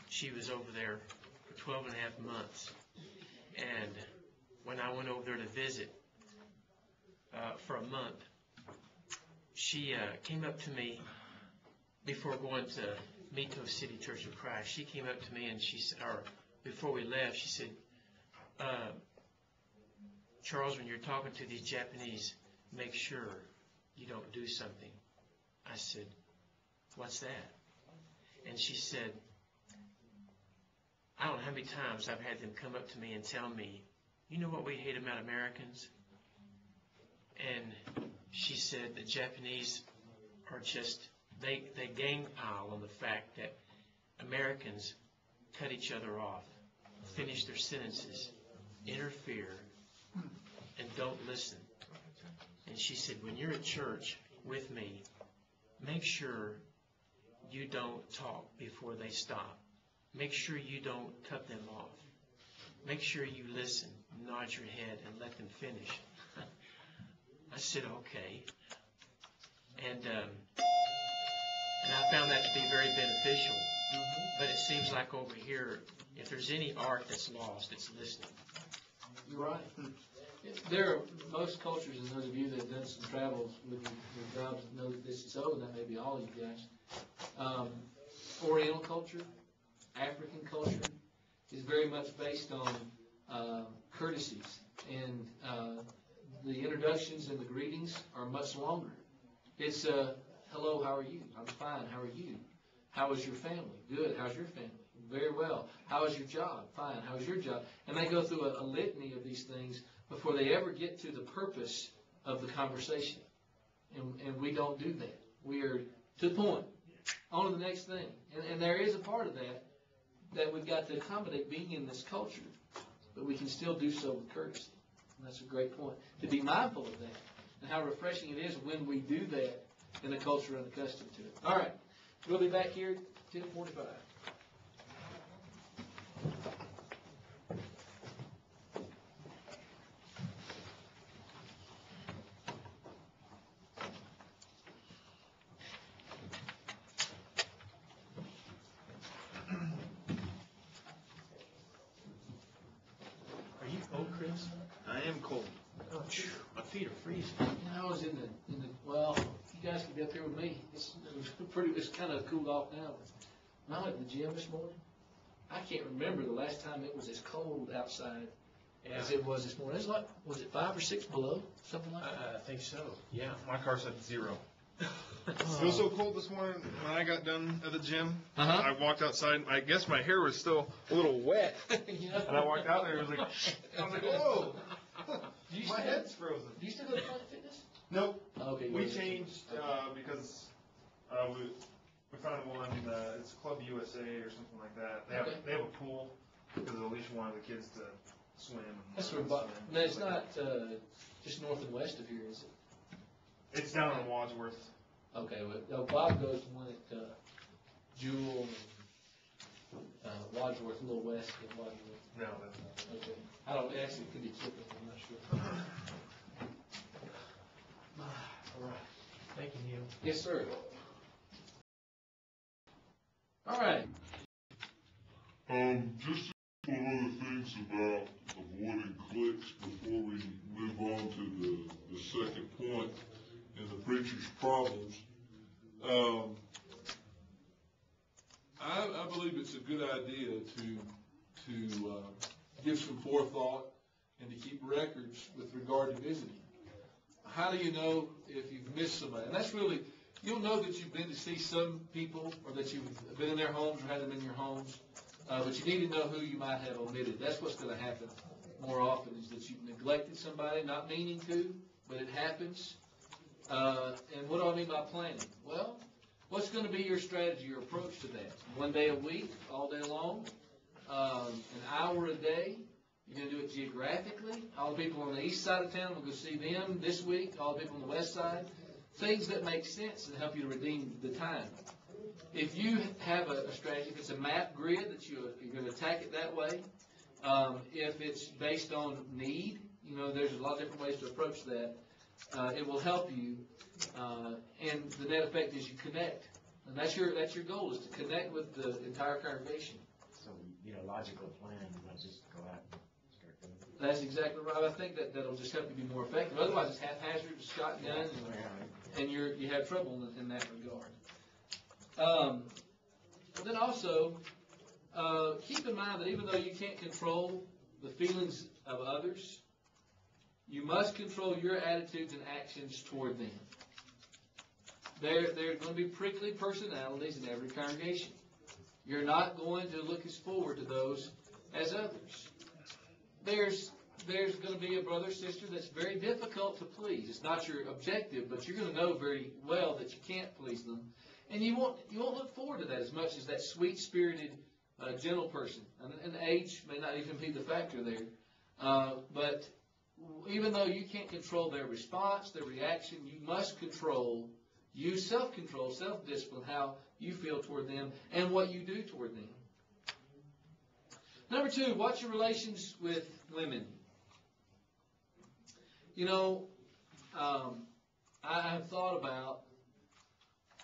she was over there for 12 and a half months. And when I went over there to visit for a month, she came up to me before going to Mito City Church of Christ. She came up to me and she said, or before we left, she said, Charles, when you're talking to these Japanese, make sure you don't do something. I said, what's that? And she said, I don't know how many times I've had them come up to me and tell me, you know what we hate about Americans? And she said the Japanese are just, they gang pile on the fact that Americans cut each other off, finish their sentences, interfere, and don't listen. And she said, when you're at church with me, make sure you don't talk before they stop. Make sure you don't cut them off. Make sure you listen, nod your head, and let them finish. I said, okay. And I found that to be very beneficial. But it seems like over here, if there's any art that's lost, it's listening. You're right. There are most cultures, and those of you that have done some travels with your jobs know that this is so, and that may be all you guys. Oriental culture, African culture is very much based on courtesies, and the introductions and the greetings are much longer. It's hello, how are you? I'm fine. How are you? How is your family? Good. How's your family? Very well. How is your job? Fine. How's your job? And they go through a litany of these things before they ever get to the purpose of the conversation. And we don't do that. We are to the point. On to the next thing. And there is a part of that we've got to accommodate being in this culture, but we can still do so with courtesy. And that's a great point. To be mindful of that and how refreshing it is when we do that in a culture unaccustomed to it. All right. We'll be back here at 10:45. Are you cold, Chris? I am cold. Oh, my feet are freezing. I was in the well, you guys can be up here with me. It's kind of cooled off now. But when I went to the gym this morning, I can't remember the last time it was as cold outside Yeah. as it was this morning. It was like, was it 5 or 6 below? Something like that? I think so, yeah. My car said 0. It was so cold this morning when I got done at the gym. Uh-huh. I walked outside. I guess my hair was still a little wet. Yeah. And I walked out there. It was like, I was like, whoa. Do you My still- head's frozen. Do you still go to Planet Fitness? Nope. Okay. We well, changed because we found one. It's Club USA or something like that. Okay. They have a pool because Alicia wanted the kids to swim. That's swim. where no, it's not just north and west of here, is it? It's down in Wadsworth. Okay, well, Bob goes to one at Jewel and Wadsworth, a little west of Wadsworth. No, that's not. Okay. I don't, actually, it could be Kipping, I'm not sure. All right. Thank you, Neal. Yes, sir. All right. Just one other things about avoiding clicks before we move on to the second point in the preacher's problems. I believe it's a good idea to give some forethought and to keep records with regard to visiting. How do you know if you've missed somebody? And that's really, you'll know that you've been to see some people or that you've been in their homes or had them in your homes, but you need to know who you might have omitted. That's what's going to happen more often, is that you've neglected somebody, not meaning to, but it happens. And what do I mean by planning? Well, what's going to be your strategy, your approach to that? One day a week, all day long, an hour a day? You're going to do it geographically? All the people on the east side of town, we'll go see them this week. All the people on the west side. Things that make sense and help you to redeem the time. If you have a strategy, if it's a map grid that you're going to attack it that way, if it's based on need, there's a lot of different ways to approach that. It will help you, and the net effect is you connect, and that's your goal, is to connect with the entire congregation. So, logical plan, not just go out and start doing it. That's exactly right. I think that'll just help you be more effective. Otherwise, it's haphazard, it's shotgun, and you have trouble in that regard. Then also, keep in mind that even though you can't control the feelings of others, you must control your attitudes and actions toward them. There are going to be prickly personalities in every congregation. You're not going to look as forward to those as others. There's going to be a brother or sister that's very difficult to please. It's not your objective, but you're going to know very well that you can't please them. And you won't look forward to that as much as that sweet-spirited, gentle person. And age may not even be the factor there. But even though you can't control their response, their reaction, you must use self-control, self-discipline, how you feel toward them and what you do toward them. Number 2, watch your relations with women. I have thought about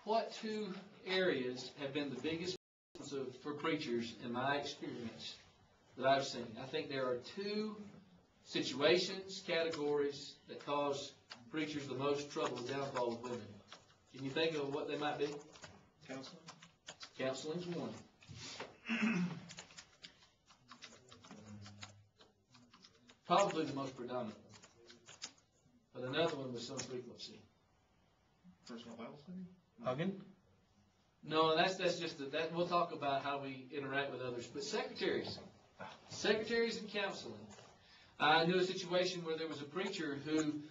what 2 areas have been the biggest for preachers in my experience that I've seen. I think there are 2 situations, categories that cause preachers the most trouble and downfall with women. Can you think of what they might be? Counseling? Counseling's one. Probably the most predominant one. But another one with some frequency. Personal Bible study? Hugging? No, that's just that. We'll talk about how we interact with others. But secretaries and counseling. I knew a situation where there was a preacher who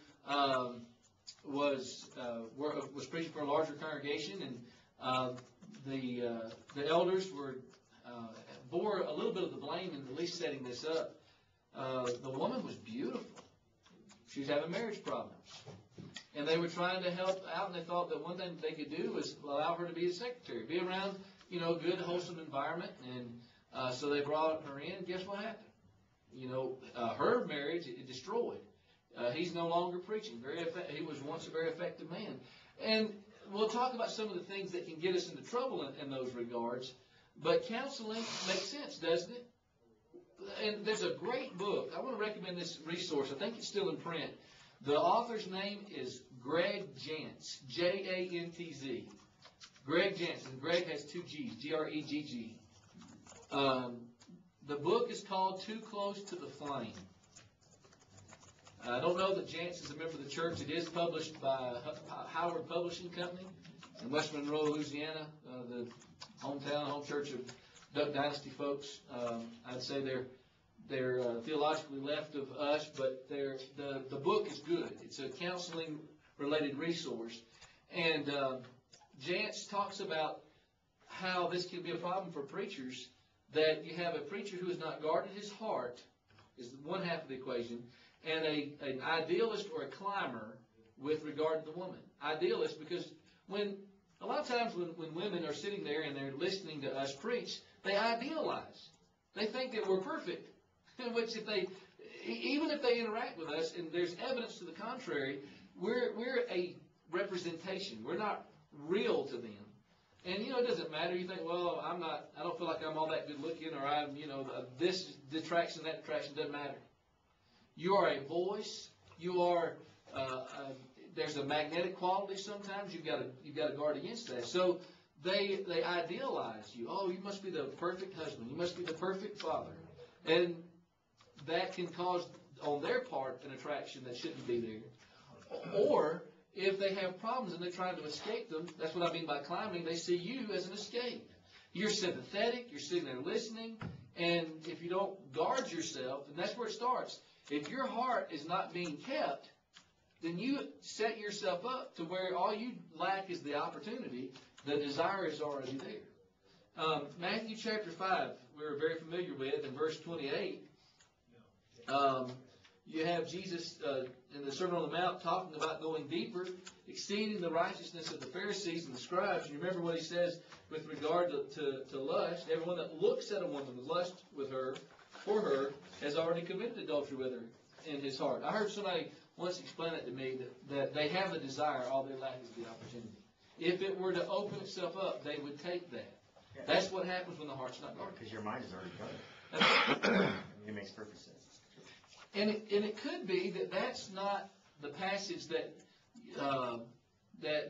was preaching for a larger congregation, and the elders bore a little bit of the blame in at least setting this up. The woman was beautiful. She was having marriage problems. And they were trying to help out, and they thought that one thing they could do was allow her to be a secretary, be around, a good, wholesome environment. And so they brought her in. Guess what happened? Her marriage, it destroyed. He's no longer preaching. He was once a very effective man. And we'll talk about some of the things that can get us into trouble in those regards. But counseling makes sense, doesn't it? And there's a great book. I want to recommend this resource. I think it's still in print. The author's name is Greg Jantz, Jantz. Greg Jantz, and Greg has 2 G's, Gregg. The book is called Too Close to the Flame. I don't know that Jance is a member of the church. It is published by Howard Publishing Company in West Monroe, Louisiana, the home church of Duck Dynasty folks. I'd say they're theologically left of us, but the book is good. It's a counseling-related resource. And Jance talks about how this can be a problem for preachers, that you have a preacher who has not guarded his heart, is one half of the equation, and an idealist or a climber with regard to the woman. Idealist, because a lot of times when women are sitting there and they're listening to us preach, they idealize. They think that we're perfect. Which even if they interact with us and there's evidence to the contrary, we're a representation. We're not real to them. And, it doesn't matter. You think, well, I don't feel like I'm all that good looking, or I'm, this detraction, that detraction, doesn't matter. You are a voice. You are, there's a magnetic quality sometimes. You've got to guard against that. So they idealize you. Oh, you must be the perfect husband. You must be the perfect father. And that can cause, on their part, an attraction that shouldn't be there. Or, if they have problems and they're trying to escape them, that's what I mean by climbing, they see you as an escape. You're sympathetic, you're sitting there listening, and if you don't guard yourself, and that's where it starts. If your heart is not being kept, then you set yourself up to where all you lack is the opportunity. The desire is already there. Matthew chapter 5, we're very familiar with, in verse 28, you have Jesus in the Sermon on the Mount talking about going deeper, exceeding the righteousness of the Pharisees and the scribes. And you remember what he says with regard to lust. Everyone that looks at a woman with lust for her, has already committed adultery with her in his heart. I heard somebody once explain it to me that they have the desire, all they lack is the opportunity. If it were to open itself up, they would take that. That's what happens when the heart's not guarded. Because your mind is already guarded. It makes perfect sense. And it could be that that's not the passage that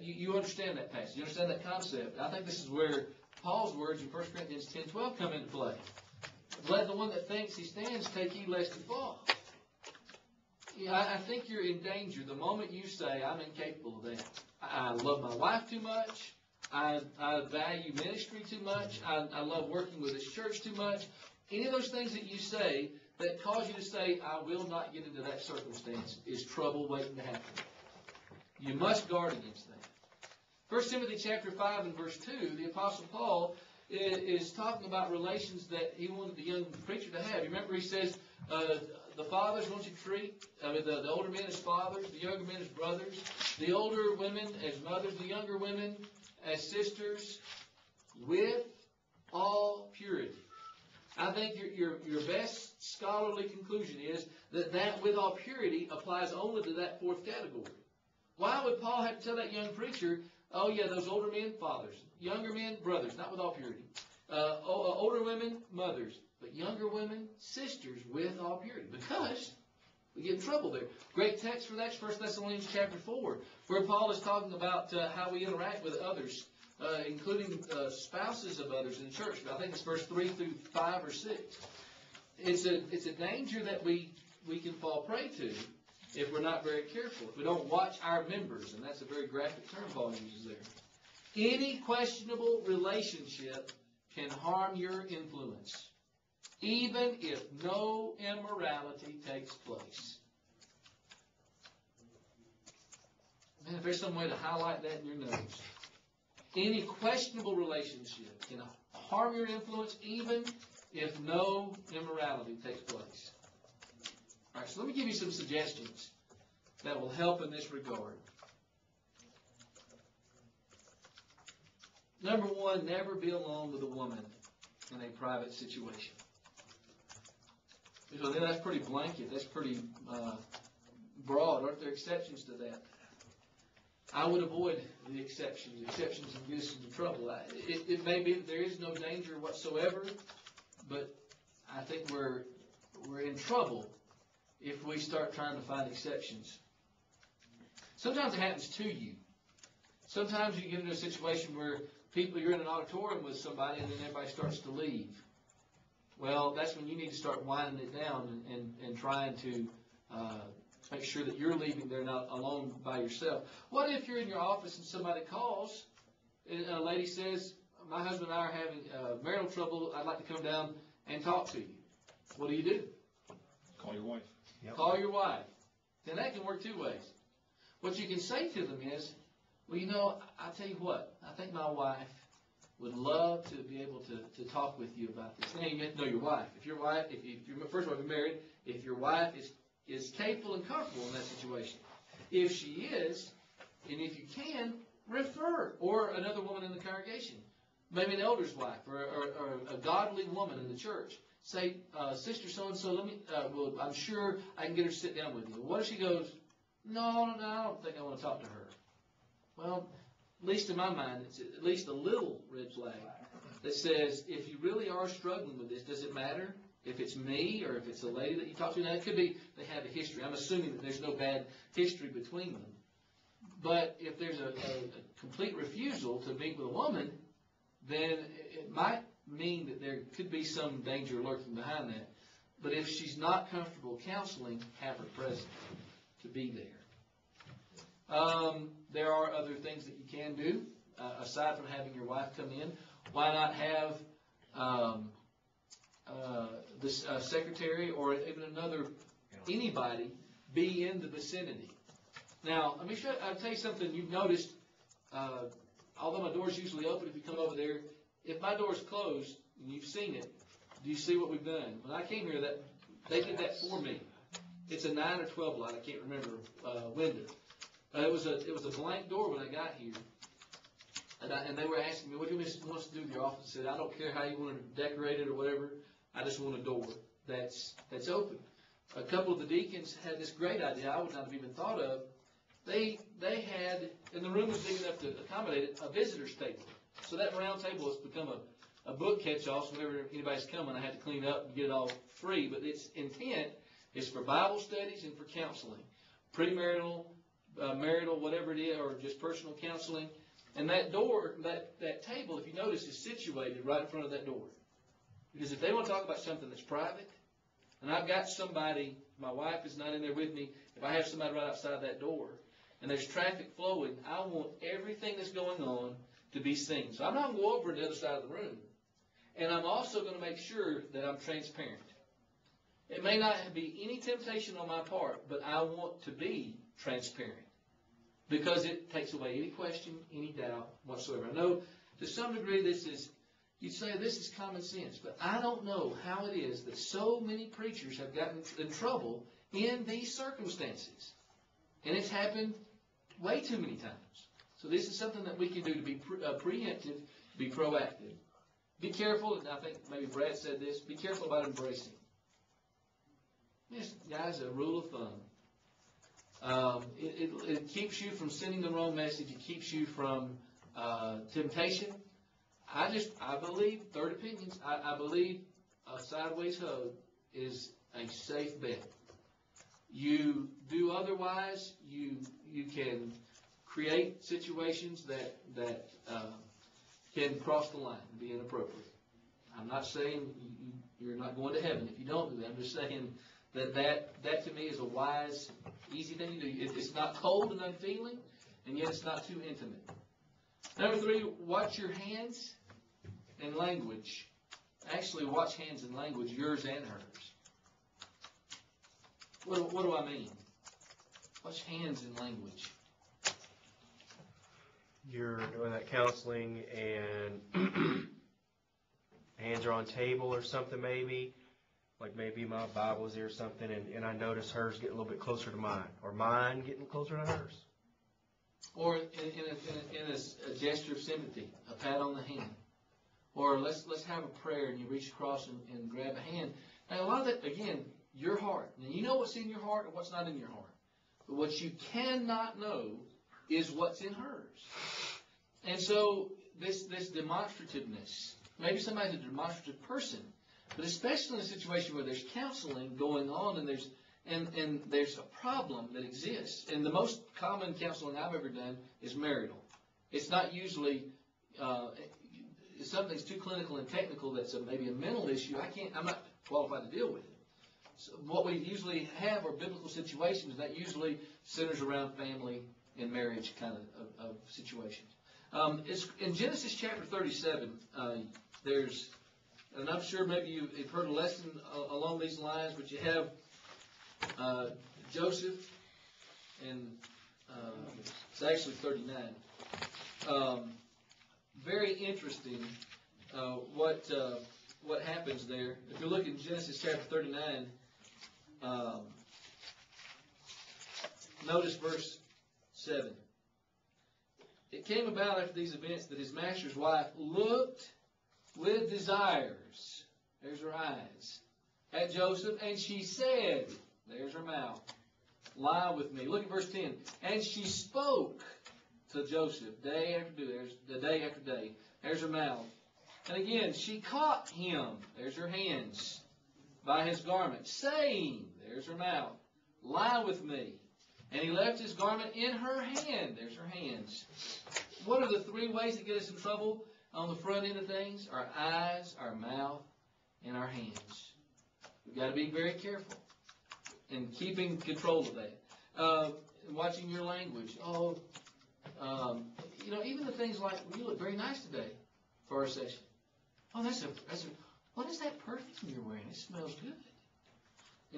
you understand that passage. You understand that concept. I think this is where Paul's words in 1 Corinthians 10:12 come into play. Let the one that thinks he stands take heed lest he fall. I think you're in danger the moment you say, I'm incapable of that. I love my wife too much. I value ministry too much. I love working with this church too much. Any of those things that you say that cause you to say, I will not get into that circumstance, is trouble waiting to happen. You must guard against that. 1 Timothy chapter 5 and verse 2, the Apostle Paul is talking about relations that he wanted the young preacher to have. Remember, he says, the fathers want you to treat, the older men as fathers, the younger men as brothers, the older women as mothers, the younger women as sisters, with all purity. I think your best scholarly conclusion is that with all purity applies only to that fourth category. Why would Paul have to tell that young preacher, oh yeah, those older men, fathers, younger men, brothers, not with all purity, older women, mothers, but younger women, sisters, with all purity? Because we get in trouble there. Great text for that is 1 Thessalonians chapter 4, where Paul is talking about how we interact with others, including spouses of others in the church. I think it's verse 3 through 5 or 6. It's a danger that we can fall prey to if we're not very careful, if we don't watch our members, and that's a very graphic term Paul uses there. Any questionable relationship can harm your influence, even if no immorality takes place. Man, if there's some way to highlight that in your notes. Any questionable relationship can harm your influence even if no immorality takes place. All right, so let me give you some suggestions that will help in this regard. Number one, never be alone with a woman in a private situation. So that's pretty blanket. That's pretty broad. Aren't there exceptions to that? I would avoid the exceptions. Exceptions can get us into trouble. It may be that there is no danger whatsoever, but I think we're in trouble if we start trying to find exceptions. Sometimes it happens to you. Sometimes you get into a situation where you're in an auditorium with somebody and then everybody starts to leave. Well, that's when you need to start winding it down and trying to Make sure that you're leaving there not alone by yourself. What if you're in your office and somebody calls and a lady says, my husband and I are having marital trouble, I'd like to come down and talk to you. What do? Call your wife. Yep. Call your wife. Then that can work two ways. What you can say to them is, well, you know, I'll tell you what, I think my wife would love to be able to talk with you about this. Now, you have to know your wife. If you're first of all, if you're married, if your wife is capable and comfortable in that situation. If she is, and if you can, refer, or another woman in the congregation, maybe an elder's wife, or a godly woman in the church. Say, Sister so-and-so, let me, well, I'm sure I can get her to sit down with you. What if she goes, no, I don't think I want to talk to her. Well, at least in my mind, it's at least a little red flag that says, if you really are struggling with this, does it matter if it's me or if it's a lady that you talk to? Now, it could be they have a history. I'm assuming that there's no bad history between them. But if there's a complete refusal to meet with a woman, then it might mean that there could be some danger lurking behind that. But if she's not comfortable counseling, have her present to be there. There are other things that you can do aside from having your wife come in. Why not have the secretary or even anybody be in the vicinity? Now, I'll tell you something you've noticed. Although my door's usually open, if you come over there, if my door's closed and you've seen it, do you see what we've done? When I came here, they did that for me. It's a 9 or 12 light, I can't remember, window. It was a blank door when I got here, and they were asking me, what do you want us to do with your office? I said, I don't care how you want to decorate it or whatever. I just want a door that's open. A couple of the deacons had this great idea I would not have even thought of. They had, and the room was big enough to accommodate it, a visitor's table. So that round table has become a book catch-all. So whenever anybody's coming, I had to clean up and get it all free. But its intent is for Bible studies and for counseling, premarital, marital, whatever it is, or just personal counseling. And that door, that table, if you notice, is situated right in front of that door. Because if they want to talk about something that's private, and I've got somebody, my wife is not in there with me, if I have somebody right outside that door, and there's traffic flowing, I want everything that's going on to be seen. So I'm not going to go over to the other side of the room. And I'm also going to make sure that I'm transparent. It may not be any temptation on my part, but I want to be transparent. Because it takes away any question, any doubt whatsoever. I know to some degree you'd say this is common sense, but I don't know how it is that so many preachers have gotten in trouble in these circumstances. And it's happened way too many times. So this is something that we can do to be preemptive, be proactive. Be careful, and I think maybe Brad said this, be careful about embracing. Just, guys, a rule of thumb. It keeps you from sending the wrong message. It keeps you from temptation. I believe, third opinions, I believe a sideways hug is a safe bet. You do otherwise, you can create situations that can cross the line and be inappropriate. I'm not saying you're not going to heaven if you don't do that. I'm just saying that to me is a wise, easy thing to do. It's not cold and unfeeling, and yet it's not too intimate. Number 3, watch your hands and language. Actually, watch hands and language, yours and hers. What do I mean? Watch hands and language. You're doing that counseling and hands are on table or something maybe. Like maybe my Bible's there or something, and I notice hers getting a little bit closer to mine, or mine getting closer to hers. Or in a gesture of sympathy, a pat on the hand. Or let's have a prayer, and you reach across and grab a hand. Now, a lot of that, again, your heart. And you know what's in your heart and what's not in your heart. But what you cannot know is what's in hers. And so this demonstrativeness, maybe somebody's a demonstrative person, but especially in a situation where there's counseling going on and there's a problem that exists. And the most common counseling I've ever done is marital. It's not usually something's too clinical and technical that's maybe a mental issue. I'm not qualified to deal with it. what we usually have are biblical situations that usually centers around family and marriage kind of situations. It's in Genesis chapter 37. There's, and I'm sure maybe you've heard a lesson along these lines, but you have Joseph, and it's actually 39. Very interesting what happens there. If you look in Genesis chapter 39, notice verse 7. It came about after these events that his master's wife looked with desires, there's her eyes, at Joseph, and she said, there's her mouth, lie with me. Look at verse 10. And she spoke to Joseph day after day, there's day after day, there's her mouth. And again, she caught him, there's her hands, by his garment, saying, there's her mouth, lie with me. And he left his garment in her hand, there's her hands. What are the three ways that get us in trouble on the front end of things? Our eyes, our mouth, and our hands. We've got to be very careful in keeping control of that. Watching your language. Even the things like, you look very nice today for our session. Oh, what is that perfume you're wearing? It smells good.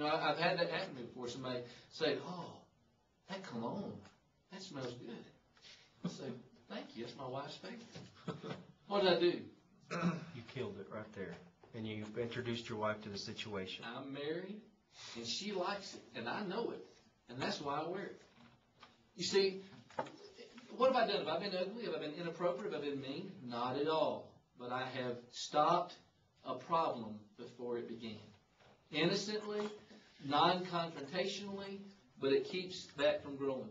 I've had that happen to me before. Somebody said, oh, that cologne, that smells good. I say, thank you, it's my wife's favorite. What did I do? You killed it right there. And you introduced your wife to the situation. I'm married, and she likes it, and I know it, and that's why I wear it. You see, what have I done? Have I been ugly? Have I been inappropriate? Have I been mean? Not at all. But I have stopped a problem before it began. Innocently, non-confrontationally, but it keeps that from growing.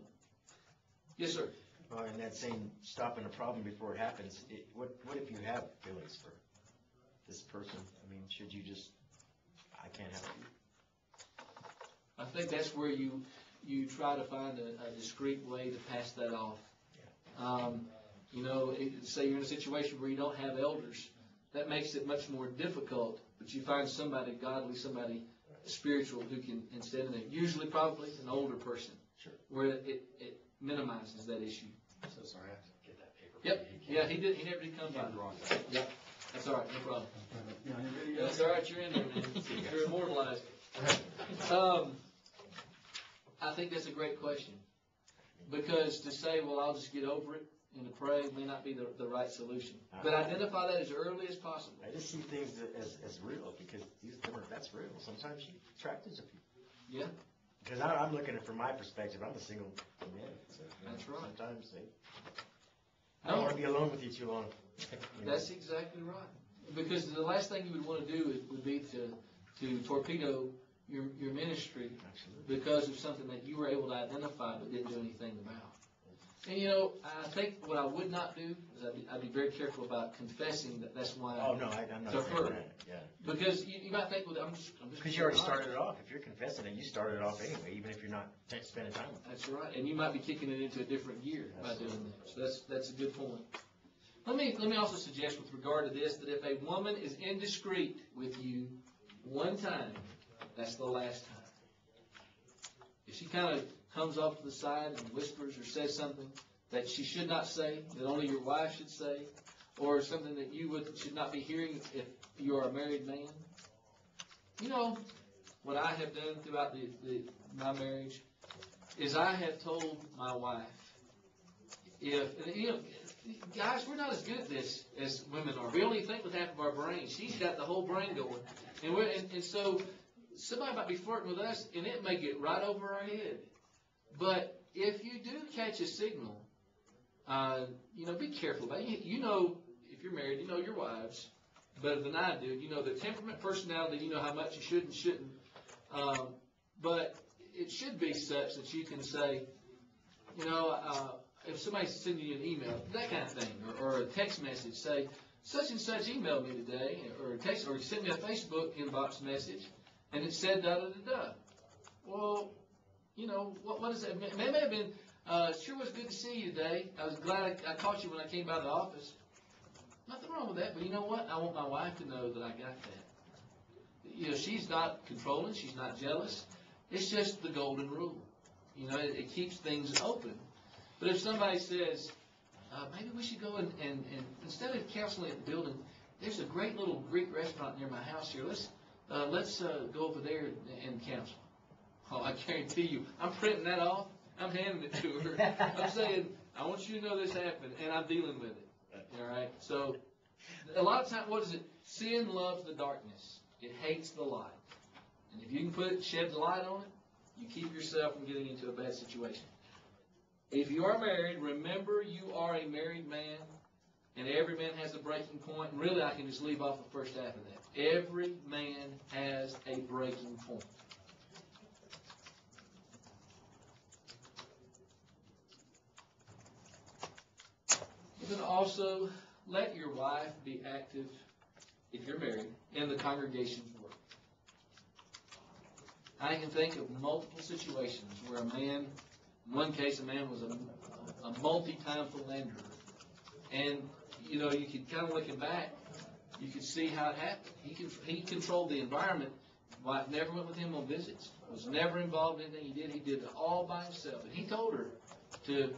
Yes, sir. And that same stopping a problem before it happens, what if you have feelings for this person? I mean, should you just, I can't help you? I think that's where you try to find a discreet way to pass that off. Yeah. Say you're in a situation where you don't have elders, that makes it much more difficult, but you find somebody godly, somebody spiritual who can, instead of usually probably an older person, sure, where it minimizes that issue. So sorry, I have to get that paper. Yep. Yeah, he never did come by. Yep. That's all right, no problem. That's all right, you're in there, man. You're immortalized. I think that's a great question. Because to say, well, I'll just get over it and to pray may not be the right solution. But identify that as early as possible. I just see things as real because that's real. Sometimes you're attracted to people. Yeah. Because I'm looking at it from my perspective. I'm a single man. So, that's right. Sometimes I don't want to be alone with you too long. That's exactly right. Because the last thing you would want to do would be to torpedo your ministry. Absolutely. Because of something that you were able to identify but didn't do anything about. And I think what I would not do is I'd be very careful about confessing that's why. Oh no, I'm not saying that. Yeah. Because you might think, well, I'm just. Because you already started it off. If you're confessing it, you started it off anyway, even if you're not spending time with it. That's right, and you might be kicking it into a different gear by doing that. So that's a good point. Let me also suggest with regard to this that if a woman is indiscreet with you one time, that's the last time. If she kind of comes off to the side and whispers or says something that she should not say, that only your wife should say, or something that you should not be hearing if you are a married man. What I have done throughout my marriage is I have told my wife, guys, we're not as good at this as women are. We only think with half of our brain. She's got the whole brain going. And so somebody might be flirting with us, and it may get right over our head. But if you do catch a signal, be careful about it. If you're married, you know your wives better than I do. You know the temperament, personality, you know how much you should and shouldn't. But it should be such that you can say, if somebody's sending you an email, that kind of thing, or a text message, say, such and such emailed me today, or sent me a Facebook inbox message, and it said da-da-da-da. Well, what is that? It may have been, sure was good to see you today. I was glad I caught you when I came by the office. Nothing wrong with that, but you know what? I want my wife to know that I got that. she's not controlling, she's not jealous. It's just the golden rule. It keeps things open. But if somebody says, maybe we should go and instead of counseling at the building, there's a great little Greek restaurant near my house here. Let's go over there and counsel. Oh, I guarantee you, I'm printing that off. I'm handing it to her. I'm saying, I want you to know this happened, and I'm dealing with it. All right? So, a lot of times, what is it? Sin loves the darkness. It hates the light. And if you can shed the light on it, you keep yourself from getting into a bad situation. If you are married, remember you are a married man, and every man has a breaking point. And really, I can just leave off the first half of that. Every man has a breaking point. You can also let your wife be active, if you're married, in the congregation's work. I can think of multiple situations where a man, in one case, a man was a multi-time philanderer. And, you could kind of looking back, you could see how it happened. He controlled the environment. Wife never went with him on visits, was never involved in anything he did. He did it all by himself. And he told her to,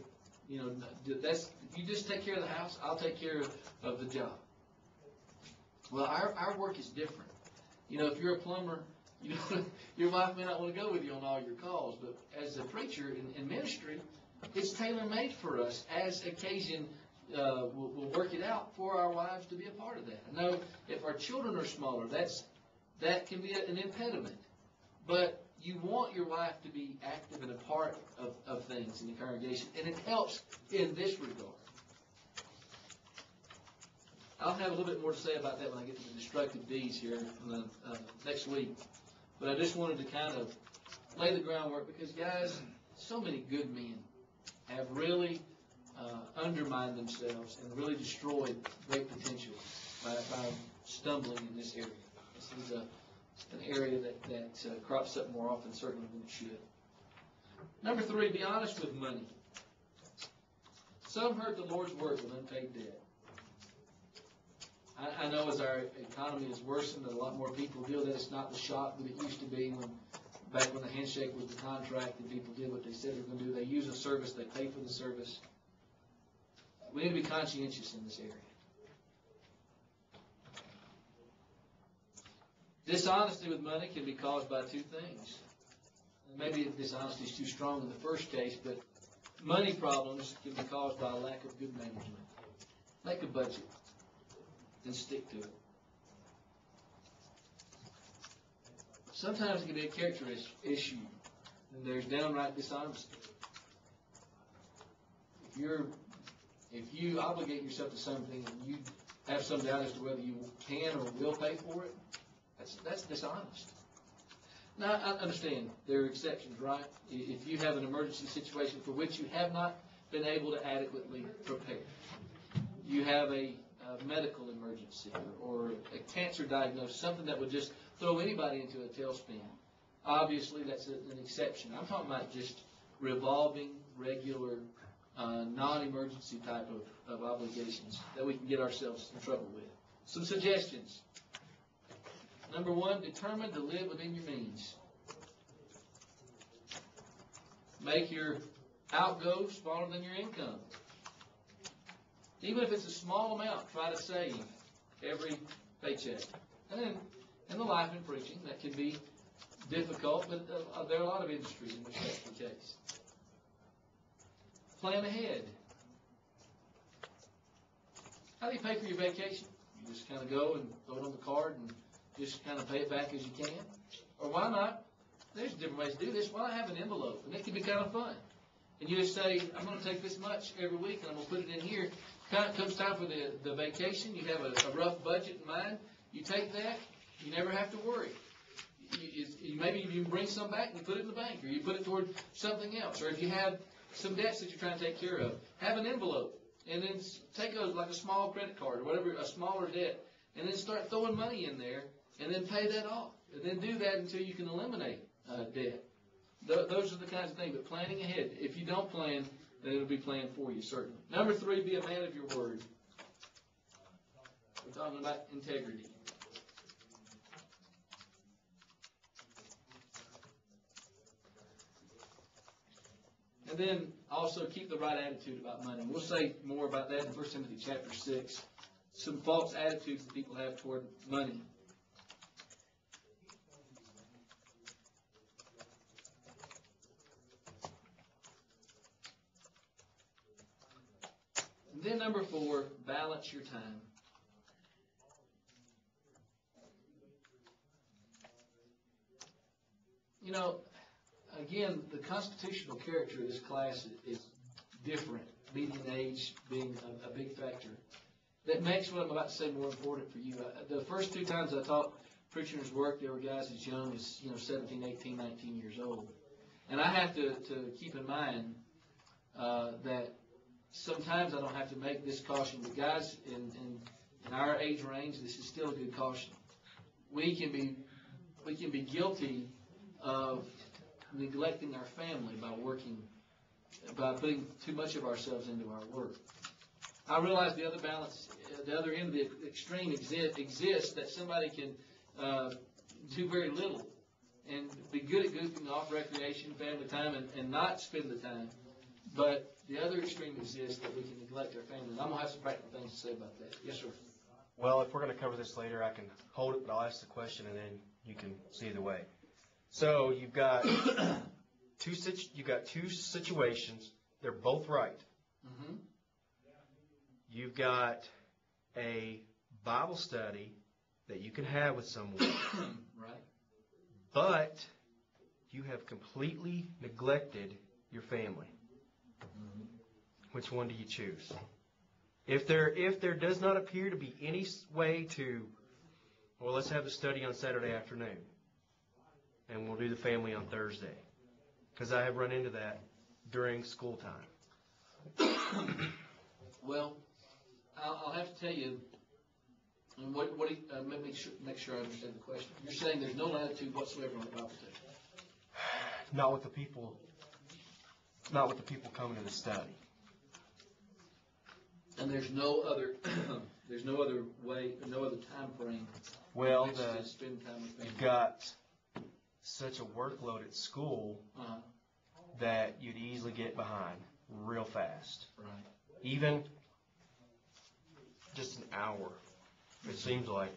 if you just take care of the house, I'll take care of the job. Well, our work is different. If you're a plumber, your wife may not want to go with you on all your calls, but as a preacher in ministry, it's tailor-made for us. As occasion, we'll work it out for our wives to be a part of that. I know if our children are smaller, that can be an impediment. But you want your wife to be active and a part of things in the congregation, and it helps in this regard. I'll have a little bit more to say about that when I get to the destructive deeds here next week. But I just wanted to kind of lay the groundwork because, guys, so many good men have really undermined themselves and really destroyed great potential by stumbling in this area. This is an area that crops up more often, certainly, than it should. Number 3, be honest with money. Some hurt the Lord's work with unpaid debt. I know as our economy has worsened, that a lot more people feel that it's not the shock that it used to be back when the handshake was the contract and people did what they said they were going to do. They use a service, they pay for the service. We need to be conscientious in this area. Dishonesty with money can be caused by 2 things. Maybe dishonesty is too strong in the first case, but money problems can be caused by a lack of good management. Make a budget and stick to it. Sometimes it can be a character issue, and there's downright dishonesty. If you obligate yourself to something and you have some doubt as to whether you can or will pay for it, that's dishonest. Now, I understand there are exceptions, right? If you have an emergency situation for which you have not been able to adequately prepare, you have a medical emergency or a cancer diagnosis, something that would just throw anybody into a tailspin. Obviously, that's an exception. I'm talking about just revolving, regular, non-emergency type of obligations that we can get ourselves in trouble with. Some suggestions. Number 1, determine to live within your means. Make your outgo smaller than your income. Even if it's a small amount, try to save every paycheck. And then in the life in preaching, that can be difficult, but there are a lot of industries in which that's the case. Plan ahead. How do you pay for your vacation? You just kind of go and throw it on the card and just kind of pay it back as you can? Or why not? There's different ways to do this. Why not have an envelope? And it can be kind of fun. And you just say, I'm going to take this much every week, and I'm going to put it in here. Comes time for the vacation. You have a rough budget in mind. You take that. You never have to worry. Maybe you bring some back and you put it in the bank, or you put it toward something else. Or if you have some debts that you're trying to take care of, have an envelope. And then take like a small credit card or whatever, a smaller debt, and then start throwing money in there, and then pay that off. And then do that until you can eliminate debt. Those are the kinds of things. But planning ahead. If you don't plan, then it'll be planned for you, certainly. Number 3, be a man of your word. We're talking about integrity. And then also keep the right attitude about money. We'll say more about that in 1 Timothy chapter 6. Some false attitudes that people have toward money. And then number 4, balance your time. You know, again, the constitutional character of this class is different, median age being a big factor. That makes what I'm about to say more important for you. The first 2 times I taught preachers' work, there were guys as young as 17, 18, 19 years old. And I have to keep in mind that sometimes I don't have to make this caution, but guys in our age range, this is still a good caution. We can be guilty of neglecting our family by putting too much of ourselves into our work. I realize the other end of the extreme exists, that somebody can do very little and be good at goofing off, recreation, family time, and not spend the time. But the other extreme exists, that we can neglect our family. And I'm going to have some practical things to say about that. Yes, sir. Well, if we're going to cover this later, I can hold it, but I'll ask the question, and then you can see the way. So you've got two situations. They're both right. Mm-hmm. You've got a Bible study that you can have with someone. Right. But you have completely neglected your family. Mm-hmm. Which one do you choose? If there does not appear to be any way to, well, let's have the study on Saturday afternoon, and we'll do the family on Thursday, because I have run into that during school time. Well, I'll have to tell you, and make sure I understand the question. You're saying there's no latitude whatsoever on the Bible study. Not with the people coming to the study. And there's no other way, no other time frame. Well, to spend time with family. you've got such a workload at school that you'd easily get behind real fast. Right. Even just an hour, it seems like.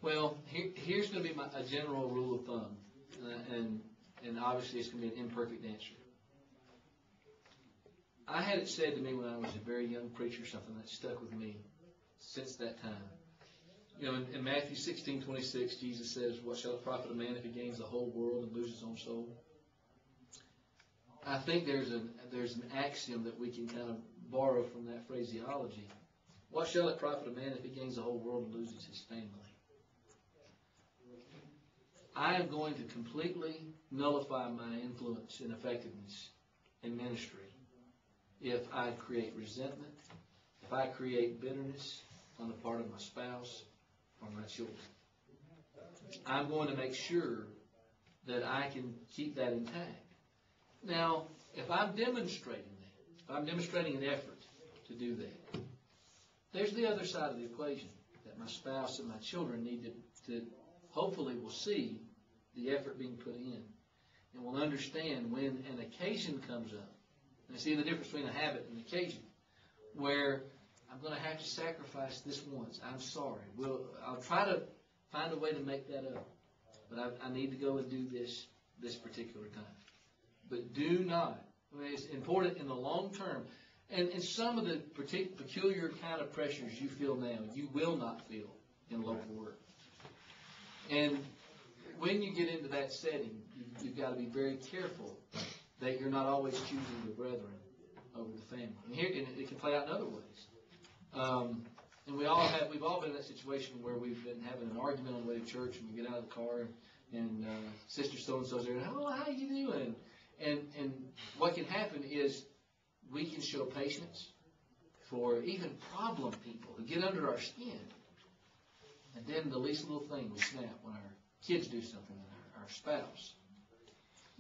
Well, here's going to be a general rule of thumb, and obviously it's going to be an imperfect answer. I had it said to me when I was a very young preacher, something that stuck with me since that time. In Matthew 16:26, Jesus says, "What shall it profit a man if he gains the whole world and loses his own soul?" I think there's an axiom that we can kind of borrow from that phraseology. What shall it profit a man if he gains the whole world and loses his family? I am going to completely nullify my influence and effectiveness in ministry if I create resentment, if I create bitterness on the part of my spouse or my children. I'm going to make sure that I can keep that intact. Now, if I'm demonstrating that, if I'm demonstrating an effort to do that, there's the other side of the equation, that my spouse and my children need to hopefully will see the effort being put in, and will understand when an occasion comes up. And see the difference between a habit and an occasion, where I'm going to have to sacrifice this once. I'm sorry. I'll try to find a way to make that up, but I need to go and do this particular time. But do not. It's important in the long term. And some of the peculiar kind of pressures you feel now, you will not feel in local work. And when you get into that setting, you've got to be very careful that you're not always choosing the brethren over the family. And it can play out in other ways. And we've all been in that situation where we've been having an argument on the way to church, and we get out of the car, and Sister so-and-so's there, "Oh, how you doing?" And what can happen is we can show patience for even problem people who get under our skin. And then the least little thing we snap when our kids do something, our spouse.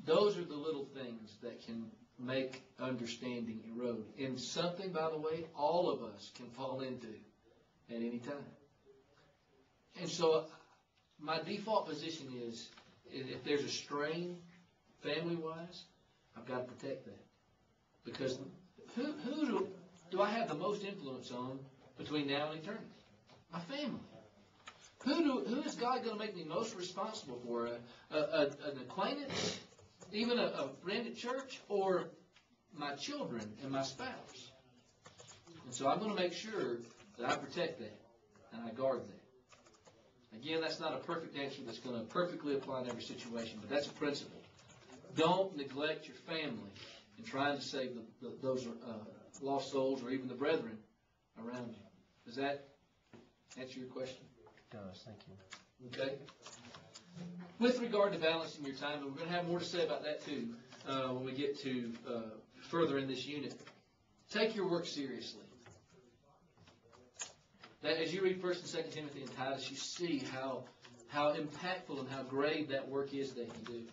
Those are the little things that can make understanding erode. And something, by the way, all of us can fall into at any time. And so my default position is, if there's a strain family-wise, I've got to protect that. Because who do I have the most influence on between now and eternity? My family. Who is God going to make me most responsible for? An acquaintance? Even a friend at church? Or my children and my spouse? And so I'm going to make sure that I protect that and I guard that. Again, that's not a perfect answer that's going to perfectly apply in every situation, but that's a principle. Don't neglect your family in trying to save those lost souls or even the brethren around you. Does that answer your question? It does. Thank you. Okay. With regard to balancing your time, and we're going to have more to say about that too when we get to further in this unit. Take your work seriously. That as you read 1 and 2 Timothy and Titus, you see how impactful and how grave that work is that you do.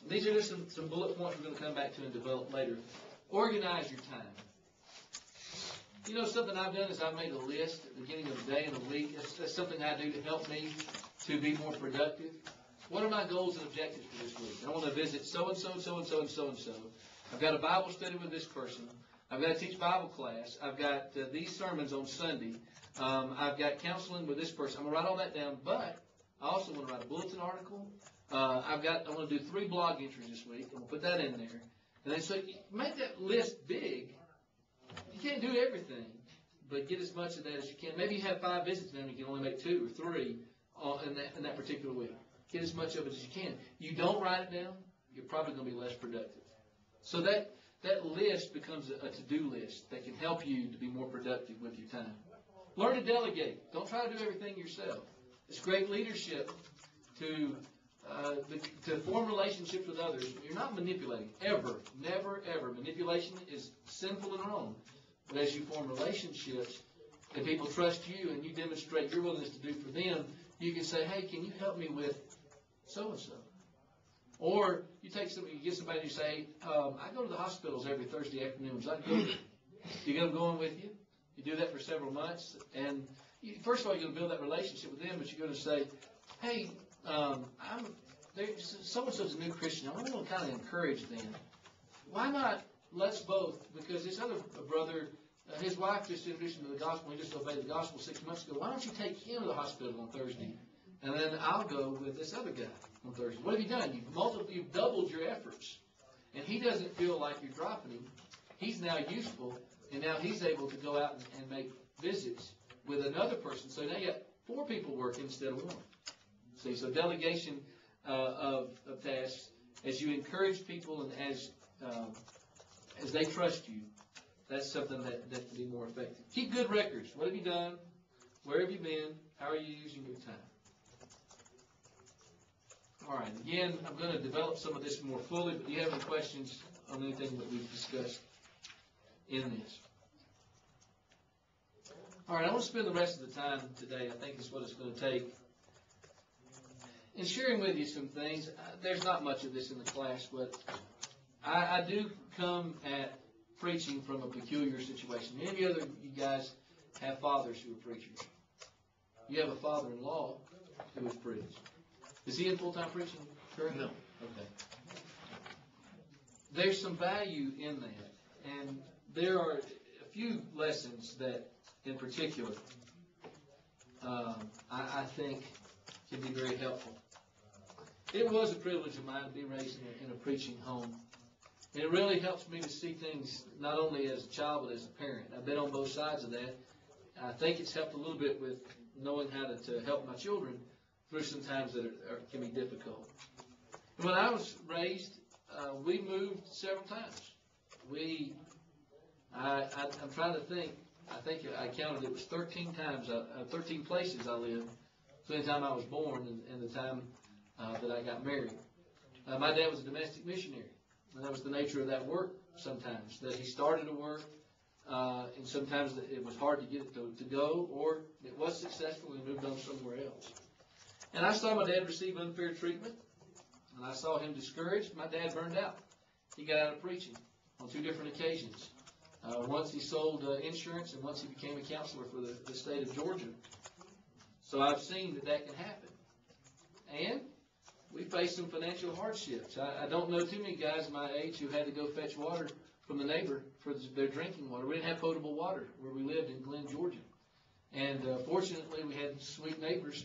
These are just some bullet points we're going to come back to and develop later. Organize your time. You know, something I've done is I've made a list at the beginning of the day and the week. That's something I do to help me to be more productive. What are my goals and objectives for this week? I want to visit so-and-so, so-and-so, and so-and-so. I've got a Bible study with this person. I've got to teach Bible class. I've got these sermons on Sunday. I've got counseling with this person. I'm going to write all that down, but I also want to write a bulletin article. I want to do 3 blog entries this week. I'm going to put that in there. And then so you make that list big. You can't do everything, but get as much of that as you can. Maybe you have 5 visits, and you can only make 2 or 3 in that particular week. Get as much of it as you can. You don't write it down, you're probably going to be less productive. So that list becomes a to-do list that can help you to be more productive with your time. Learn to delegate. Don't try to do everything yourself. It's great leadership to form relationships with others. You're not manipulating, ever, never, ever. Manipulation is sinful and wrong. But as you form relationships and people trust you and you demonstrate your willingness to do for them, you can say, hey, can you help me with so-and-so? Or you get somebody and you say, I go to the hospitals every Thursday afternoon. So I go. You get them going with you. You do that for several months. And first of all, you're going to build that relationship with them, but you're going to say, hey, so-and-so's a new Christian. I want to kind of encourage them. Why not let's both, because this other brother, his wife just introduced him to the gospel. He just obeyed the gospel 6 months ago. Why don't you take him to the hospital on Thursday, and then I'll go with this other guy on Thursday? What have you done? You've doubled your efforts, and he doesn't feel like you're dropping him. He's now useful, and now he's able to go out and make visits with another person. So now you got 4 people working instead of 1. See, so delegation of tasks, as you encourage people and as they trust you, that's something that can be more effective. Keep good records. What have you done? Where have you been? How are you using your time? All right. Again, I'm going to develop some of this more fully, but do you have any questions on anything that we've discussed in this? All right. I want to spend the rest of the time today, I think is what it's going to take, in sharing with you some things. There's not much of this in the class, but I do come at preaching from a peculiar situation. Any other you guys have fathers who are preachers? You have a father-in-law who is preached. Is he in full-time preaching currently? No. Okay. There's some value in that, and there are a few lessons that, in particular, I think can be very helpful. It was a privilege of mine to be raised in a preaching home. And it really helps me to see things not only as a child but as a parent. I've been on both sides of that. I think it's helped a little bit with knowing how to help my children through some times that can be difficult. And when I was raised, we moved several times. I'm trying to think. I think I counted it was 13 times, 13 places I lived between the time I was born and the time that I got married. My dad was a domestic missionary. And that was the nature of that work sometimes, that he started a work, and sometimes it was hard to get it to go, or it was successful and moved on somewhere else. And I saw my dad receive unfair treatment, and I saw him discouraged. My dad burned out. He got out of preaching on 2 different occasions. Once he sold insurance, and once he became a counselor for the state of Georgia. So I've seen that can happen. And we faced some financial hardships. I don't know too many guys my age who had to go fetch water from the neighbor for their drinking water. We didn't have potable water where we lived in Glen, Georgia. And fortunately, we had sweet neighbors.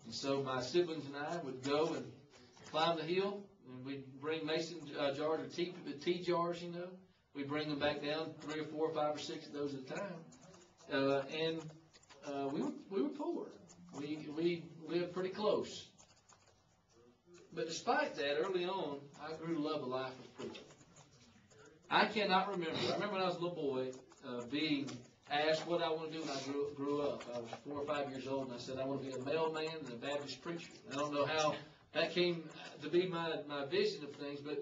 And so my siblings and I would go and climb the hill, and we'd bring mason jars or tea jars, you know. We'd bring them back down, 3 or 4 or 5 or 6 of those at a time. We were poor. We lived pretty close. But despite that, early on, I grew to love the life of preaching. I cannot remember. I remember when I was a little boy being asked what I want to do when I grew up. I was 4 or 5 years old, and I said I want to be a mailman and a Baptist preacher. I don't know how that came to be my vision of things, but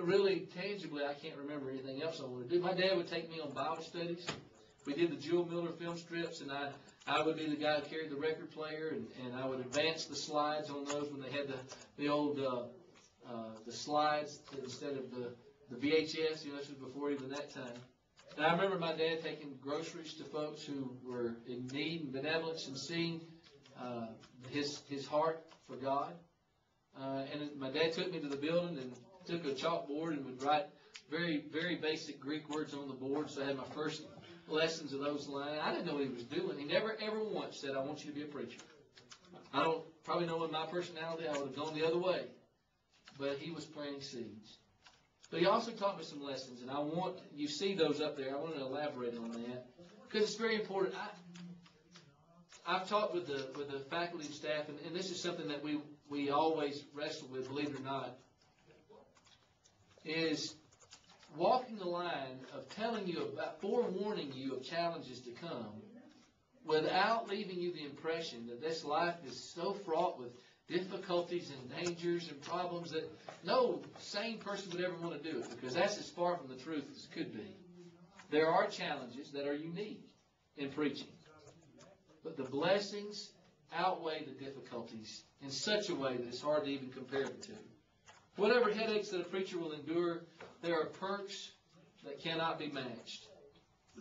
really, tangibly, I can't remember anything else I wanted to do. My dad would take me on Bible studies. We did the Jewel Miller film strips, and I would be the guy who carried the record player, and I would advance the slides on those when they had the old the slides instead of the VHS. You know, this was before even that time. And I remember my dad taking groceries to folks who were in need and benevolence, and seeing his heart for God. And my dad took me to the building and took a chalkboard and would write very, very basic Greek words on the board. So I had my first lessons of those lines. I didn't know what he was doing. He never, ever once said, I want you to be a preacher. I don't probably know in my personality I would have gone the other way. But he was planting seeds. But he also taught me some lessons, and you see those up there. I want to elaborate on that because it's very important. I've talked with the faculty and staff, and this is something that we always wrestle with, believe it or not, is walking the line of telling you about, forewarning you of challenges to come without leaving you the impression that this life is so fraught with difficulties and dangers and problems that no sane person would ever want to do it, because that's as far from the truth as could be. There are challenges that are unique in preaching, but the blessings outweigh the difficulties in such a way that it's hard to even compare the two. Whatever headaches that a preacher will endure, there are perks that cannot be matched.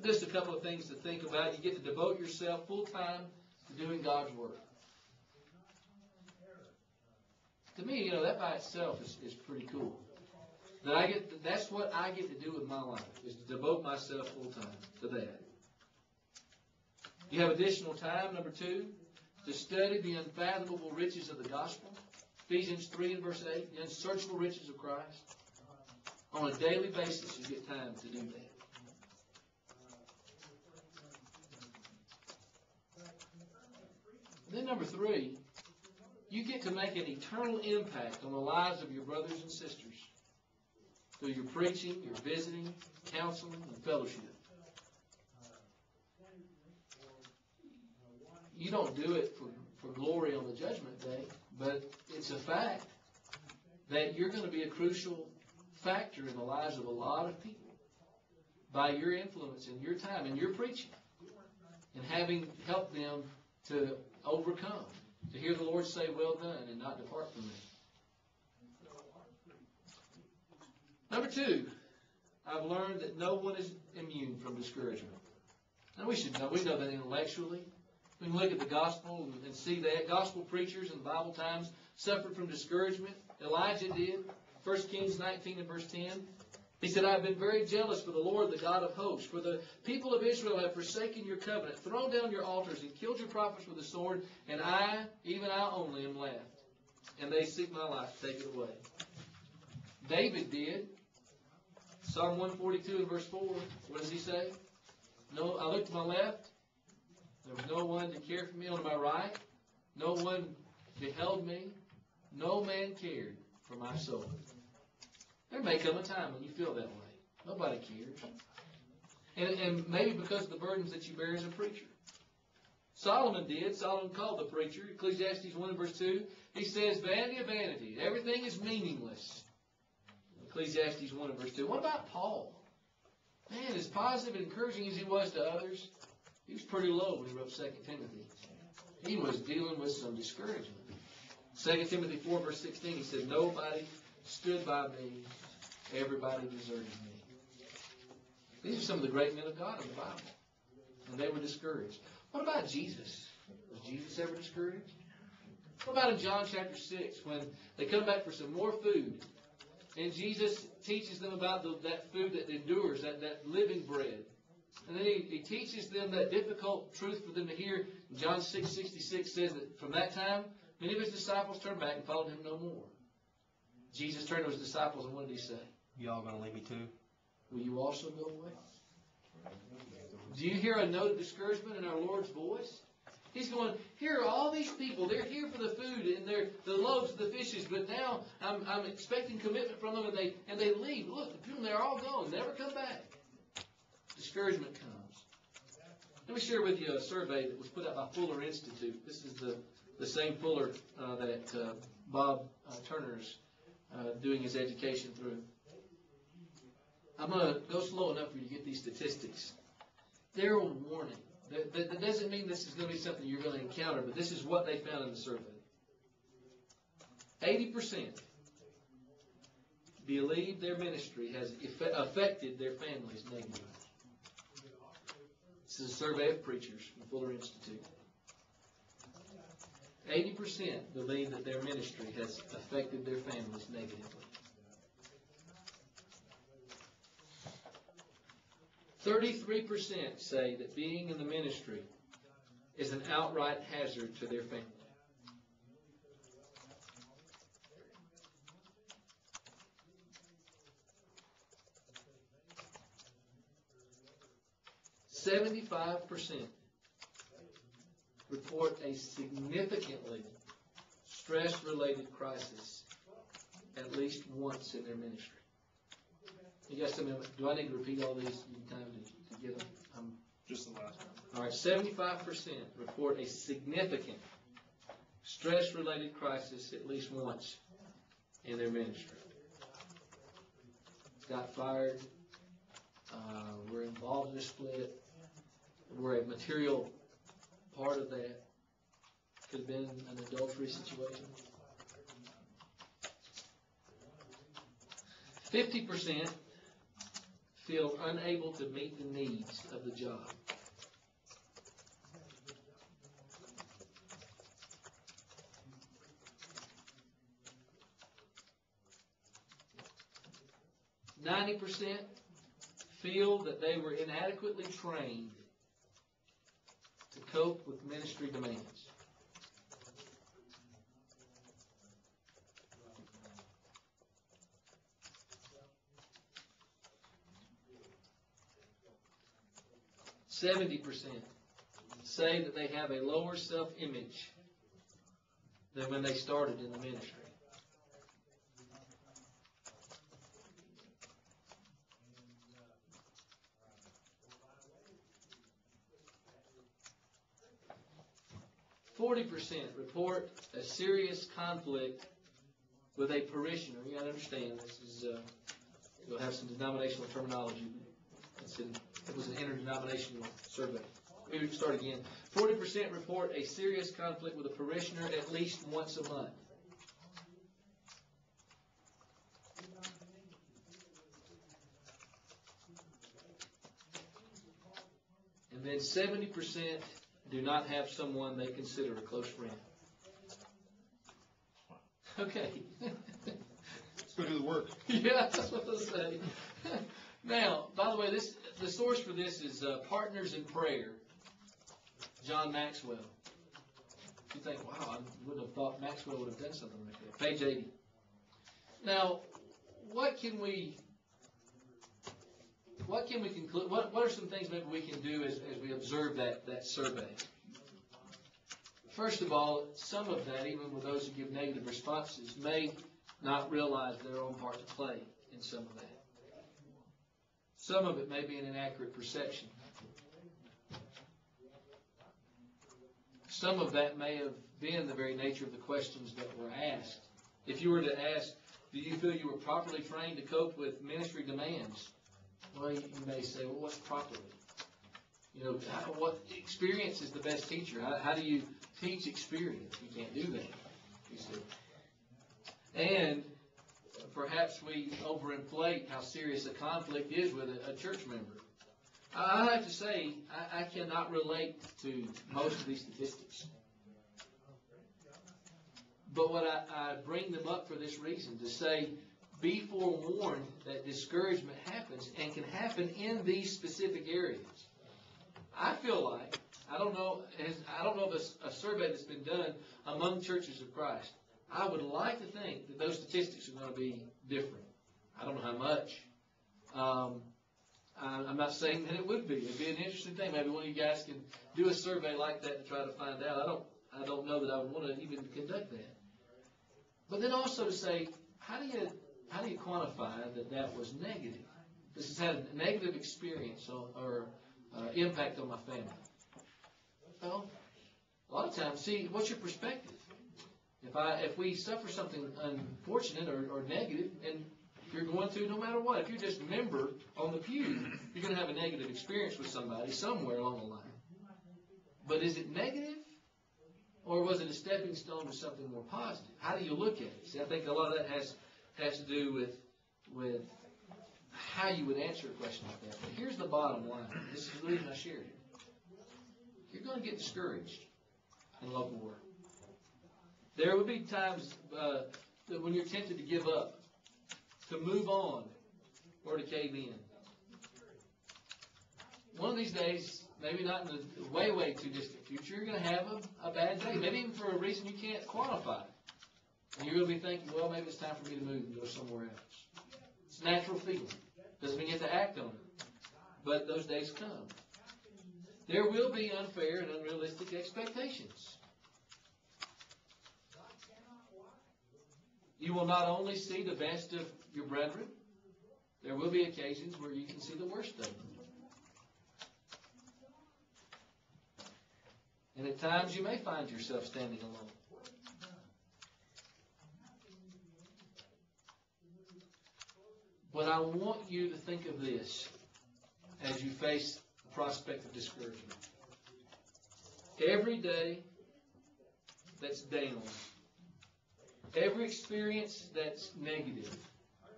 Just a couple of things to think about. You get to devote yourself full time to doing God's work. To me, that by itself is pretty cool. That's what I get to do with my life, is to devote myself full time to that. You have additional time, number 2, to study the unfathomable riches of the gospel. Ephesians 3 and verse 8, the unsearchable riches of Christ. On a daily basis, you get time to do that. Then number 3, you get to make an eternal impact on the lives of your brothers and sisters through your preaching, your visiting, counseling, and fellowship. You don't do it for glory on the judgment day, but it's a fact that you're going to be a crucial factor in the lives of a lot of people by your influence and your time and your preaching and having helped them to overcome, to hear the Lord say, well done, and not depart from it. Number 2, I've learned that no one is immune from discouragement. Now we know that intellectually. We can look at the gospel and see that. Gospel preachers in Bible times suffered from discouragement. Elijah did. 1 Kings 19 and verse 10. He said, I have been very jealous for the Lord, the God of hosts. For the people of Israel have forsaken your covenant, thrown down your altars, and killed your prophets with the sword, and I, even I only, am left. And they seek my life to take it away. David did. Psalm 142 and verse 4. What does he say? No, I looked to my left. There was no one to care for me. On my right, no one beheld me. No man cared for my soul. There may come a time when you feel that way. Nobody cares. And maybe because of the burdens that you bear as a preacher. Solomon did. Solomon called the preacher. Ecclesiastes 1 and verse 2. He says, vanity of vanity. Everything is meaningless. Ecclesiastes 1 and verse 2. What about Paul? Man, as positive and encouraging as he was to others, he was pretty low when he wrote 2 Timothy. He was dealing with some discouragement. 2 Timothy 4 verse 16, he said, nobody stood by me. Everybody deserted me. These are some of the great men of God in the Bible. And they were discouraged. What about Jesus? Was Jesus ever discouraged? What about in John chapter 6 when they come back for some more food and Jesus teaches them about that food that endures, that living bread. And then he teaches them that difficult truth for them to hear. John 6:66 says that from that time, many of his disciples turned back and followed him no more. Jesus turned to his disciples and what did he say? Y'all going to leave me too? Will you also go away? Do you hear a note of discouragement in our Lord's voice? He's going, here are all these people. They're here for the food and the loaves and the fishes, but now I'm expecting commitment from them, and they leave. Look, the people, they're all gone. Never come back. Discouragement comes. Let me share with you a survey that was put out by Fuller Institute. This is the same Fuller that Bob Turner's doing his education through. I'm going to go slow enough for you to get these statistics. They're a warning. That doesn't mean this is going to be something you're going to encounter, but this is what they found in the survey. 80% believe their ministry has affected their families negatively. This is a survey of preachers from Fuller Institute. 80% believe that their ministry has affected their families negatively. 33% say that being in the ministry is an outright hazard to their family. %75% report a significantly stress-related crisis at least once in their ministry. You guys tell me, do I need to repeat all these time to get them? Just the last one. All right, 75% report a significant stress-related crisis at least once in their ministry. Got fired. We're involved in a split. We're a material part of that. Could have been an adultery situation. 50% feel unable to meet the needs of the job. %90 feel that they were inadequately trained to cope with ministry demands. %70 say that they have a lower self-image than when they started in the ministry. %40 report a serious conflict with a parishioner. You got to understand, this is you'll have some denominational terminology. It was an interdenominational survey. We would start again. 40% report a serious conflict with a parishioner at least once a month. And then 70% do not have someone they consider a close friend. Okay. Let's go do the work. Yeah, that's what they'll say. Now, by the way, the source for this is Partners in Prayer, John Maxwell. You think, wow, I wouldn't have thought Maxwell would have done something like that. Page 80. Now, what can we conclude? What are some things maybe we can do as we observe that survey? First of all, some of that, even with those who give negative responses, may not realize their own part to play in some of that. Some of it may be an inaccurate perception. Some of that may have been the very nature of the questions that were asked. If you were to ask, do you feel you were properly trained to cope with ministry demands? Well, you may say, well, what's properly? You know, what experience is the best teacher? How do you teach experience? You can't do that, you see. And perhaps we overinflate how serious a conflict is with a church member. I have to say, I cannot relate to most of these statistics. But what I bring them up for this reason, to say, be forewarned that discouragement happens and can happen in these specific areas. I feel like, I don't know of a survey that's been done among churches of Christ. I would like to think that those statistics are going to be different. I don't know how much. I'm not saying that it would be. It'd be an interesting thing. Maybe one of you guys can do a survey like that to try to find out. I don't know that I would want to even conduct that. But then also to say, how do you quantify that was negative? This has had a negative experience or impact on my family. Well, a lot of times, see, what's your perspective? If we suffer something unfortunate or negative, and you're going to, no matter what, if you're just a member on the pew, you're going to have a negative experience with somebody somewhere along the line. But is it negative? Or was it a stepping stone to something more positive? How do you look at it? See, I think a lot of that has to do with how you would answer a question like that. But here's the bottom line. This is the reason I shared it. You're going to get discouraged in local work. There will be times that when you're tempted to give up, to move on, or to cave in. One of these days, maybe not in the way too distant future, you're going to have a bad day. Maybe even for a reason you can't quantify. And you're going to be thinking, well, maybe it's time for me to move and go somewhere else. It's a natural feeling. Doesn't mean you have to act on it. But those days come. There will be unfair and unrealistic expectations. You will not only see the best of your brethren, there will be occasions where you can see the worst of them. And at times you may find yourself standing alone. But I want you to think of this as you face the prospect of discouragement. Every day that's down, every experience that's negative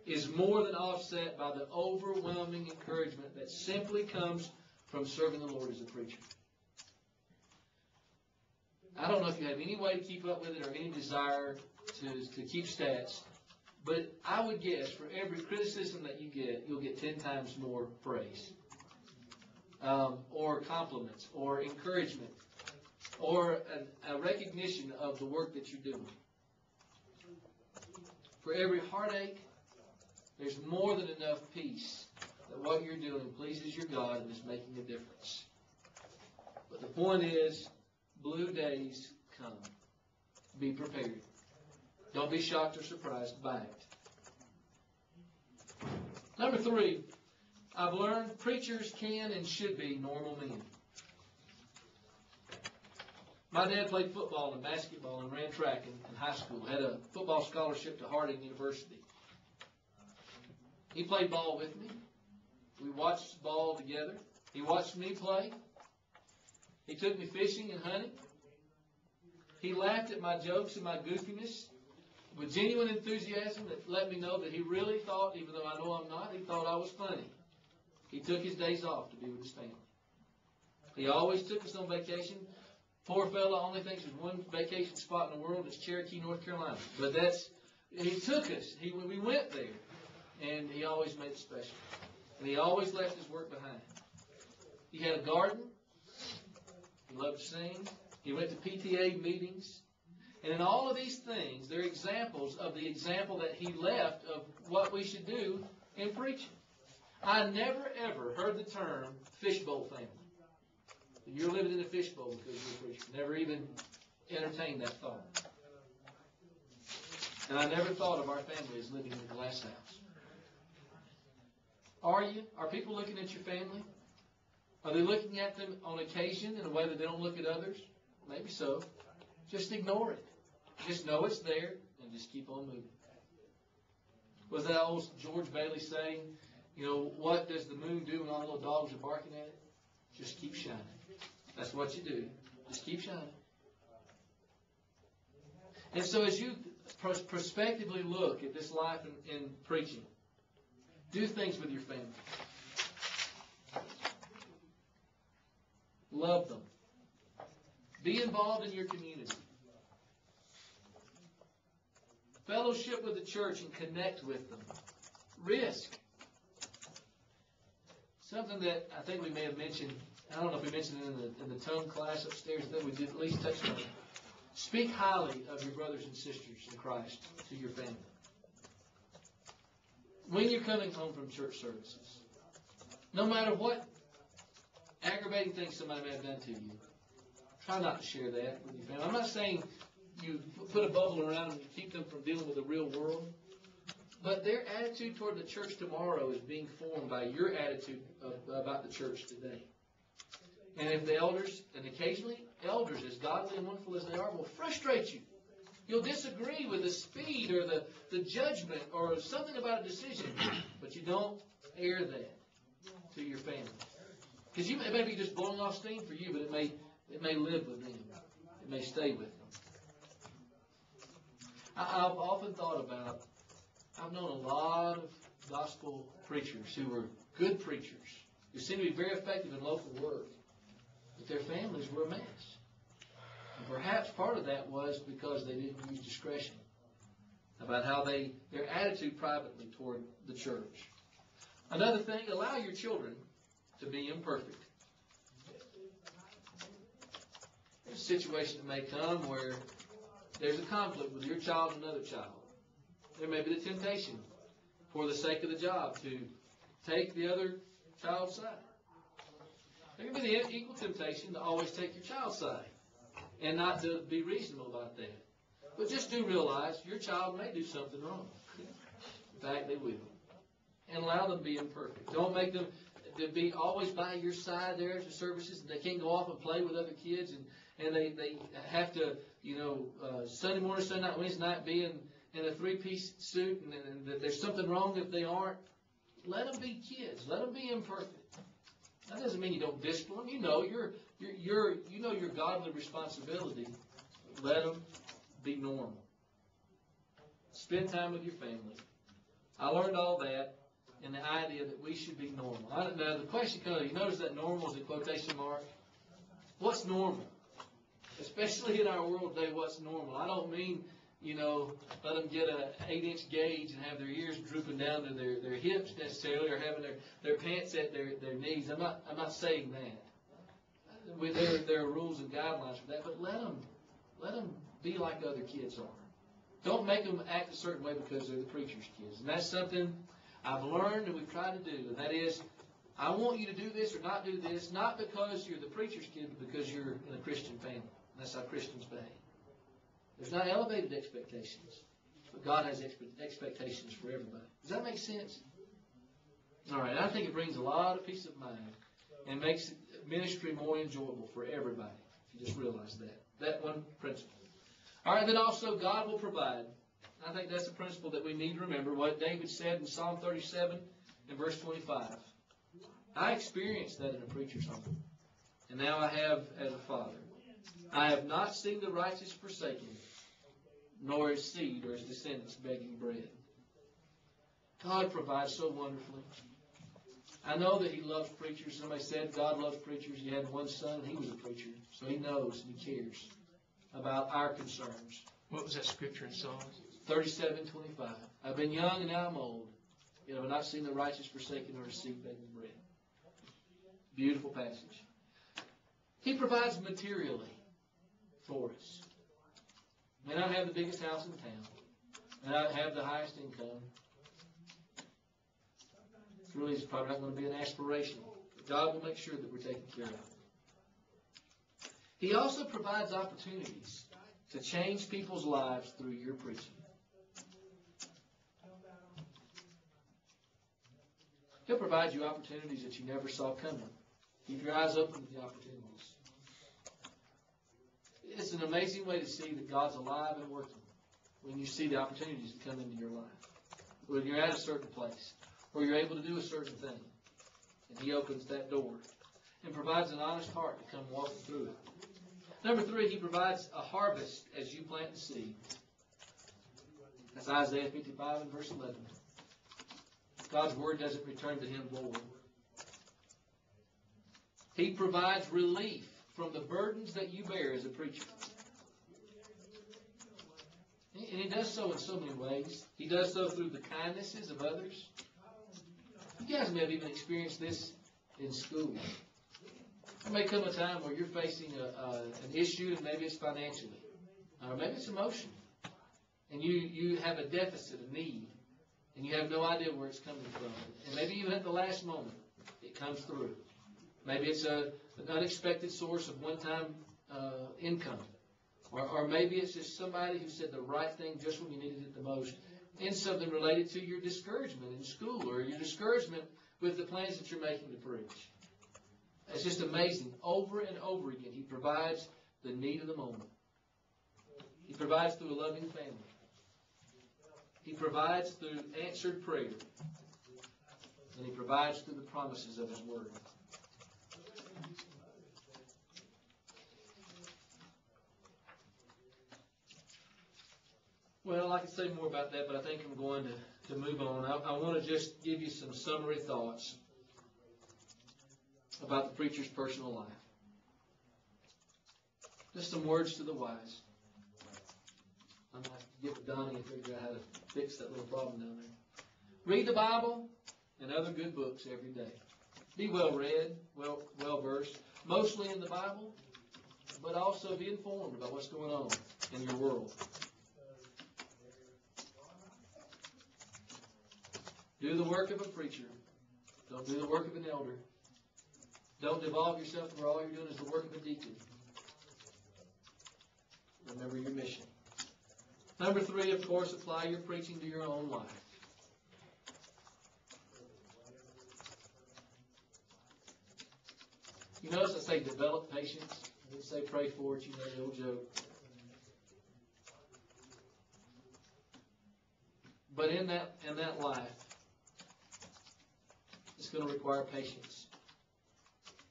is more than offset by the overwhelming encouragement that simply comes from serving the Lord as a preacher. I don't know if you have any way to keep up with it or any desire to keep stats, but I would guess for every criticism that you get, you'll get 10 times more praise, or compliments, or encouragement, or a recognition of the work that you're doing. For every heartache, there's more than enough peace that what you're doing pleases your God and is making a difference. But the point is, blue days come. Be prepared. Don't be shocked or surprised by it. Number 3, I've learned preachers can and should be normal men. My dad played football and basketball and ran track in high school. Had a football scholarship to Harding University. He played ball with me. We watched ball together. He watched me play. He took me fishing and hunting. He laughed at my jokes and my goofiness with genuine enthusiasm that let me know that he really thought, even though I know I'm not, he thought I was funny. He took his days off to be with his family. He always took us on vacation. Poor fella only thinks there's one vacation spot in the world. It's Cherokee, North Carolina. But he took us. We went there. And he always made it special. And he always left his work behind. He had a garden. He loved to sing. He went to PTA meetings. And in all of these things, they're examples of the example that he left of what we should do in preaching. I never, ever heard the term fishbowl family. You're living in a fishbowl because you're a preacher. Never even entertained that thought. And I never thought of our family as living in a glass house. Are you? Are people looking at your family? Are they looking at them on occasion in a way that they don't look at others? Maybe so. Just ignore it. Just know it's there and just keep on moving. Was that old George Bailey saying, what does the moon do when all the little dogs are barking at it? Just keep shining. That's what you do. Just keep shining. And so as you prospectively look at this life in preaching, do things with your family. Love them. Be involved in your community. fellowship with the church and connect with them. Risk. Something that I think we may have mentioned, I don't know if we mentioned it in the tongue class upstairs, I think we did at least touch on it. Speak highly of your brothers and sisters in Christ to your family. When you're coming home from church services, no matter what aggravating things somebody may have done to you, try not to share that with your family. I'm not saying you put a bubble around them and keep them from dealing with the real world, but their attitude toward the church tomorrow is being formed by your attitude about the church today. And if the elders, and occasionally elders, as godly and wonderful as they are, will frustrate you. You'll disagree with the speed or the judgment or something about a decision, but you don't air that to your family. Because it may be just blowing off steam for you, but it may live with them. It may stay with them. I've often thought about, I've known a lot of gospel preachers who were good preachers, who seemed to be very effective in local work, but their families were a mess. And perhaps part of that was because they didn't use discretion about how their attitude privately toward the church. Another thing, allow your children to be imperfect. There's a situation that may come where there's a conflict with your child and another child. There may be the temptation, for the sake of the job, to take the other child's side. There can be the equal temptation to always take your child's side and not to be reasonable about that. But just do realize your child may do something wrong. In fact, they will. And allow them to be imperfect. Don't make them to be always by your side there at the services, and they can't go off and play with other kids, and they have to, Sunday morning, Sunday night, Wednesday night be in a three-piece suit, and that there's something wrong if they aren't. Let them be kids. Let them be imperfect. That doesn't mean you don't discipline them. You know your godly responsibility. Let them be normal. Spend time with your family. I learned all that in the idea that we should be normal. Now the question comes, you notice that normal is in quotation mark? What's normal? Especially in our world today, what's normal? I don't mean, let them get an 8-inch gauge and have their ears drooping down to their hips necessarily, or having their pants at their knees. I'm not saying that. There are rules and guidelines for that, but let them be like other kids are. Don't make them act a certain way because they're the preacher's kids. And that's something I've learned and we've tried to do, and that is, I want you to do this or not do this, not because you're the preacher's kid, but because you're in a Christian family. And that's how Christians behave. There's not elevated expectations, but God has expectations for everybody. Does that make sense? All right, I think it brings a lot of peace of mind and makes ministry more enjoyable for everybody, if you just realize that. That one principle. All right, then also God will provide. I think that's a principle that we need to remember, what David said in Psalm 37 and verse 25. I experienced that in a preacher's home, and now I have as a father. I have not seen the righteous forsaken, nor his seed or his descendants begging bread. God provides so wonderfully. I know that he loves preachers. Somebody said God loves preachers. He had one son, and he was a preacher. So he knows and he cares about our concerns. What was that scripture in Psalms? 37:25. I've been young and now I'm old, yet have not seen the righteous forsaken or his seed begging bread. Beautiful passage. He provides materially for us. May not have the biggest house in town. May not have the highest income. It's really probably not going to be an aspiration. But God will make sure that we're taken care of. He also provides opportunities to change people's lives through your preaching. He'll provide you opportunities that you never saw coming. Keep your eyes open to the opportunities. It's an amazing way to see that God's alive and working when you see the opportunities that come into your life. When you're at a certain place, or you're able to do a certain thing, and He opens that door and provides an honest heart to come walking through it. Number 3, He provides a harvest as you plant the seed. That's Isaiah 55 and verse 11. God's word doesn't return to Him void. He provides relief from the burdens that you bear as a preacher. and he does so in so many ways. He does so through the kindnesses of others. You guys may have even experienced this in school. There may come a time where you're facing an issue, and maybe it's financially, or maybe it's emotional, and you have a deficit, a need, and you have no idea where it's coming from. And maybe even at the last moment, it comes through. Maybe it's an unexpected source of one-time income. Or maybe it's just somebody who said the right thing just when you needed it the most, in something related to your discouragement in school or your discouragement with the plans that you're making to preach. It's just amazing. Over and over again, he provides the need of the moment. He provides through a loving family. He provides through answered prayer. And he provides through the promises of his word. Well, I could say more about that, but I think I'm going to move on. I want to just give you some summary thoughts about the preacher's personal life. Just some words to the wise. I'm going to have to get with Donnie and figure out how to fix that little problem down there. Read the Bible and other good books every day. Be well read, well versed, mostly in the Bible, but also be informed about what's going on in your world. Do the work of a preacher. Don't do the work of an elder. Don't devolve yourself to where all you're doing is the work of a deacon. Remember your mission. Number 3, of course, apply your preaching to your own life. You notice I say develop patience. I didn't say pray for it. You know the old joke. But in that life, it's going to require patience.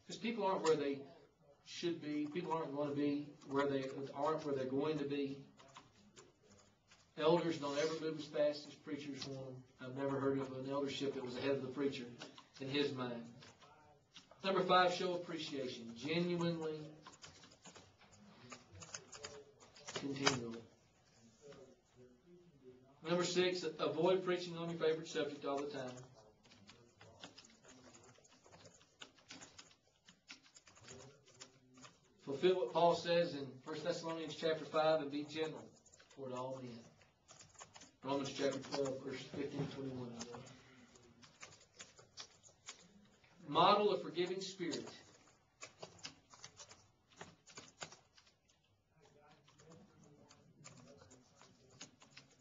Because people aren't where they should be. People aren't going to be where they aren't where they're going to be. Elders don't ever move as fast as preachers want them. I've never heard of an eldership that was ahead of the preacher in his mind. Number 5, show appreciation. Genuinely, continually. Number 6, avoid preaching on your favorite subject all the time. Fulfill what Paul says in 1 Thessalonians chapter 5 and be gentle toward all men. Romans chapter 12, verse 15 and 21. Model a forgiving spirit.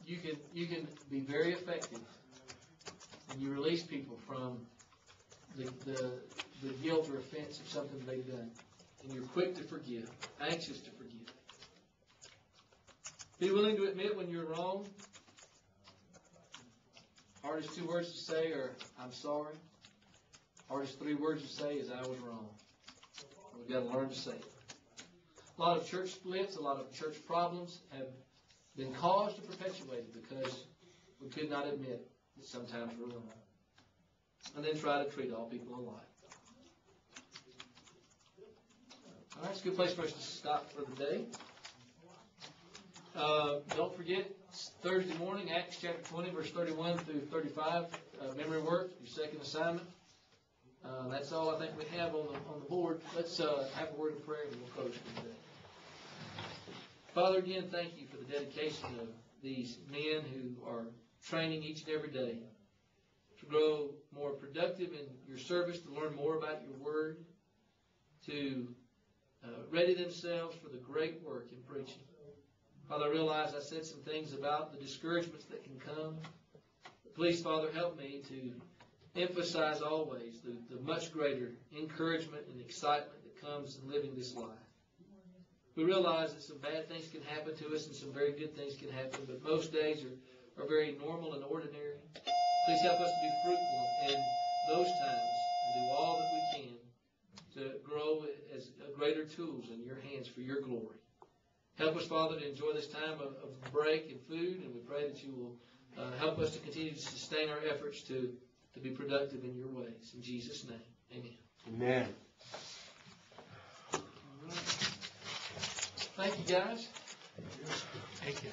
You can be very effective and you release people from the guilt or offense of something they've done. And you're quick to forgive, anxious to forgive. Be willing to admit when you're wrong. Hardest 2 words to say are, I'm sorry. Hardest 3 words to say is, I was wrong. We've got to learn to say it. A lot of church splits, a lot of church problems have been caused or perpetuated because we could not admit that sometimes we're wrong. And then try to treat all people alike. All right, it's a good place for us to stop for the day. Don't forget, Thursday morning, Acts chapter 20, verse 31 through 35, memory work, your second assignment. That's all I think we have on the board. Let's have a word of prayer and we'll close for today. Father, again, thank you for the dedication of these men who are training each and every day to grow more productive in your service, to learn more about your word, to ready themselves for the great work in preaching. Father, I realize I said some things about the discouragements that can come. Please, Father, help me to emphasize always the much greater encouragement and excitement that comes in living this life. We realize that some bad things can happen to us and some very good things can happen, but most days are very normal and ordinary. Please help us to be fruitful in those times and do all that we can to grow as greater tools in your hands for your glory. Help us, Father, to enjoy this time of break and food, and we pray that you will help us to continue to sustain our efforts to be productive in your ways. In Jesus' name, amen. Amen. Thank you, guys. Thank you.